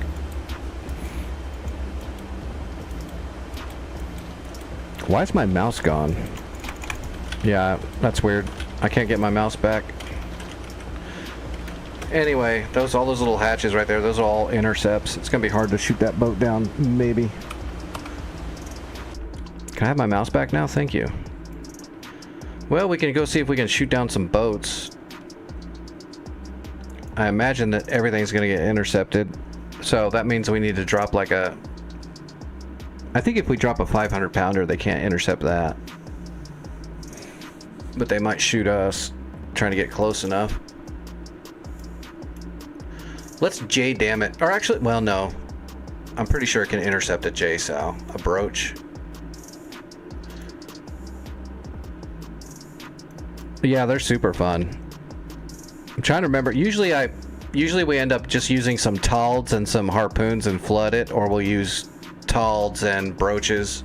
Why is my mouse gone? Yeah, that's weird. I can't get my mouse back. Anyway, all those little hatches right there, those are all intercepts. It's gonna be hard to shoot that boat down, maybe. Can I have my mouse back now? Thank you. Well, we can go see if we can shoot down some boats. I imagine that everything's gonna get intercepted. So that means we need to drop like a... I think if we drop a 500 pounder, they can't intercept that. But they might shoot us, trying to get close enough. Let's J-dam it. Or actually, well, no. I'm pretty sure it can intercept a J-Sal, a broach. Yeah, they're super fun. I'm trying to remember. Usually we end up just using some Talds and some harpoons and flood it, or we'll use Talds and brooches.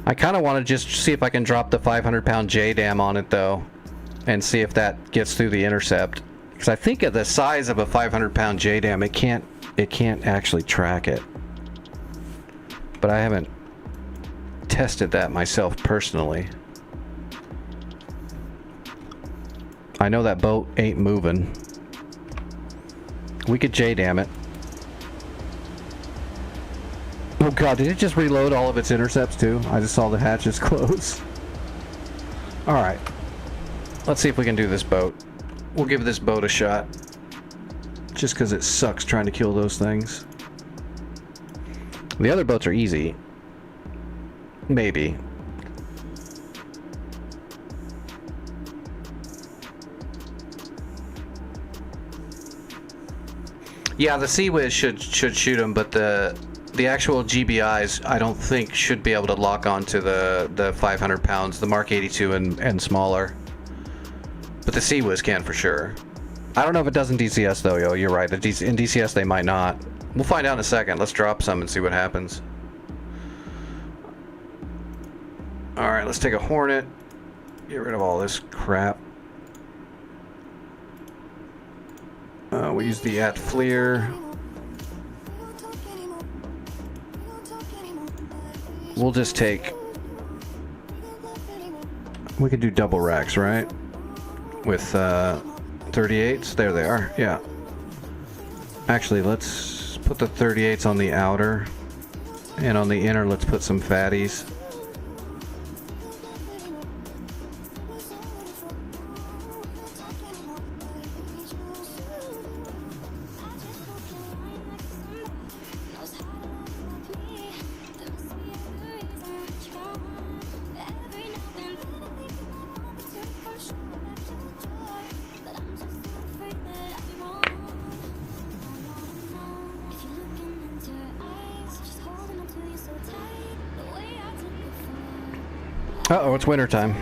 I kind of want to just see if I can drop the 500-pound J-dam on it though, and see if that gets through the intercept. Because I think at the size of a 500-pound J-dam, it can't actually track it. But I haven't tested that myself personally. I know that boat ain't moving. We could J-dam it. Oh god, did it just reload all of its intercepts too? I just saw the hatches close. Alright. Let's see if we can do this boat. We'll give this boat a shot. Just because it sucks trying to kill those things. The other boats are easy. Maybe. Yeah, the Sea Whiz should shoot them, but the actual GBIs I don't think should be able to lock onto the 500 pounds, the Mark 82 and smaller. But the Sea Whiz can for sure. I don't know if it does in DCS though, yo. You're right. In DCS they might not. We'll find out in a second. Let's drop some and see what happens. Alright, let's take a Hornet. Get rid of all this crap. We use the Atfleer. We'll just take... We could do double racks, right? With 38s. There they are. Yeah. Actually, let's put the 38s on the outer. And on the inner, let's put some fatties. Uh-oh, it's winter time.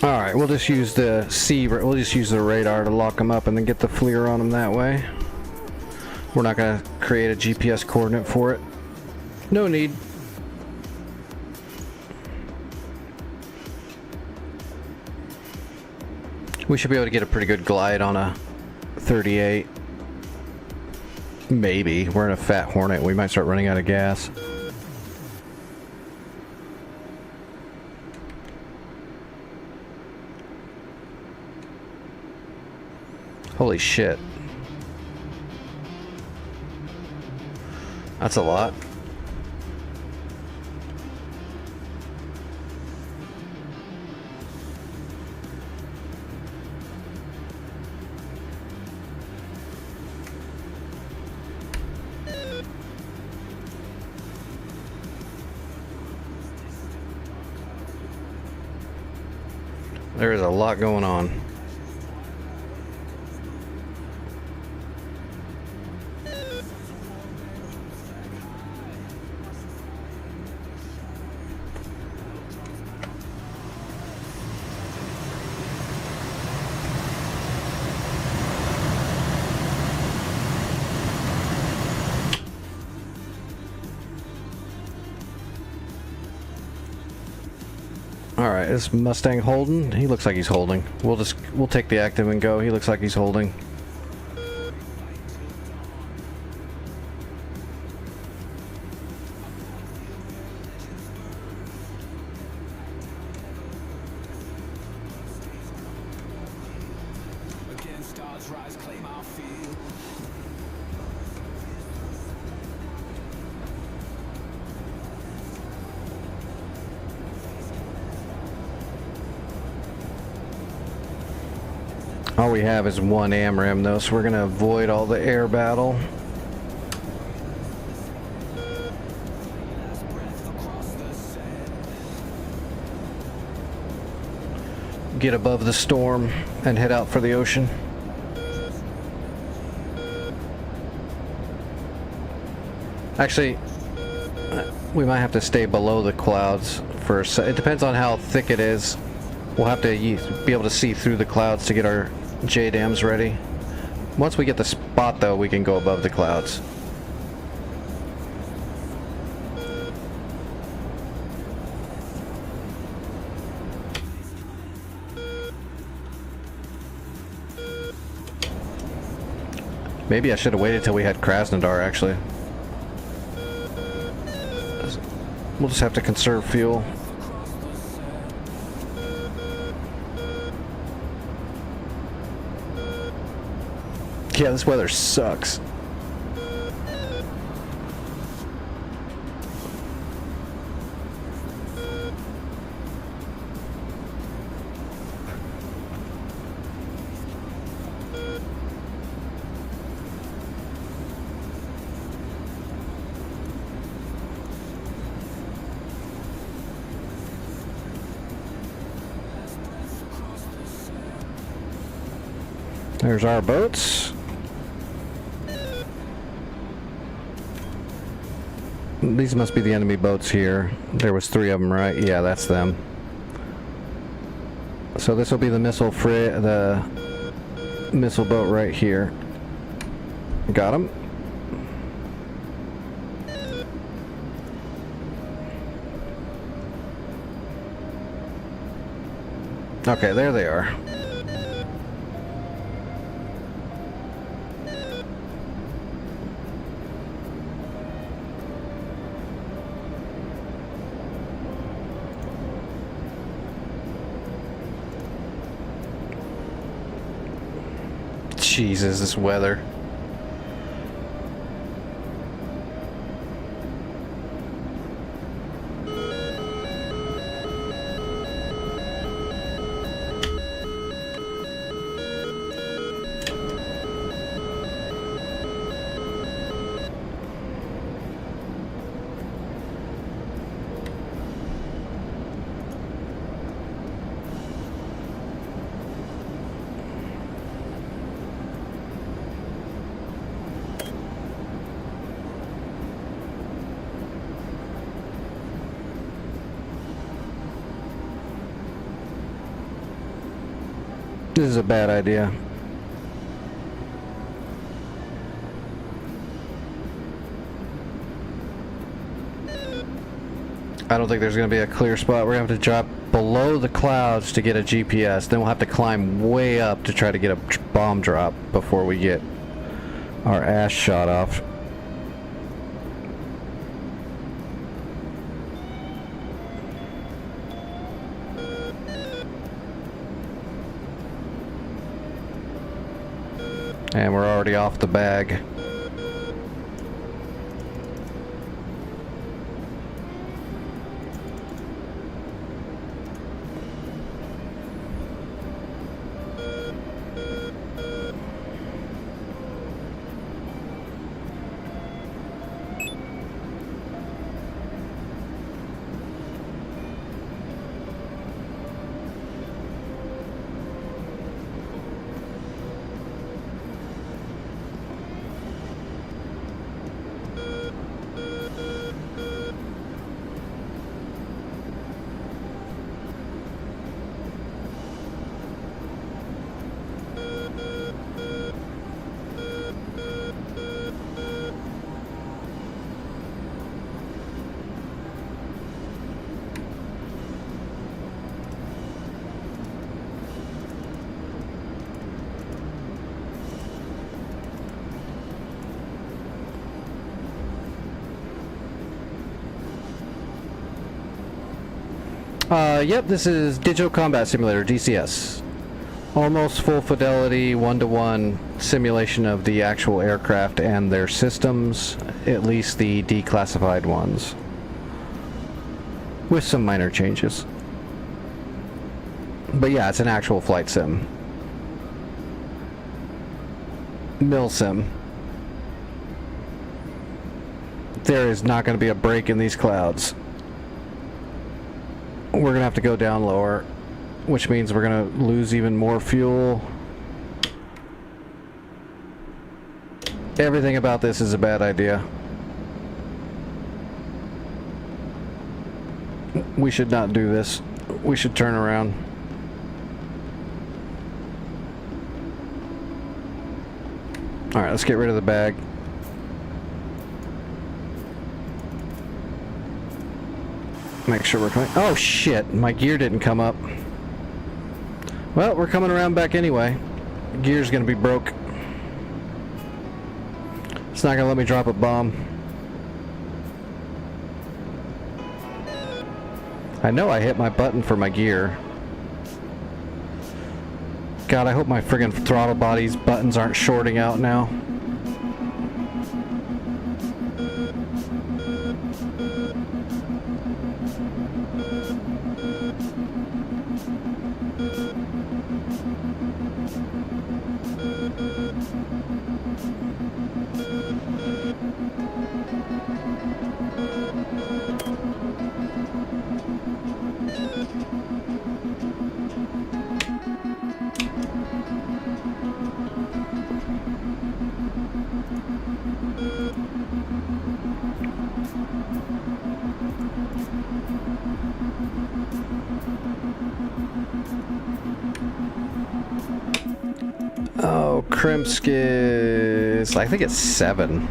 All right, we'll just use the we'll just use the radar to lock them up and then get the FLIR on them that way. We're not gonna create a GPS coordinate for it. No need. We should be able to get a pretty good glide on a 38. Maybe. We're in a Fat Hornet. We might start running out of gas. Holy shit. That's a lot. There is a lot going on. Alright, is Mustang holding? He looks like he's holding. We'll take the active and go. He looks like he's holding. Against odds, rise, claim our field. All we have is one AMRAAM though, so we're gonna avoid all the air battle. Get above the storm and head out for the ocean. Actually, we might have to stay below the clouds for a sec. It depends on how thick it is. We'll have to be able to see through the clouds to get our JDAMs ready. Once we get the spot though, we can go above the clouds. Maybe I should have waited till we had Krasnodar actually. We'll just have to conserve fuel. Yeah, this weather sucks. There's our boats. These must be the enemy boats here. There was 3 of them, right? Yeah, that's them. So this will be the the missile boat right here. Got him. Okay, there they are. Jesus, this weather. This is a bad idea. I don't think there's going to be a clear spot. We're going to have to drop below the clouds to get a GPS. Then we'll have to climb way up to try to get a bomb drop before we get our ass shot off. And we're already off the bag. Yep, this is Digital Combat Simulator, DCS. Almost full fidelity, one-to-one simulation of the actual aircraft and their systems, at least the declassified ones. With some minor changes. But yeah, it's an actual flight sim. Milsim. There is not going to be a break in these clouds. We're gonna have to go down lower, which means we're gonna lose even more fuel. Everything about this is a bad idea. We should not do this. We should turn around. Alright, let's get rid of the bag. Make sure we're coming. Oh shit, my gear didn't come up. Well, we're coming around back anyway. Gear's gonna be broke. It's not gonna let me drop a bomb. I know I hit my button for my gear. God, I hope my friggin' throttle body's buttons aren't shorting out now. Oh, Krimskis. I think it's 7.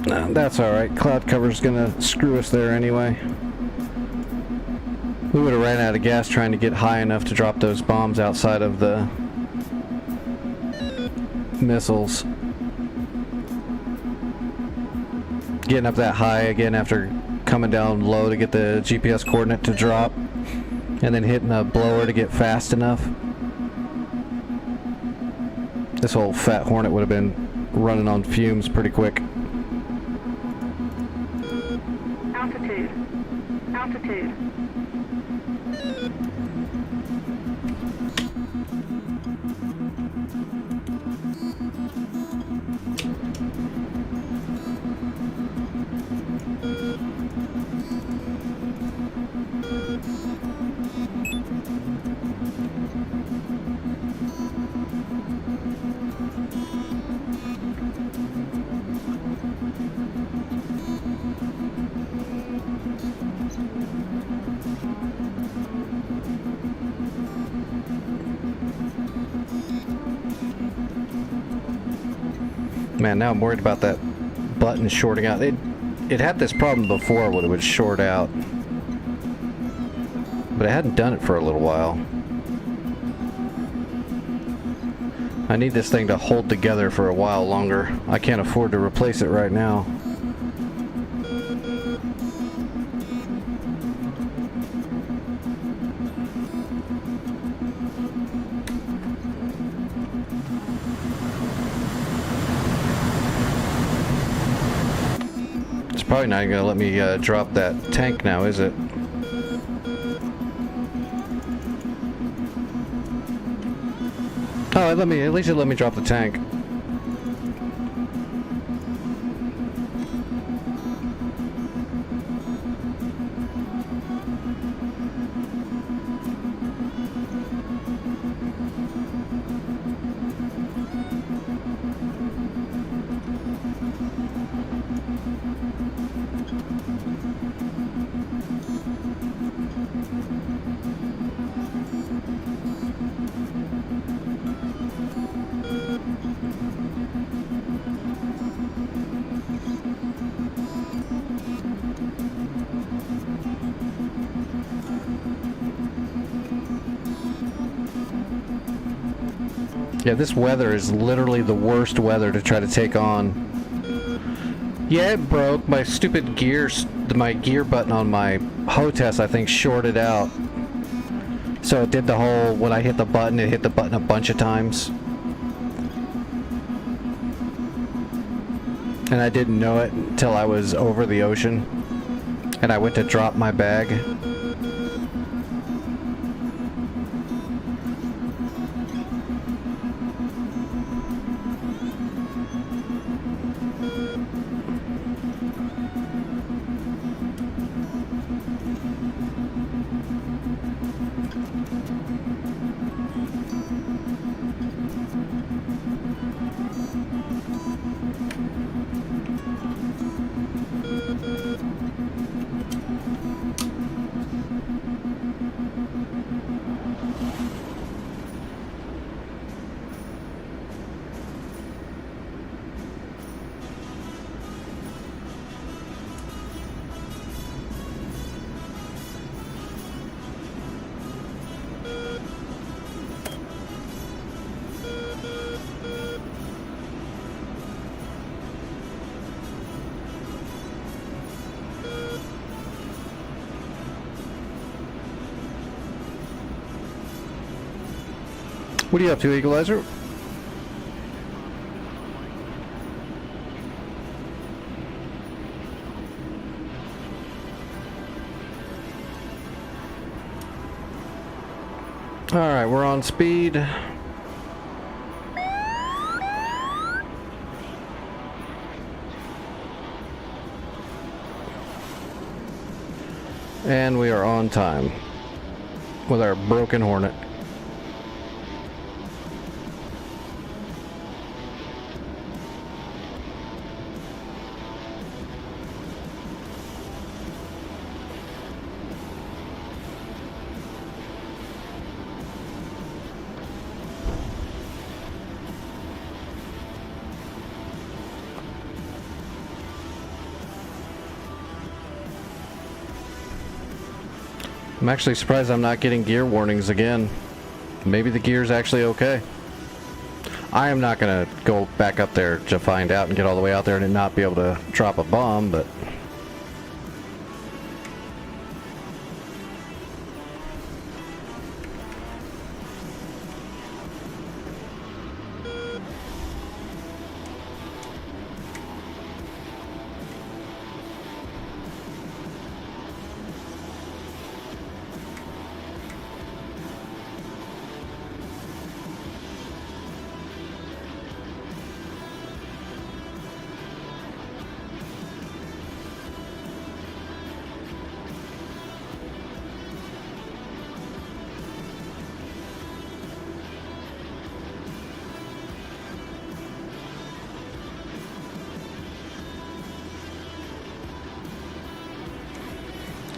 No, that's alright. Cloud cover's gonna screw us there anyway. We would have ran out of gas trying to get high enough to drop those bombs outside of the missiles. Getting up that high again after coming down low to get the GPS coordinate to drop, and then hitting a blower to get fast enough. This whole fat Hornet would have been running on fumes pretty quick. Altitude. Altitude. Man, now I'm worried about that button shorting out. It had this problem before when it would short out. But it hadn't done it for a little while. I need this thing to hold together for a while longer. I can't afford to replace it right now. It's probably not gonna let me drop that tank now, is it? Oh, at least it let me drop the tank. Yeah, this weather is literally the worst weather to try to take on. Yeah, it broke. My stupid gears, my gear button on my HOTAS, I think, shorted out. So it did the whole, when I hit the button, it hit the button a bunch of times. And I didn't know it until I was over the ocean. And I went to drop my bag. What are you up to, Equalizer? Alright, we're on speed. And we are on time with our broken Hornet. I'm actually surprised I'm not getting gear warnings again. Maybe the gear's actually okay. I am not gonna go back up there to find out and get all the way out there and not be able to drop a bomb, but...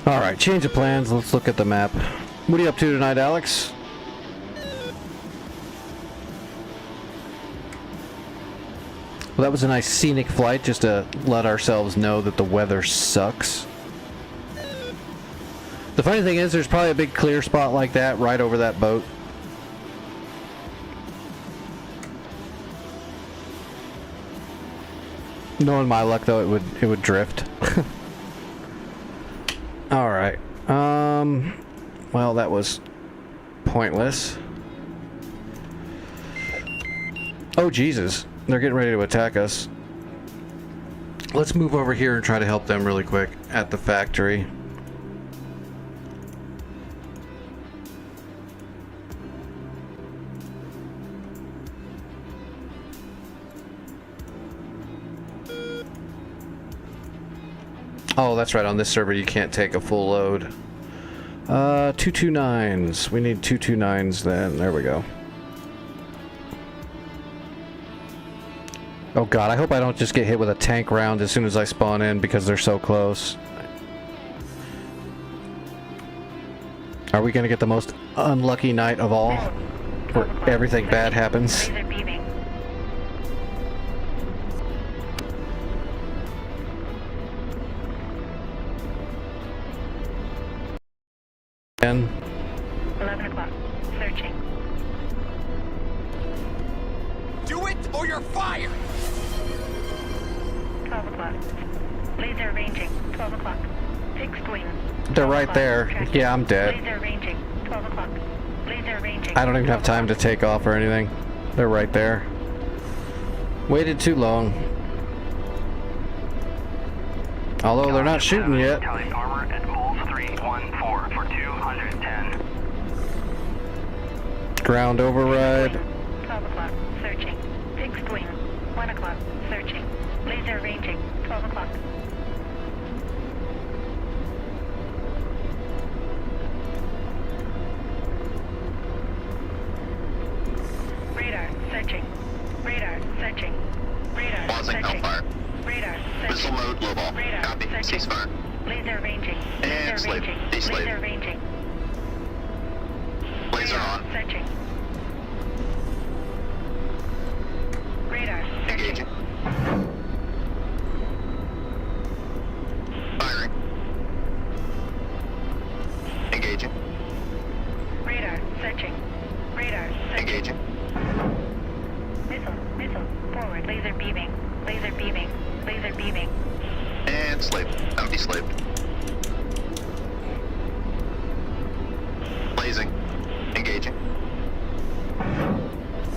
Alright, change of plans. Let's look at the map. What are you up to tonight, Alex? Well, that was a nice scenic flight just to let ourselves know that the weather sucks. The funny thing is, there's probably a big clear spot like that right over that boat. Knowing my luck, though, it would drift. All right. Well, that was pointless. Oh, Jesus. They're getting ready to attack us. Let's move over here and try to help them really quick at the factory. Oh, that's right. On this server, you can't take a full load. 229s. We need 229s then. There we go. Oh god, I hope I don't just get hit with a tank round as soon as I spawn in because they're so close. Are we gonna get the most unlucky night of all? Where everything bad happens? Laser beaming. And 11 o'clock. Searching. Do it or you're fired! 12 o'clock. Laser ranging. 12 o'clock. Fixed wing. they're right there. Yeah, I'm dead. Laser ranging. 12 o'clock. Laser ranging. I don't even have time to take off or anything. They're right there. Waited too long. Although they're not shooting yet. Tally armor at Moles 314 for 210. Ground override. 12 o'clock. Searching. Fixed wing. 1 o'clock. Searching. Laser ranging. 12 o'clock. Radar. Searching. Radar. Searching. Radar. Pausing Searching. Hellfire. Radar. Missile Searching. mode, low ball. Radar. Copy. Searching. Ceasefire. Laser ranging. And Laser slave. ranging. De-slave. Laser ranging. Laser Radar. on. Searching. Radar. Searching. Engaging. Firing. Engaging. Radar. Searching. Radar. Searching. Engaging. Missile. Missile. Forward. Laser beaming. Laser beaming. Laser beaming. And slave. Slaved. Blazing. Engaging.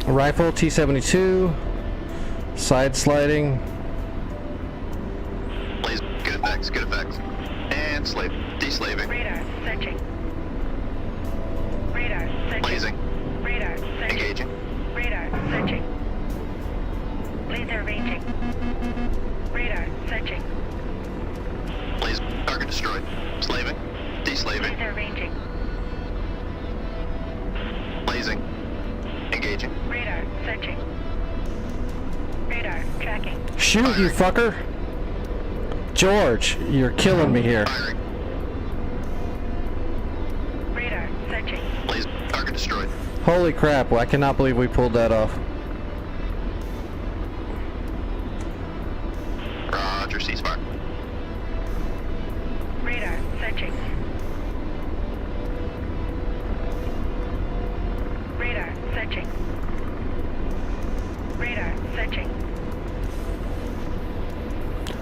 Rifle T-72. Side sliding. Blaze. Good effects. Good effects. And slave. Deslaving. Radar. Searching. Radar. Searching. Blazing. Radar. Searching. Engaging. Radar. Searching. Laser ranging. Radar. Searching. Blaze. Target destroyed. Slaving. Deslaving. Laser ranging. Blazing. Engaging. Radar. Searching. Radar. Tracking. Shoot, you fucker! George, you're killing me here. Firing. Radar. Searching. Blaze. Target destroyed. Holy crap, I cannot believe we pulled that off. Roger. Ceasefire. Radar. Searching. Radar. Searching. Radar. Searching.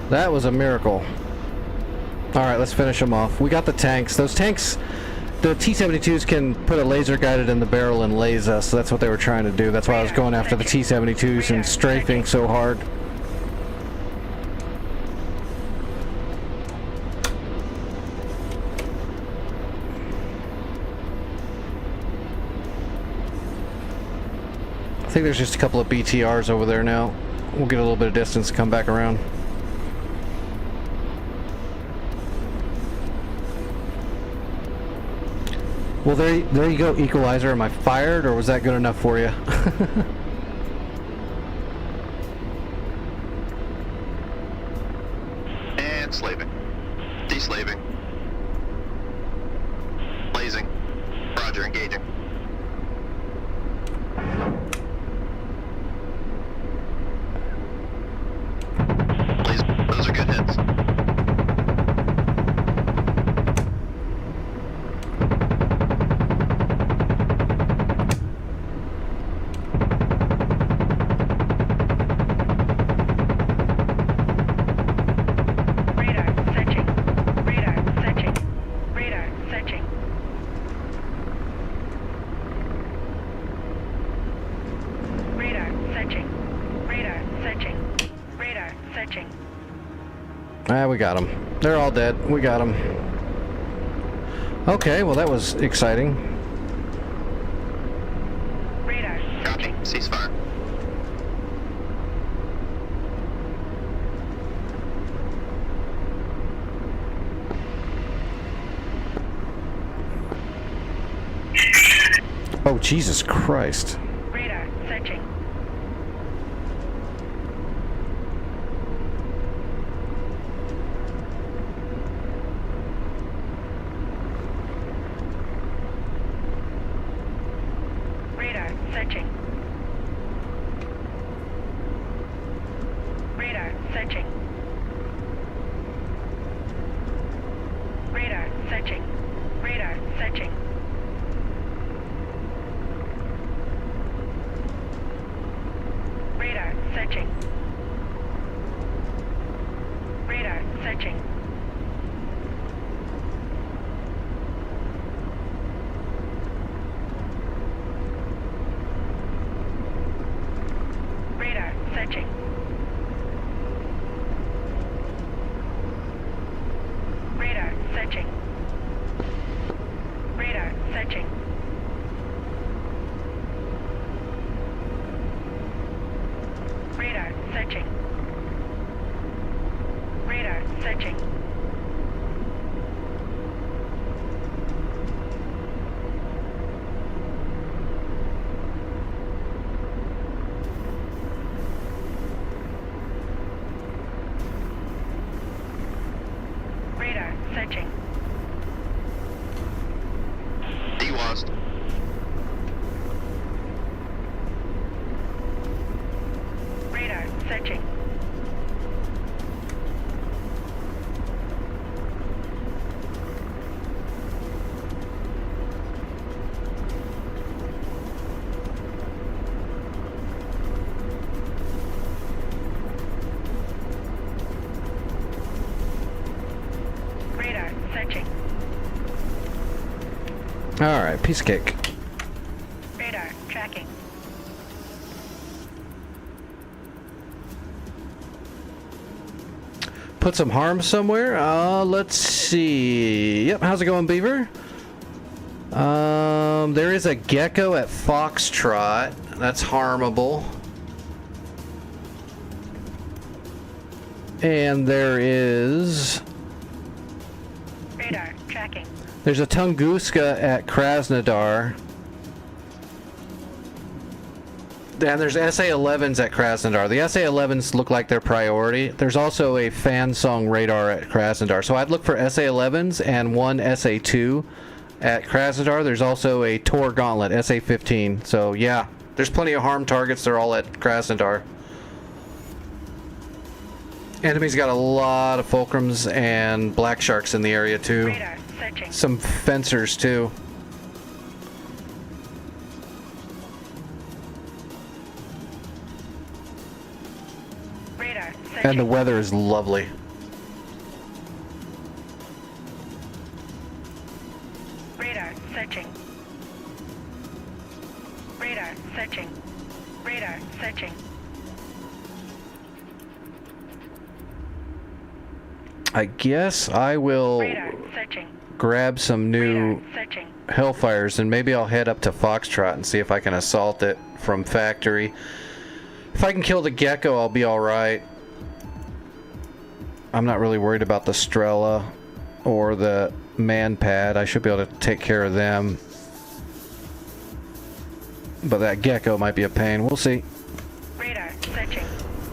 That was a miracle. Alright, let's finish them off. We got the tanks. Those tanks, the T-72s can put a laser guided in the barrel and laze us. So that's what they were trying to do. That's why I was going after the T-72s and strafing so hard. I think there's just a couple of BTRs over there now. We'll get a little bit of distance and come back around. Well, there you go, Equalizer. Am I fired, or was that good enough for you? And slaving. Deslaving. Blazing. Roger. Engaging. Ah, we got them. They're all dead. We got them. Okay, well that was exciting. Radar. Copy. Ceasefire. Oh, Jesus Christ. Radar. Searching. Radar. Searching. Radar. Searching. Radar. Searching. Radar. Searching. Radar. Searching. Radar. Searching. Radar. Searching. Radar. Searching. Radar. Searching. Radar. Searching. Radar. Searching. Radar. Searching. DWASD. Radar. Searching. Radar. Searching. Alright, piece of cake. Radar. Tracking. Put some harm somewhere? Let's see. Yep, how's it going, Beaver? There is a gecko at Foxtrot. That's harmable. And there is... Radar. Tracking. There's a Tunguska at Krasnodar. And there's SA-11s at Krasnodar. The SA-11s look like their priority. There's also a Fansong radar at Krasnodar. So I'd look for SA-11s and one SA-2 at Krasnodar. There's also a Tor Gauntlet, SA-15. So yeah, there's plenty of harm targets. They're all at Krasnodar. Enemy's got a lot of Fulcrums and Black Sharks in the area too. Radar. Searching. Some fencers too. Radar. Searching. And the weather is lovely. Radar. Searching. Radar. Searching. Radar. Searching. I guess I will Radar. Searching. grab some new Radar. Searching. Hellfires and maybe I'll head up to Foxtrot and see if I can assault it from factory. If I can kill the gecko, I'll be alright. I'm not really worried about the Strela or the Man-Pad. I should be able to take care of them. But that gecko might be a pain. We'll see. Radar. Searching.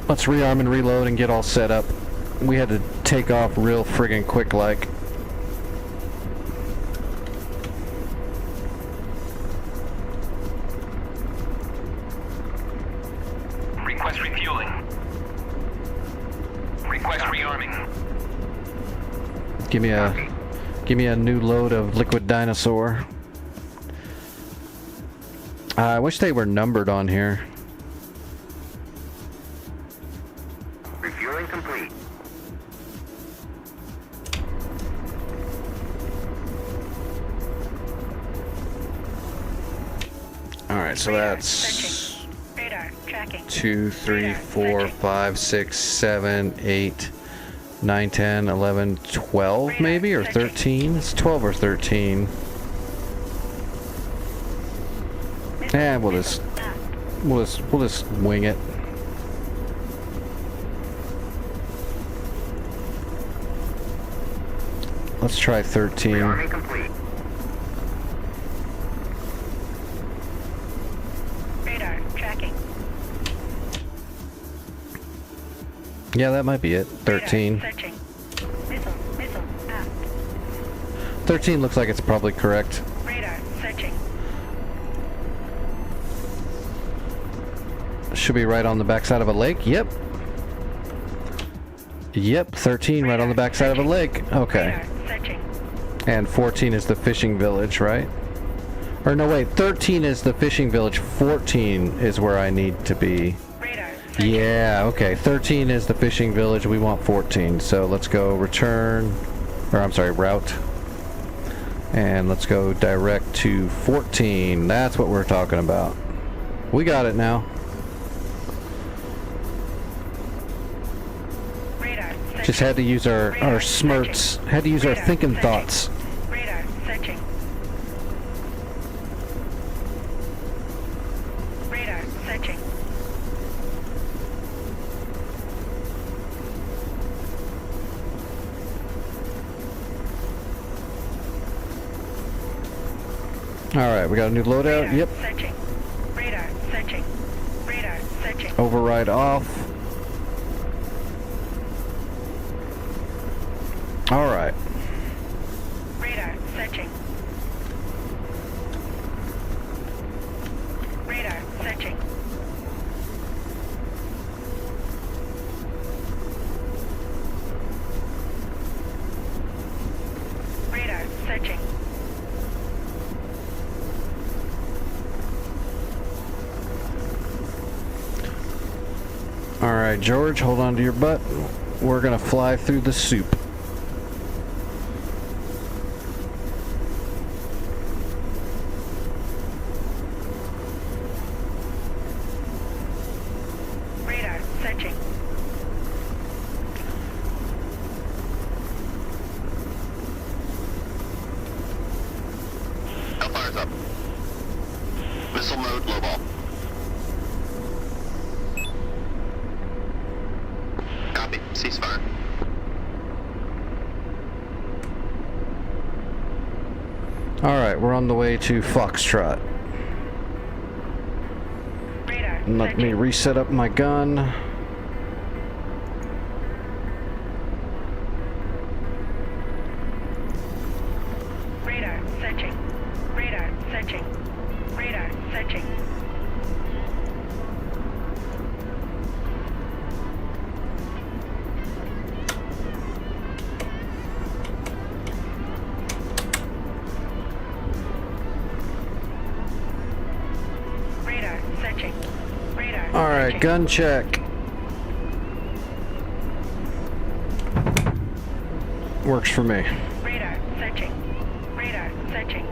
Let's rearm and reload and get all set up. We had to take off real friggin' quick like. Request refueling. Request rearming. Give me a new load of liquid dinosaur. I wish they were numbered on here. Refueling complete. Alright, so Radar. that's Searching. Radar. Tracking. 2, 3, 4, 5, 6, 7, 8, 9, 10, 11, 12 maybe, or 13? It's 12 or 13. Eh, we'll just wing it. Let's try 13. Rearming complete. Radar tracking. Yeah, that might be it. 13. Radar searching. Missile aft. 13 looks like it's probably correct. Radar searching. Should be right on the backside of a lake. Yep. Yep, 13 right on the backside of a lake. Okay. Radar searching. And 14 is the fishing village, right? Or no, wait, 13 is the fishing village. 14 is where I need to be. Radar searching. Yeah, okay. 13 is the fishing village. We want 14. So let's go return, or I'm sorry, route. And let's go direct to 14. That's what we're talking about. We got it now. Radar searching. Just had to use our smarts, had to use our thinking thoughts. Radar searching. Radar searching. Alright, we got a new loadout. Radar Yep. searching. Radar searching. Radar searching. Override off. Alright. Radar searching. Radar searching. Radar searching. Alright, George, hold on to your butt. We're gonna fly through the soup. Radar searching. Hellfire's up. Missile mode, low ball. Copy. Ceasefire. Alright, we're on the way to Foxtrot. Radar Let me searching. reset up my gun. Radar searching. Radar searching. Radar searching. Radar searching. Radar Alright, searching. gun check. Works for me. Radar searching. Radar searching.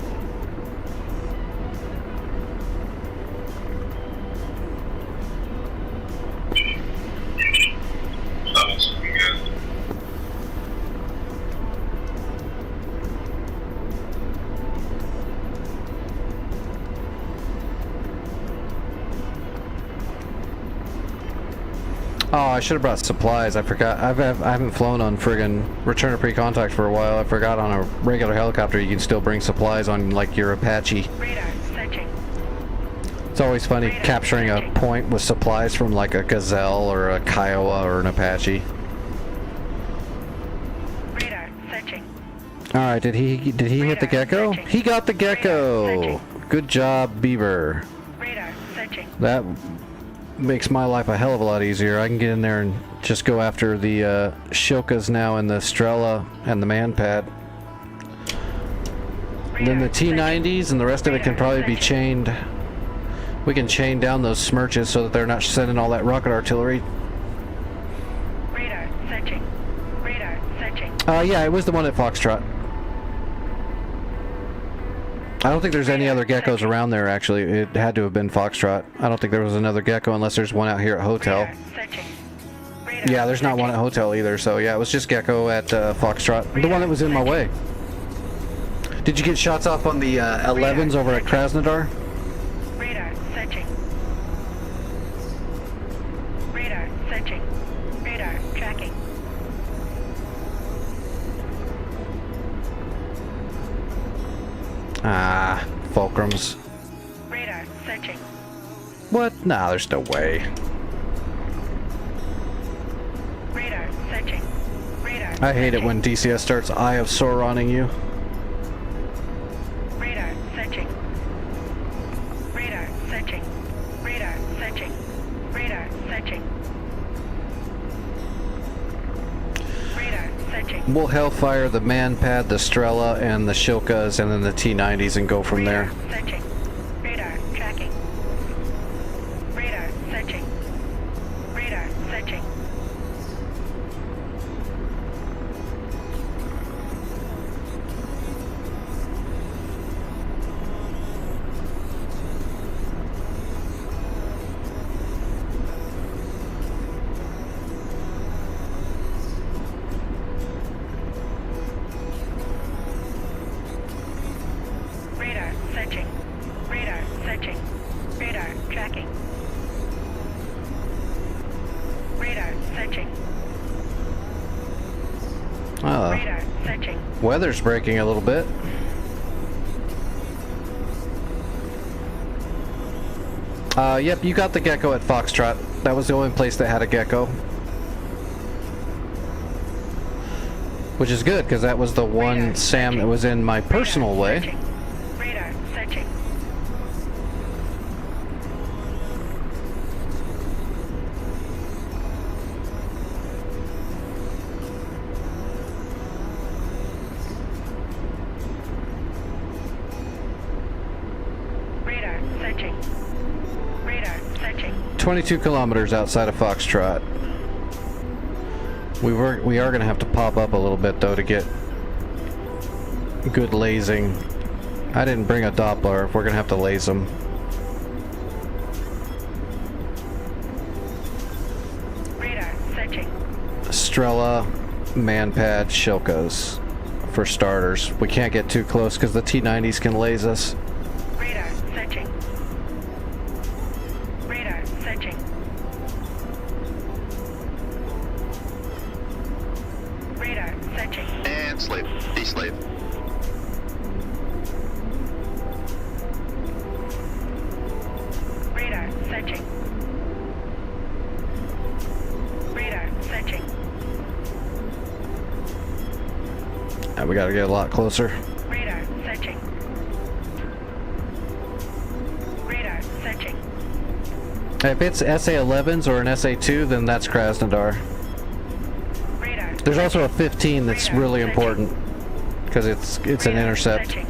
Oh, I should have brought supplies. I forgot. I haven't flown on friggin' return to pre-contact for a while. I forgot on a regular helicopter you can still bring supplies on like your Apache. Radar searching. It's always funny capturing a point with supplies from like a Gazelle or a Kiowa or an Apache. Radar searching. Alright, did he hit the gecko? He got the gecko! Good job, Beaver. Radar searching. That makes my life a hell of a lot easier. I can get in there and just go after the Shilkas now and the Strela and the Manpad. Then the T-90s and the rest of it can probably be chained. We can chain down those Smirches so that they're not sending all that rocket artillery. Radar searching. Radar searching. Yeah, it was the one at Foxtrot. I don't think there's any other geckos around there, actually. It had to have been Foxtrot. I don't think there was another gecko unless there's one out here at Hotel. Radar searching. Yeah, there's not one at Hotel either, so yeah, it was just Gecko at Foxtrot. The one that was in my way. Did you get shots off on the 11s over at Krasnodar? Radar searching. Radar searching. Radar tracking. Ah, Fulcrums. Radar searching. What? Nah, there's no way. Radar searching. Radar. I hate it searching. when DCS starts Eye of Sauroning you. Radar searching. Radar searching. Radar searching. Radar searching. Radar searching. We'll Hellfire the Manpad, the Strela, and the Shilkas, and then the T-90s and go from there. Radar searching. Radar tracking. Radar searching. Radar searching. Radar searching. Radar searching. Radar tracking. Radar searching. Radar searching. Weather's breaking a little bit. Yep, you got the Gecko at Foxtrot. That was the only place that had a Gecko. Which is good, because that was the one Radar SAM that searching. was in my personal Radar way. searching. Radar searching. Radar searching. Radar searching. 22 kilometers outside of Foxtrot. We are going to have to pop up a little bit, though, to get good lasing. I didn't bring a Doppler if we're going to have to laze them. Radar searching. Strela, Manpad, Shilkas for starters. We can't get too close because the T-90s can laze us. Radar searching. Radar searching. Radar searching. And slave. De-slave. Radar searching. Radar searching. We got to get a lot closer. Radar searching. Radar searching. If it's SA-11s or an SA-2, then that's Krasnodar. Radar. There's also a 15 that's Radar really searching. important because it's an Radar intercept. searching.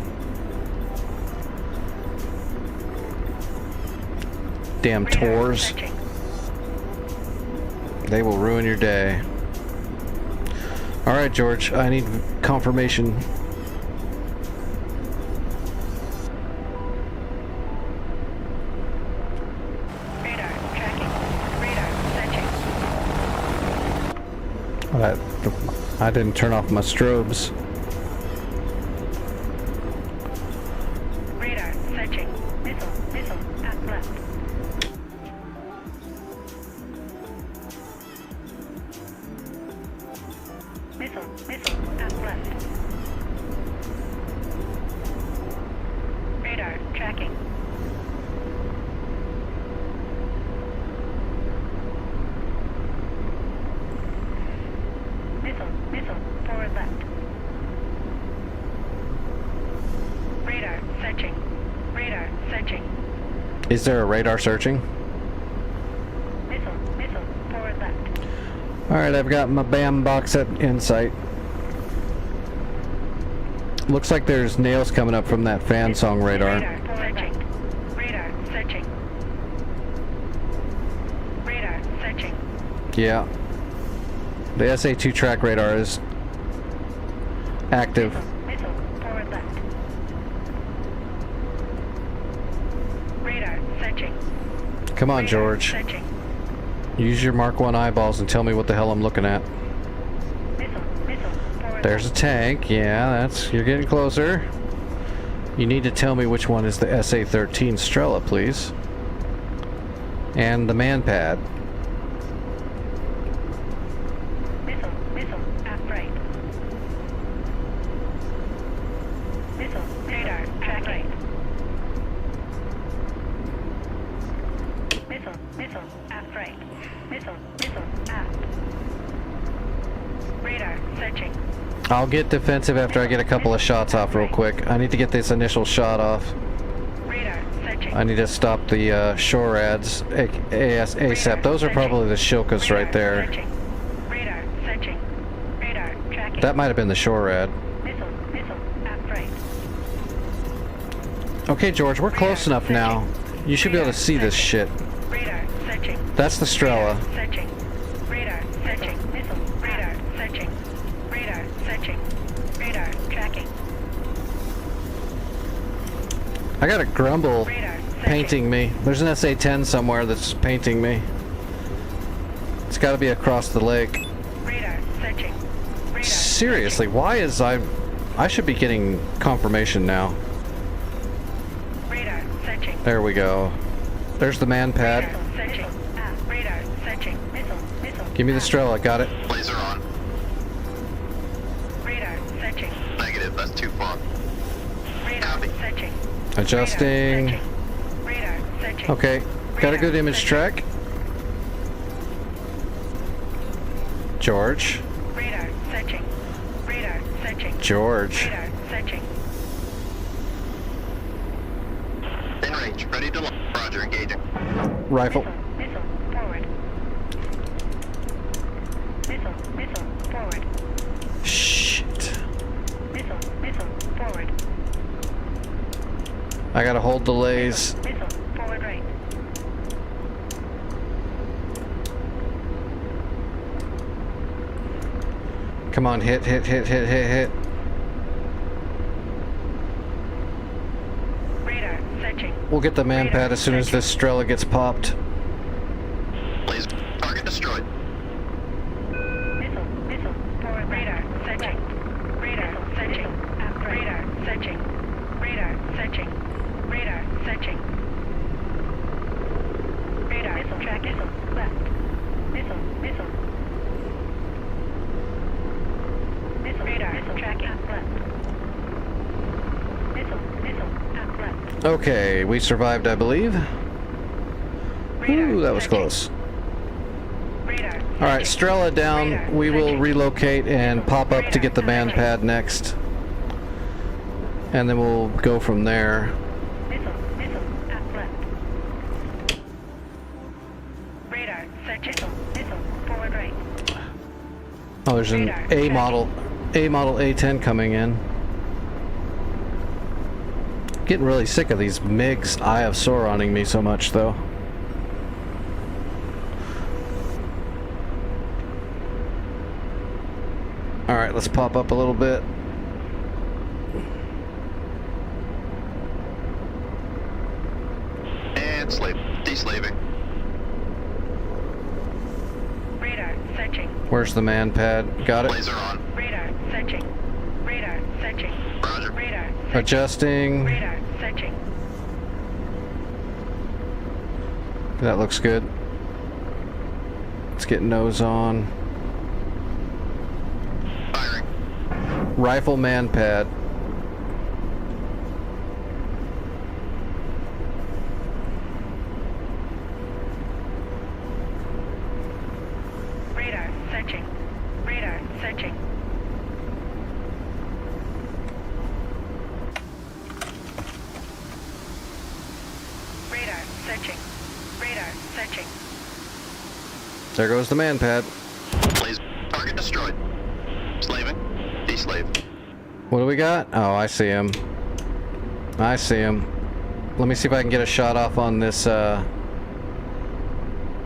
Damn Radar Tors. searching. They will ruin your day. All right, George, I need confirmation. Radar tracking. Radar searching. I didn't turn off my strobes. Radar searching. Missile at left. Missile at left. Radar tracking. Missile forward left. Radar searching. Radar searching. Is there a radar searching? Missile forward left. All right, I've got my BAM box at Insight. Looks like there's nails coming up from that fan song radar. Radar searching. Radar searching. Radar searching. Yeah. The SA-2 track radar is active. Missile forward left. Radar searching. Come on, Radar George. Searching. Use your Mark 1 eyeballs and tell me what the hell I'm looking at. Missile. Forward. There's a tank. Yeah, you're getting closer. You need to tell me which one is the SA-13 Strela, please. And the man pad. Missile. At right. Missile. Radar. Track right. Missile. At right. Missile. At. Radar. Searching. I'll get defensive after I get a couple of shots off real quick. I need to get this initial shot off. Radar. Searching. I need to stop the SHORADs ASAP. Those are probably the Shilkas right there. Searching. Radar. Searching. Radar. Tracking. That might have been the SHORAD. Missile. At right. Okay, George, we're close enough now. You should be able to see this shit. Radar. Searching. That's the Strela. Searching. Radar. Searching. Missile. Radar. Searching. Radar. Searching. Radar. Tracking. I got a Grumble Radar. Searching. painting me. There's an SA-10 somewhere that's painting me. It's got to be across the lake. Radar. Searching. Radar. Seriously, why is I should be getting confirmation now. Radar. Searching. There we go. There's the man pad. Radar. Searching. Radar. Searching. Missile. Give me the Strela. Got it. Laser on. Radar. Searching. Negative, that's too far. Radar. Copy. Searching. Adjusting. Radar. Searching. Radar. Searching. Okay. Got a good image Radar. track. George. Radar. Searching. Radar. Searching. George. Radar. Searching. In range, ready to launch. Roger, engaging. Rifle. Missile. Forward. Missile. Forward. Shit. Missile. Forward. I gotta hold delays. Missile. Forward right. Come on, hit. Radar. Searching. We'll get the man Radar pad as soon as this Strela gets popped. Laser. Target destroyed. Missile. Forward. Radar. Searching. Radar. Searching. Radar. Searching. Radar. Searching. Radar. Searching. Radar. Missile track. Missile. Left. Missile. Radar. Missile tracking. Left. Missile. At left. Okay, we survived, I believe. Radar. Ooh, that was Searching. close. Radar. All right, Searching. Strela down. Radar. We will Searching. relocate and pop up to get the man pad next. And then we'll go from there. Missile. At left. Radar. Searching. Missile. Forward right. Oh, there's an Radar. A model A10 coming in. Getting really sick of these MiGs Eye of Sauroning me so much, though. All right, let's pop up a little bit. And slave. Deslaving. Radar. Searching. Where's the man pad? Got it. Laser on. Radar. Searching. Radar. Searching. Roger. Radar. Searching. Adjusting. Radar. Searching. That looks good. Let's get nose on. Firing. Rifle man pad. Radar. Searching. Radar. Searching. Radar. Searching. Radar. Searching. There goes the man pad. Laser. Target destroyed. Slaving. Deslave. What do we got? Oh, I see him. I see him. Let me see if I can get a shot off on this, Oh,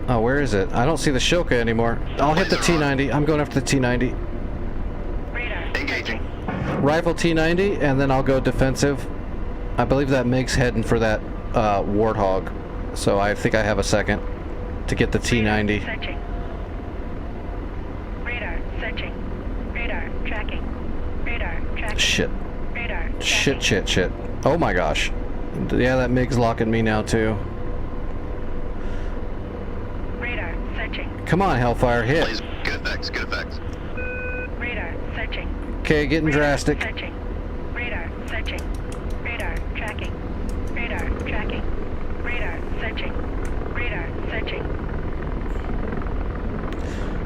where is it? I don't see the Shilka anymore. I'll hit the T90. I'm going after the T90. Radar. Engaging. Rifle T90, and then I'll go defensive. I believe that MiG's heading for that, Warthog. So I think I have a second. to get the T90. Searching. Radar searching. Radar tracking. Radar tracking. Shit. Radar tracking. Shit. Oh my gosh. Yeah, that MiG's locking me now too. Radar searching. Come on, Hellfire, hit. Blaze, good effects, good effects. Radar searching. Okay, getting Radar drastic. Searching. Radar searching. Radar tracking. Radar tracking. Radar searching. Radar searching.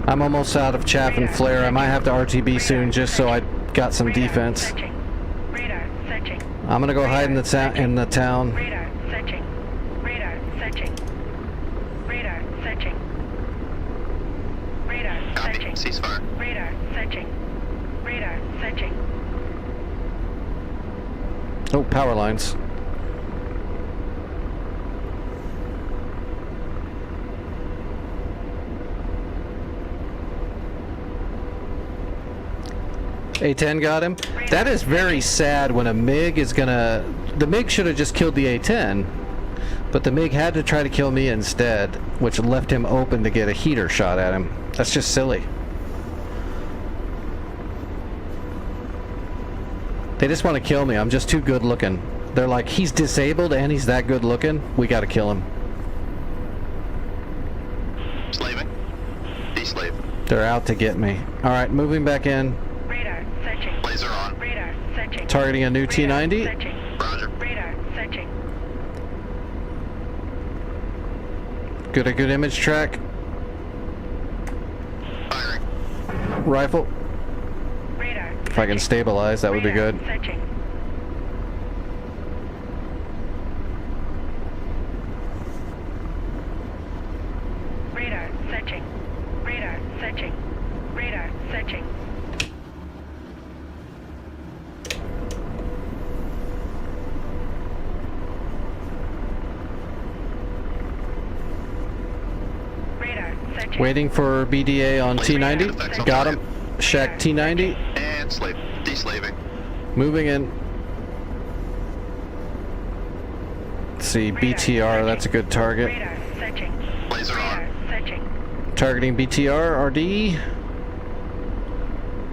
I'm almost out of chaff and flare. I might have to RTB soon just so I got some Radar defense. Searching. Radar searching. I'm gonna go hide in the town. Radar searching. Radar searching. Radar searching. Radar Copy. searching. Ceasefire. Radar searching. Radar searching. Oh, power lines. A-10 got him. That is very sad when a MiG is gonna... The MiG should have just killed the A-10, but the MiG had to try to kill me instead, which left him open to get a heater shot at him. That's just silly. They just want to kill me. I'm just too good looking. They're like, he's disabled and he's that good looking. We gotta kill him. Slaving. Deslave. They're out to get me. Alright, moving back in. Radar searching. Laser on. Radar searching. Targeting a new Radar T90. Searching. Roger. Radar searching. Good, a good image track. Firing. Rifle. Radar. If I can stabilize, that would be good. Searching. Radar searching. Radar searching. Radar searching. Radar searching. Waiting for BDA on T90. Got him. Shack T90. And slave. Deslaving. Moving in. Let's see, BTR, that's a good target. Radar searching. Laser Radar on. searching. Targeting BTR, RD.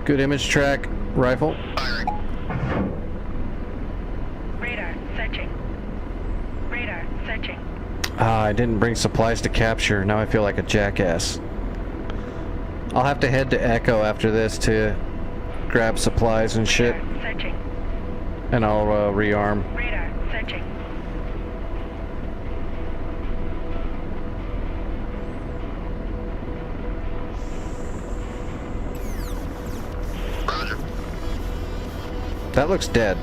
Good image track. Rifle. Firing. Radar searching. Radar searching. Ah, I didn't bring supplies to capture. Now I feel like a jackass. I'll have to head to Echo after this to grab supplies and shit, Radar searching. and I'll rearm. Radar searching. Roger. That looks dead.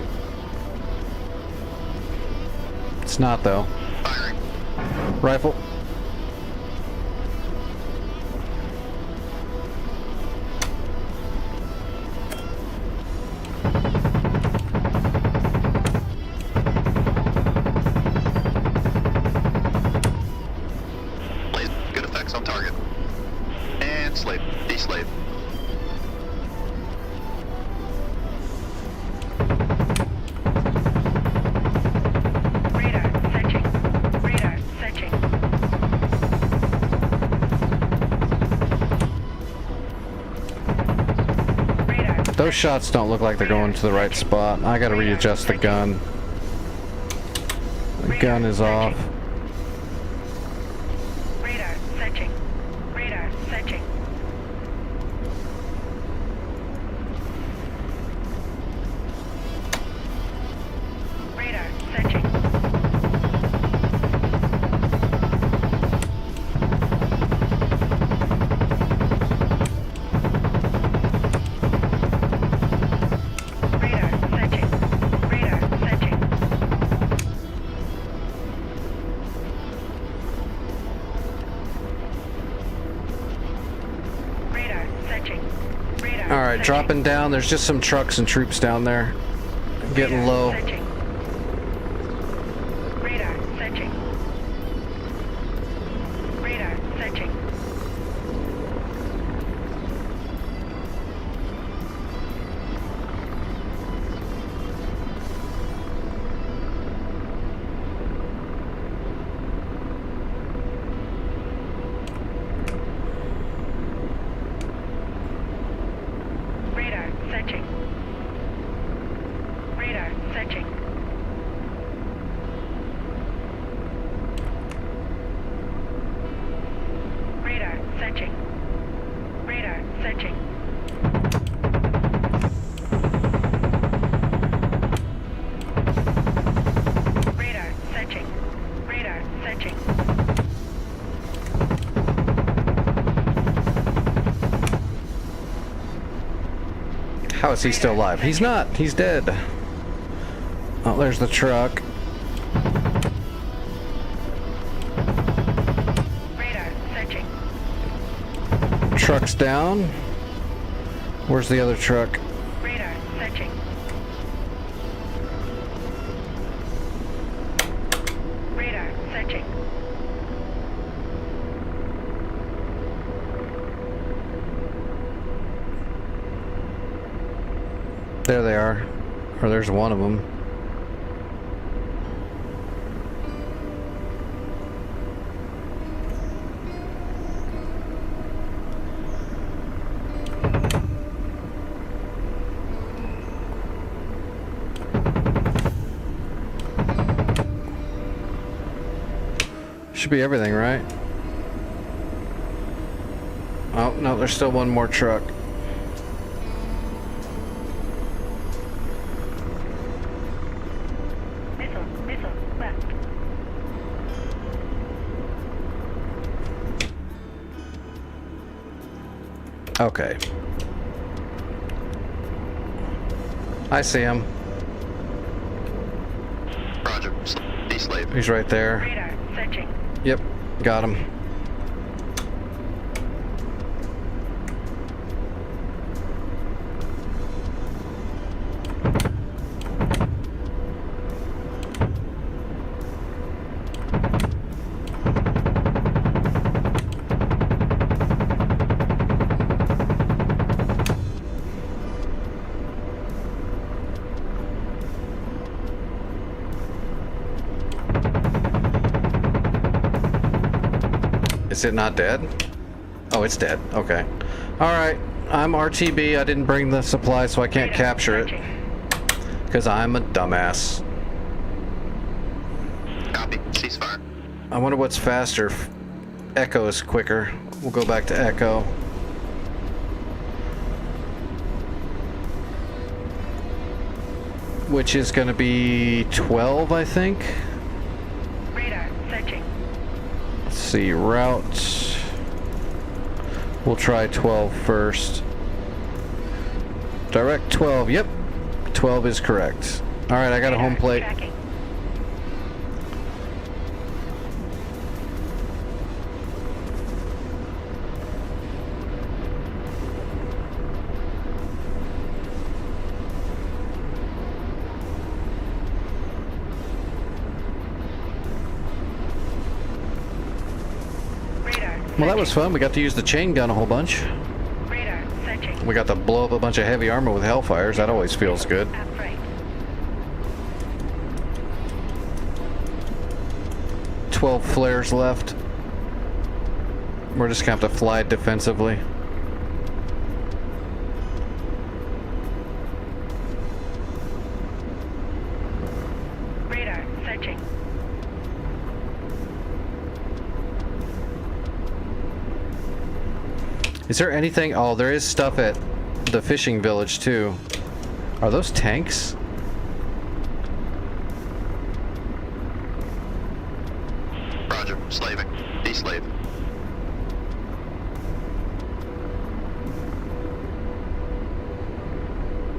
It's not though. Firing. Rifle. Laser. Good effects on target. And slave. Deslave. Radar searching. Radar searching. Radar. Those shots don't look like they're going to the right spot. I gotta readjust the gun. The gun is off. Radar searching. Radar searching. Radar searching. Radar searching. Radar searching. Radar searching. Radar. Alright, searching. dropping down. There's just some trucks and troops down there. Getting Radar low. Searching. Radar searching. Radar searching. How is he still alive? He's not. He's dead. Oh, there's the truck. Radar searching. Truck's down. Where's the other truck? Radar searching. Radar searching. There they are. Or there's one of them. Should be everything, right? Oh, no, there's still one more truck. Missile left. Okay. I see him. Roger. D-slave. He's right there. Radar searching. Yep, got him. Is it not dead? Oh, it's dead. Okay. Alright. I'm RTB. I didn't bring the supply, so I can't Radar capture it. searching. Because I'm a dumbass. Copy. Ceasefire. I wonder what's faster. Echo is quicker. We'll go back to Echo. Which is going to be 12, I think. Radar searching. Let's see, route. We'll try 12 first. Direct 12, yep. 12 is correct. Alright, I got a home Radar plate. tracking. Radar Well, that was fun. We got to use the chain gun a whole bunch. Radar searching. We got to blow up a bunch of heavy armor with Hellfires. That always feels good. Upright. 12 flares left. We're just gonna have to fly defensively. Radar searching. Is there anything? Oh, there is stuff at the fishing village too. Are those tanks? Roger. Slaving. D-slave.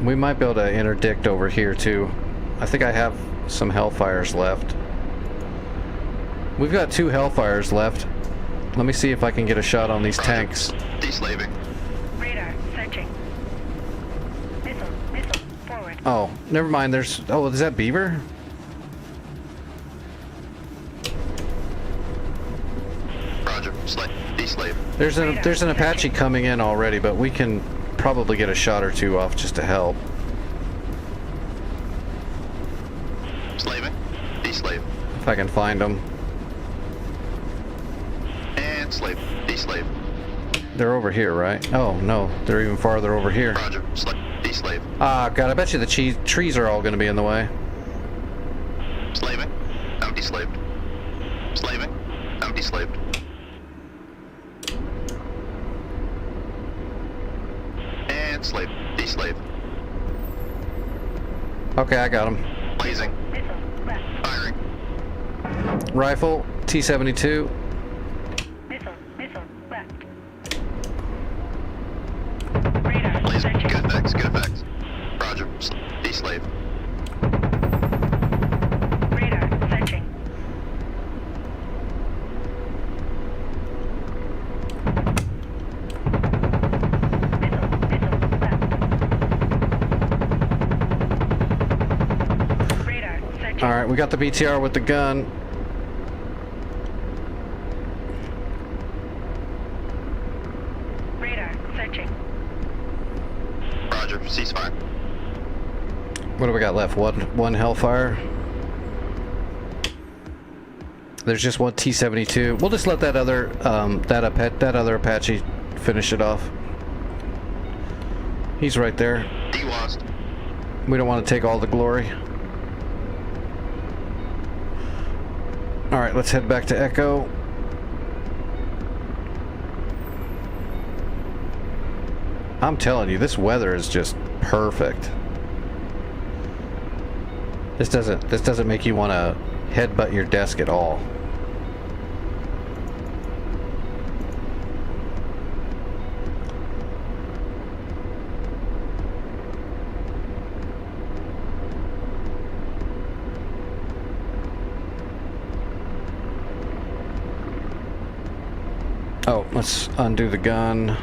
We might be able to interdict over here too. I think I have some Hellfires left. We've got 2 Hellfires left. Let me see if I can get a shot on these Roger. tanks. D-slaving. Radar searching. Missile forward. Oh, never mind. There's. Oh, is that Beaver? Roger. D-slave. There's an Apache coming in already, but we can probably get a shot or two off just to help. Slaving. D-slave. If I can find them. And slave. D-slave. They're over here, right? Oh, no. They're even farther over here. Roger. D-slave. Ah, God, I bet you the trees are all going to be in the way. Slaving. I'm D-slaved. Slaving. I'm D-slaved. And slave. D-slave. Okay, I got them. Blazing. Missile left. Firing. Rifle, T-72. Missile left. Radar Blazing. searching. Good effects. Good effects. Alright, we got the BTR with the gun. Radar searching. Roger. Ceasefire. What do we got left? One Hellfire. There's just one T-72. We'll just let that other that other Apache finish it off. He's right there. DWASD. We don't want to take all the glory. All right, let's head back to Echo. I'm telling you, this weather is just perfect. This doesn't make you want to headbutt your desk at all. Oh, let's undo the gun.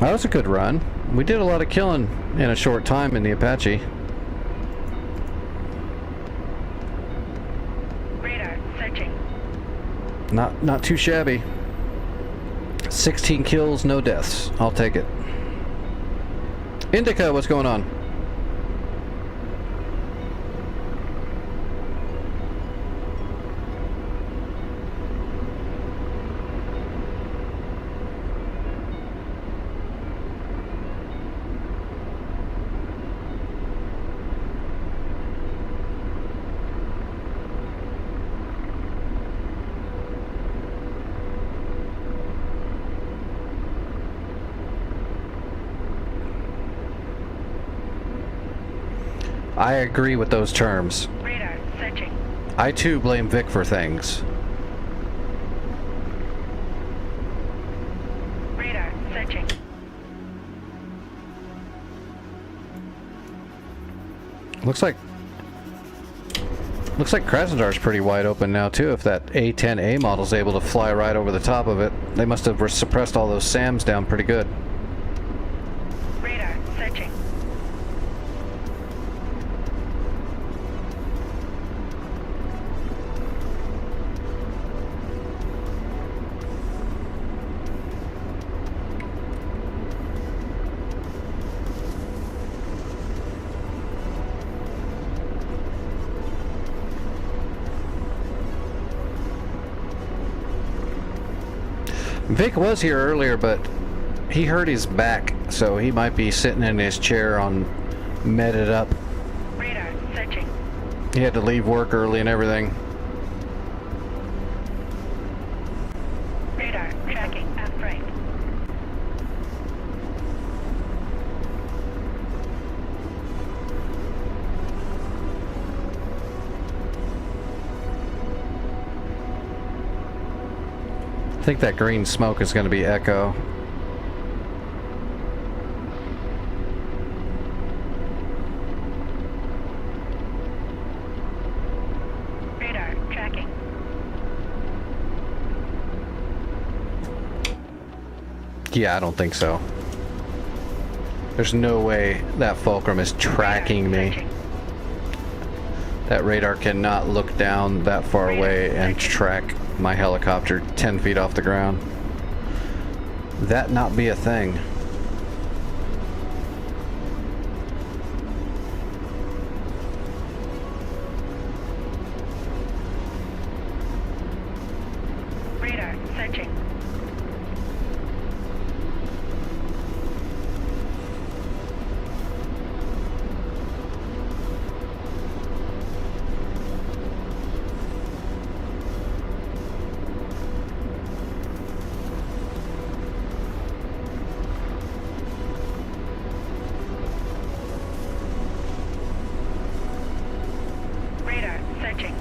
That was a good run. We did a lot of killing in a short time in the Apache. Radar searching. Not too shabby. 16 kills, no deaths. I'll take it. Indica, what's going on? I agree with those terms. Radar searching. I too blame Vic for things. Radar searching. Looks like Krasodar's pretty wide open now too. If that A10A model's able to fly right over the top of it, they must have suppressed all those SAMs down pretty good. Radar searching. Vic was here earlier, but he hurt his back, so he might be sitting in his chair on medded up. Radar searching. He had to leave work early and everything. Radar tracking upright. I think that green smoke is going to be Echo. Radar tracking. Yeah, I don't think so. There's no way that Fulcrum is tracking Radar me. searching. That radar cannot look down that far away and track my helicopter 10 feet off the ground. That not be a thing. Radar searching. Radar searching.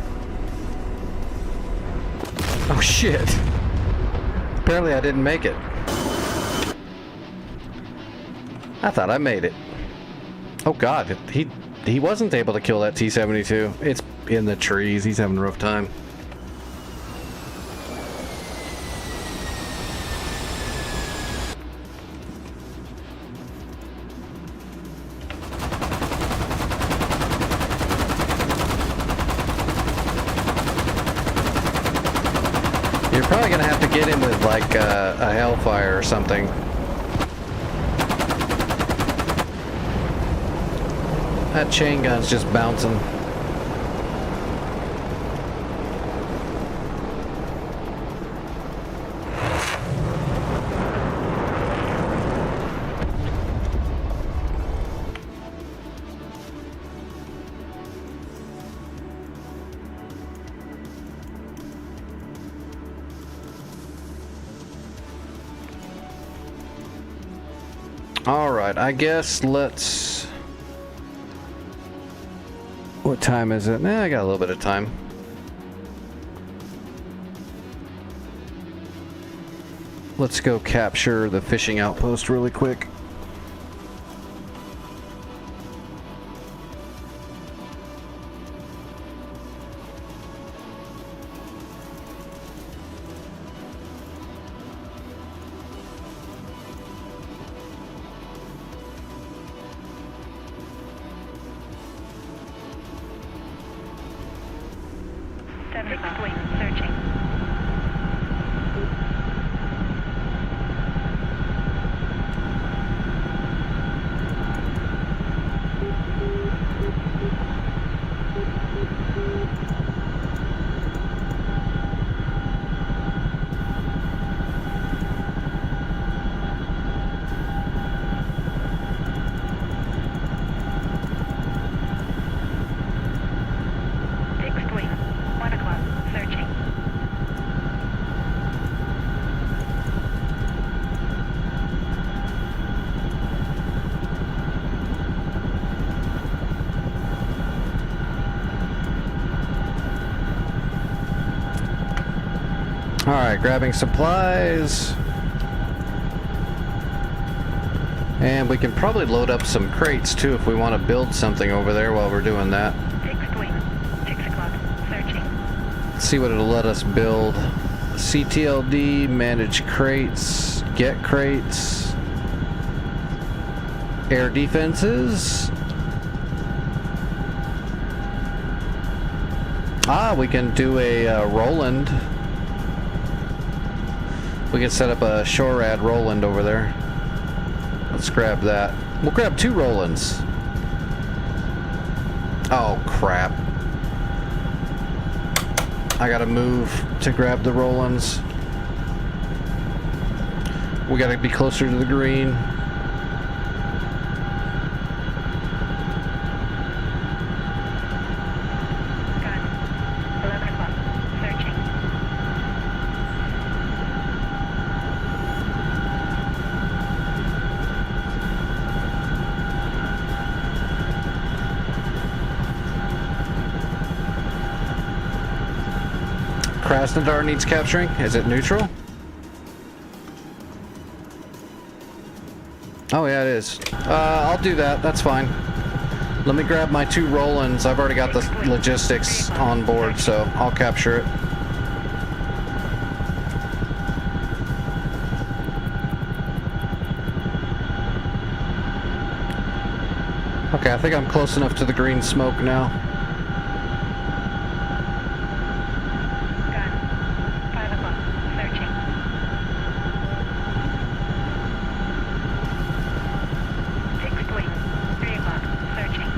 Oh shit. Apparently I didn't make it. I thought I made it. Oh god, he wasn't able to kill that T-72. It's in the trees. He's having a rough time. to get him with like a Hellfire or something. That chain gun's just bouncing. Alright, I guess let's... What time is it? I got a little bit of time. Let's go capture the fishing outpost really quick. Fixed wing searching. Fixed wing. 1 o'clock. Searching. Alright, grabbing supplies. And we can probably load up some crates too if we want to build something over there while we're doing that. Fixed wing. 6 o'clock. Searching. See what it'll let us build. CTLD, manage crates, get crates, air defenses. Ah, we can do a Roland. We can set up a SHORAD Roland over there. Let's grab that. We'll grab 2 Rolands. Oh, crap. I gotta move to grab the Rolands. We gotta be closer to the green. Gun. 11 o'clock. Searching. Krasnodar needs capturing. Is it neutral? Oh yeah, it is. I'll do that. That's fine. Let me grab my 2 Rolands. I've already got the logistics on board, so I'll capture it. Okay, I think I'm close enough to the green smoke now. Gun. 5 o'clock. Searching. Fixed wing. 3 o'clock. Searching.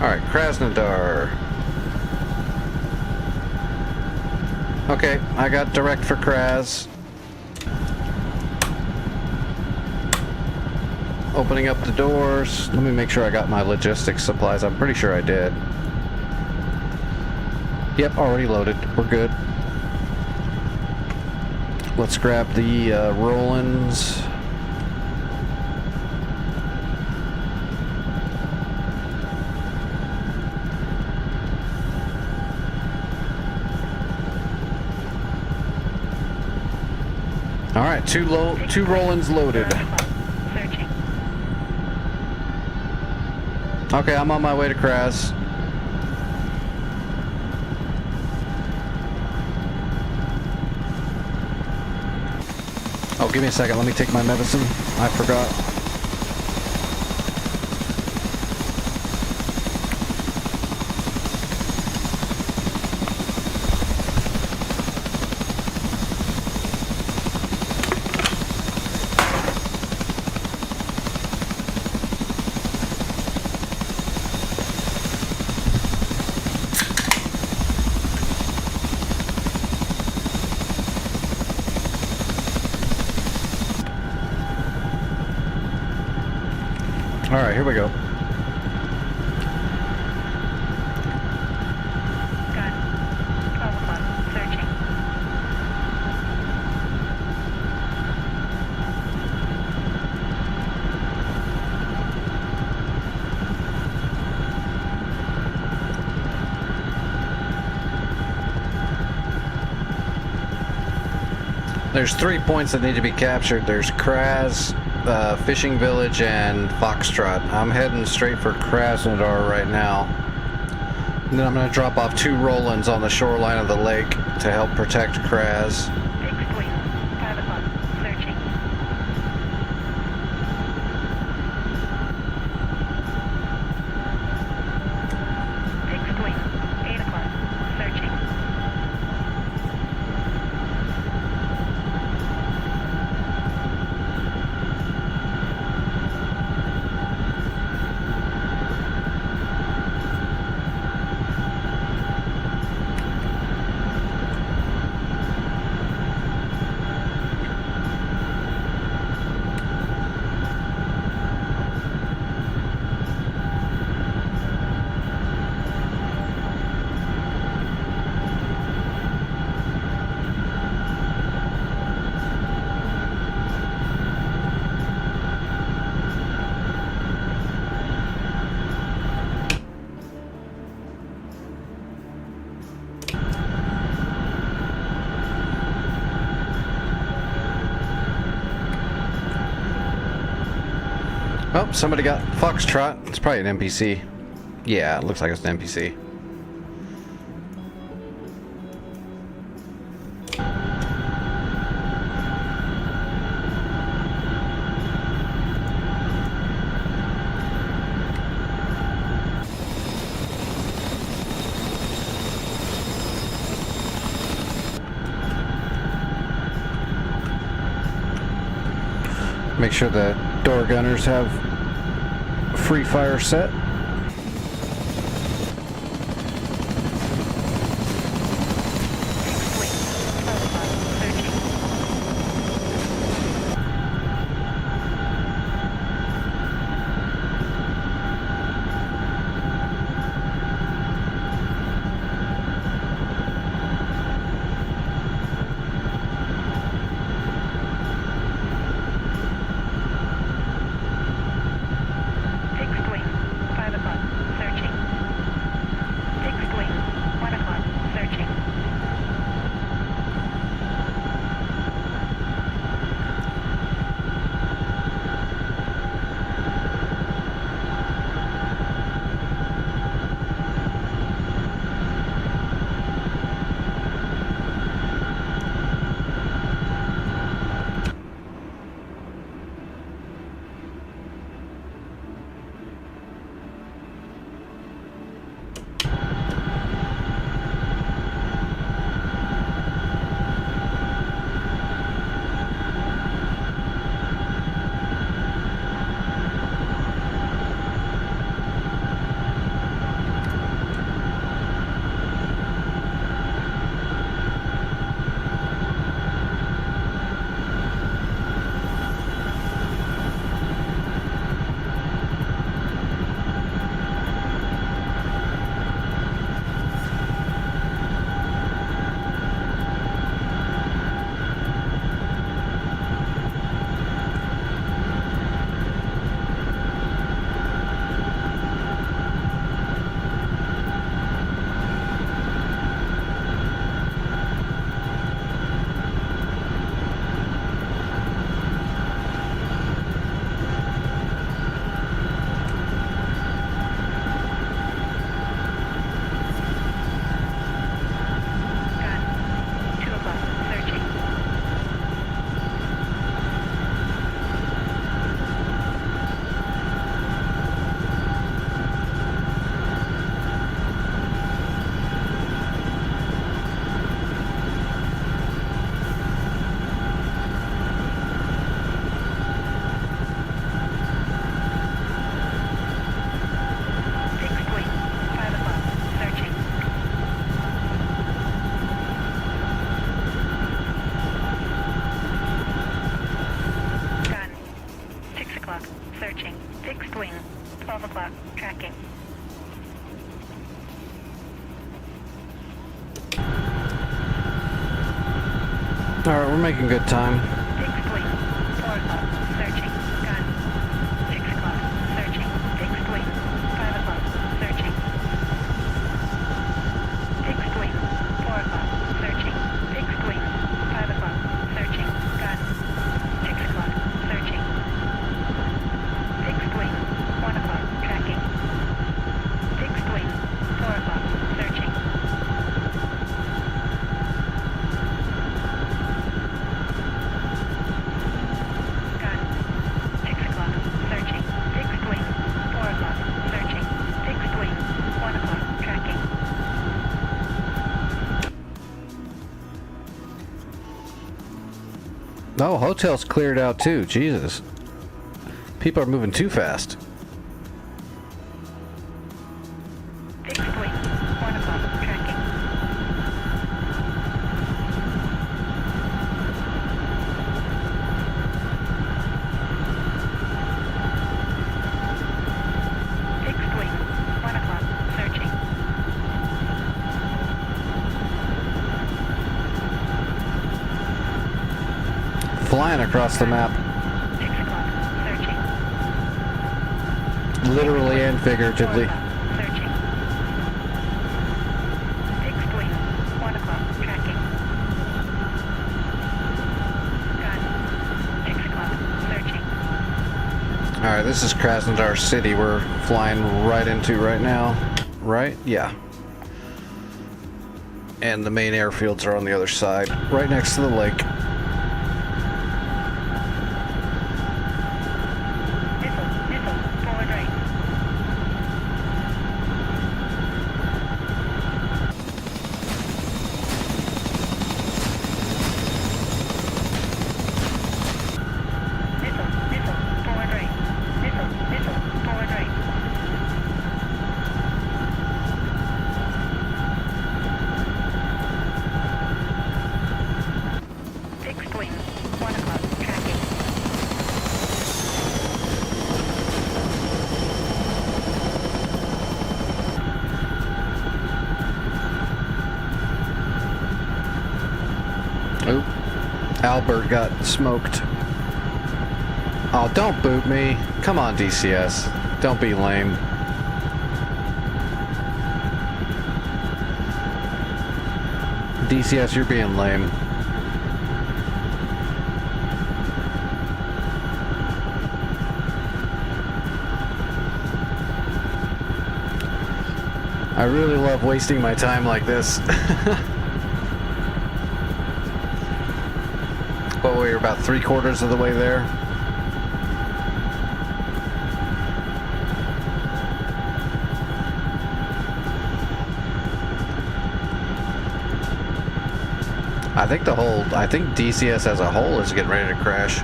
Alright, Krasnodar. Okay, I got direct for Kraz. Opening up the doors. Let me make sure I got my logistics supplies. I'm pretty sure I did. Yep, already loaded. We're good. Let's grab the Rolands. All right, 2 Rolands loaded. 5 o'clock. Searching. Okay, I'm on my way to Kraz. Oh, give me a second. Let me take my medicine. I forgot. All right, here we go. Gun. 12 o'clock. Searching. There's 3 points that need to be captured. There's Kraz, Fishing Village, and Foxtrot. I'm heading straight for Krasnodar right now. And then I'm going to drop off 2 Rolands on the shoreline of the lake to help protect Kraz. Fixed wing. 5 o'clock. Searching. Fixed wing. 8 o'clock. Searching. Oh, somebody got Foxtrot. It's probably an NPC. Yeah, it looks like it's an NPC. Make sure the door gunners have free fire set. Fixed wing. 12 o'clock. Searching. Fixed wing. 5 12 o'clock. Tracking. Alright, we're making good time. Fixed wing. 4 o'clock. Searching. Gun. 6 o'clock. Searching. Fixed wing. 5 o'clock. Searching. Fixed wing. 4 o'clock. Searching. Fixed wing. 5 o'clock. Searching. Gun. 6 o'clock. Searching. Fixed wing. 1 o'clock. Tracking. Fixed wing. 4 o'clock. Searching. Gun. 6 o'clock. Searching. Fixed wing. 4 o'clock. Searching. Fixed wing. 1 o'clock. Tracking. Oh, hotel's cleared out too. Jesus. People are moving too fast. Fixed wing. 1 o'clock. Tracking. Fixed wing. 1 o'clock. Searching. Flying across the map. 6 o'clock. Searching. Literally and 4 figuratively. o'clock. Searching. Fixed wing. 1 o'clock. Tracking. Gun. 6 o'clock. Searching. Alright, this is Krasnodar City we're flying right into right now. Right? Yeah. And the main airfields are on the other side, right next to the lake. Missile. Missile. Forward right. Missile. Missile. Forward right. Missile. Missile. Forward right. Fixed wing. 1 o'clock. Tracking. Oop. Albert got smoked. Oh, don't boot me. Come on, DCS. Don't be lame. DCS, you're being lame. I really love wasting my time like this. But we're about 3/4 of the way there. I think DCS as a whole is getting ready to crash.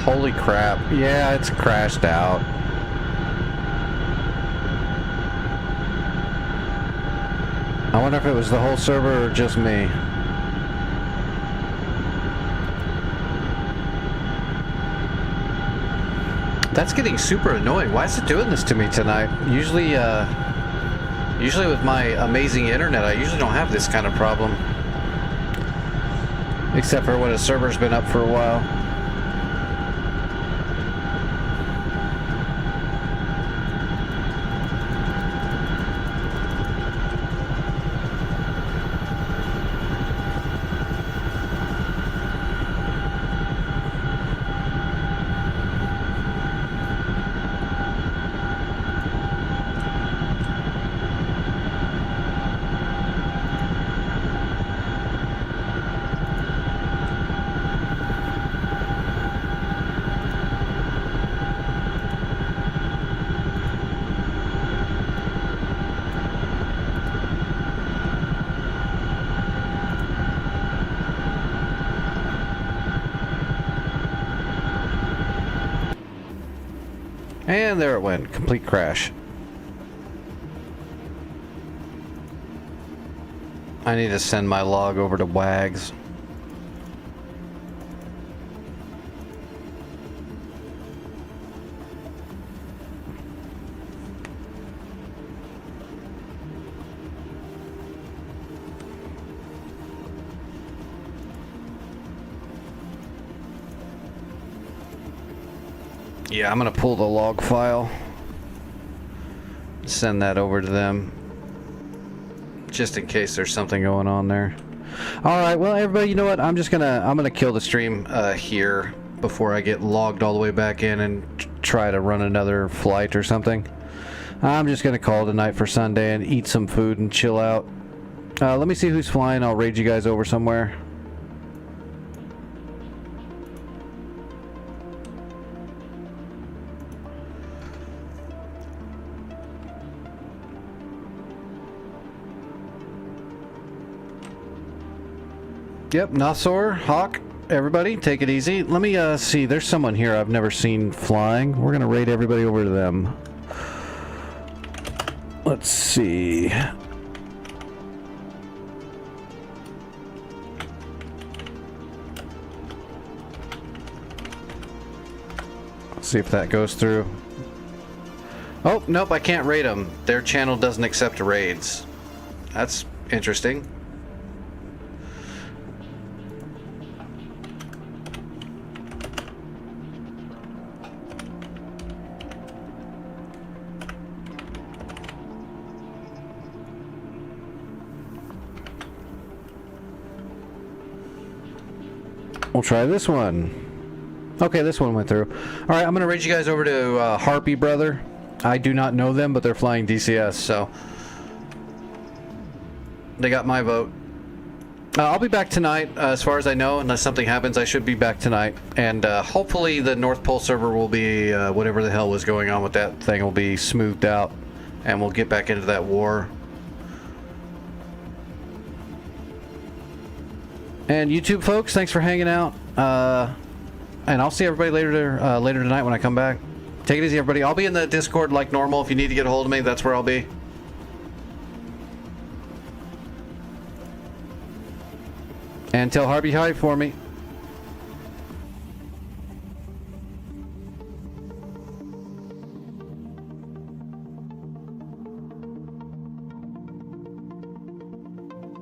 Holy crap. Yeah, it's crashed out. I wonder if it was the whole server or just me. That's getting super annoying. Why is it doing this to me tonight? Usually with my amazing internet, I usually don't have this kind of problem. Except for when a server's been up for a while. And there it went. Complete crash. I need to send my log over to WAGs. Yeah, I'm gonna pull the log file. Send that over to them. Just in case there's something going on there. Alright, well everybody, you know what? I'm gonna kill the stream here before I get logged all the way back in and try to run another flight or something. I'm just gonna call it a night for Sunday and eat some food and chill out. Let me see who's flying. I'll raid you guys over somewhere. Yep, Nasor, Hawk, everybody, take it easy. Let me see, there's someone here I've never seen flying. We're gonna raid everybody over to them. Let's see. Let's see if that goes through. Oh, nope, I can't raid them. Their channel doesn't accept raids. That's interesting. We'll try this one. Okay, this one went through. Alright, I'm going to raid you guys over to Harpy Brother. I do not know them, but they're flying DCS, so they got my vote. I'll be back tonight, as far as I know, unless something happens. I should be back tonight, and hopefully the North Pole server will be, whatever the hell was going on with that thing will be smoothed out, and we'll get back into that war. And YouTube folks, thanks for hanging out. And I'll see everybody later tonight when I come back. Take it easy, everybody. I'll be in the Discord like normal. If you need to get a hold of me, that's where I'll be. And tell Harvey hi for me.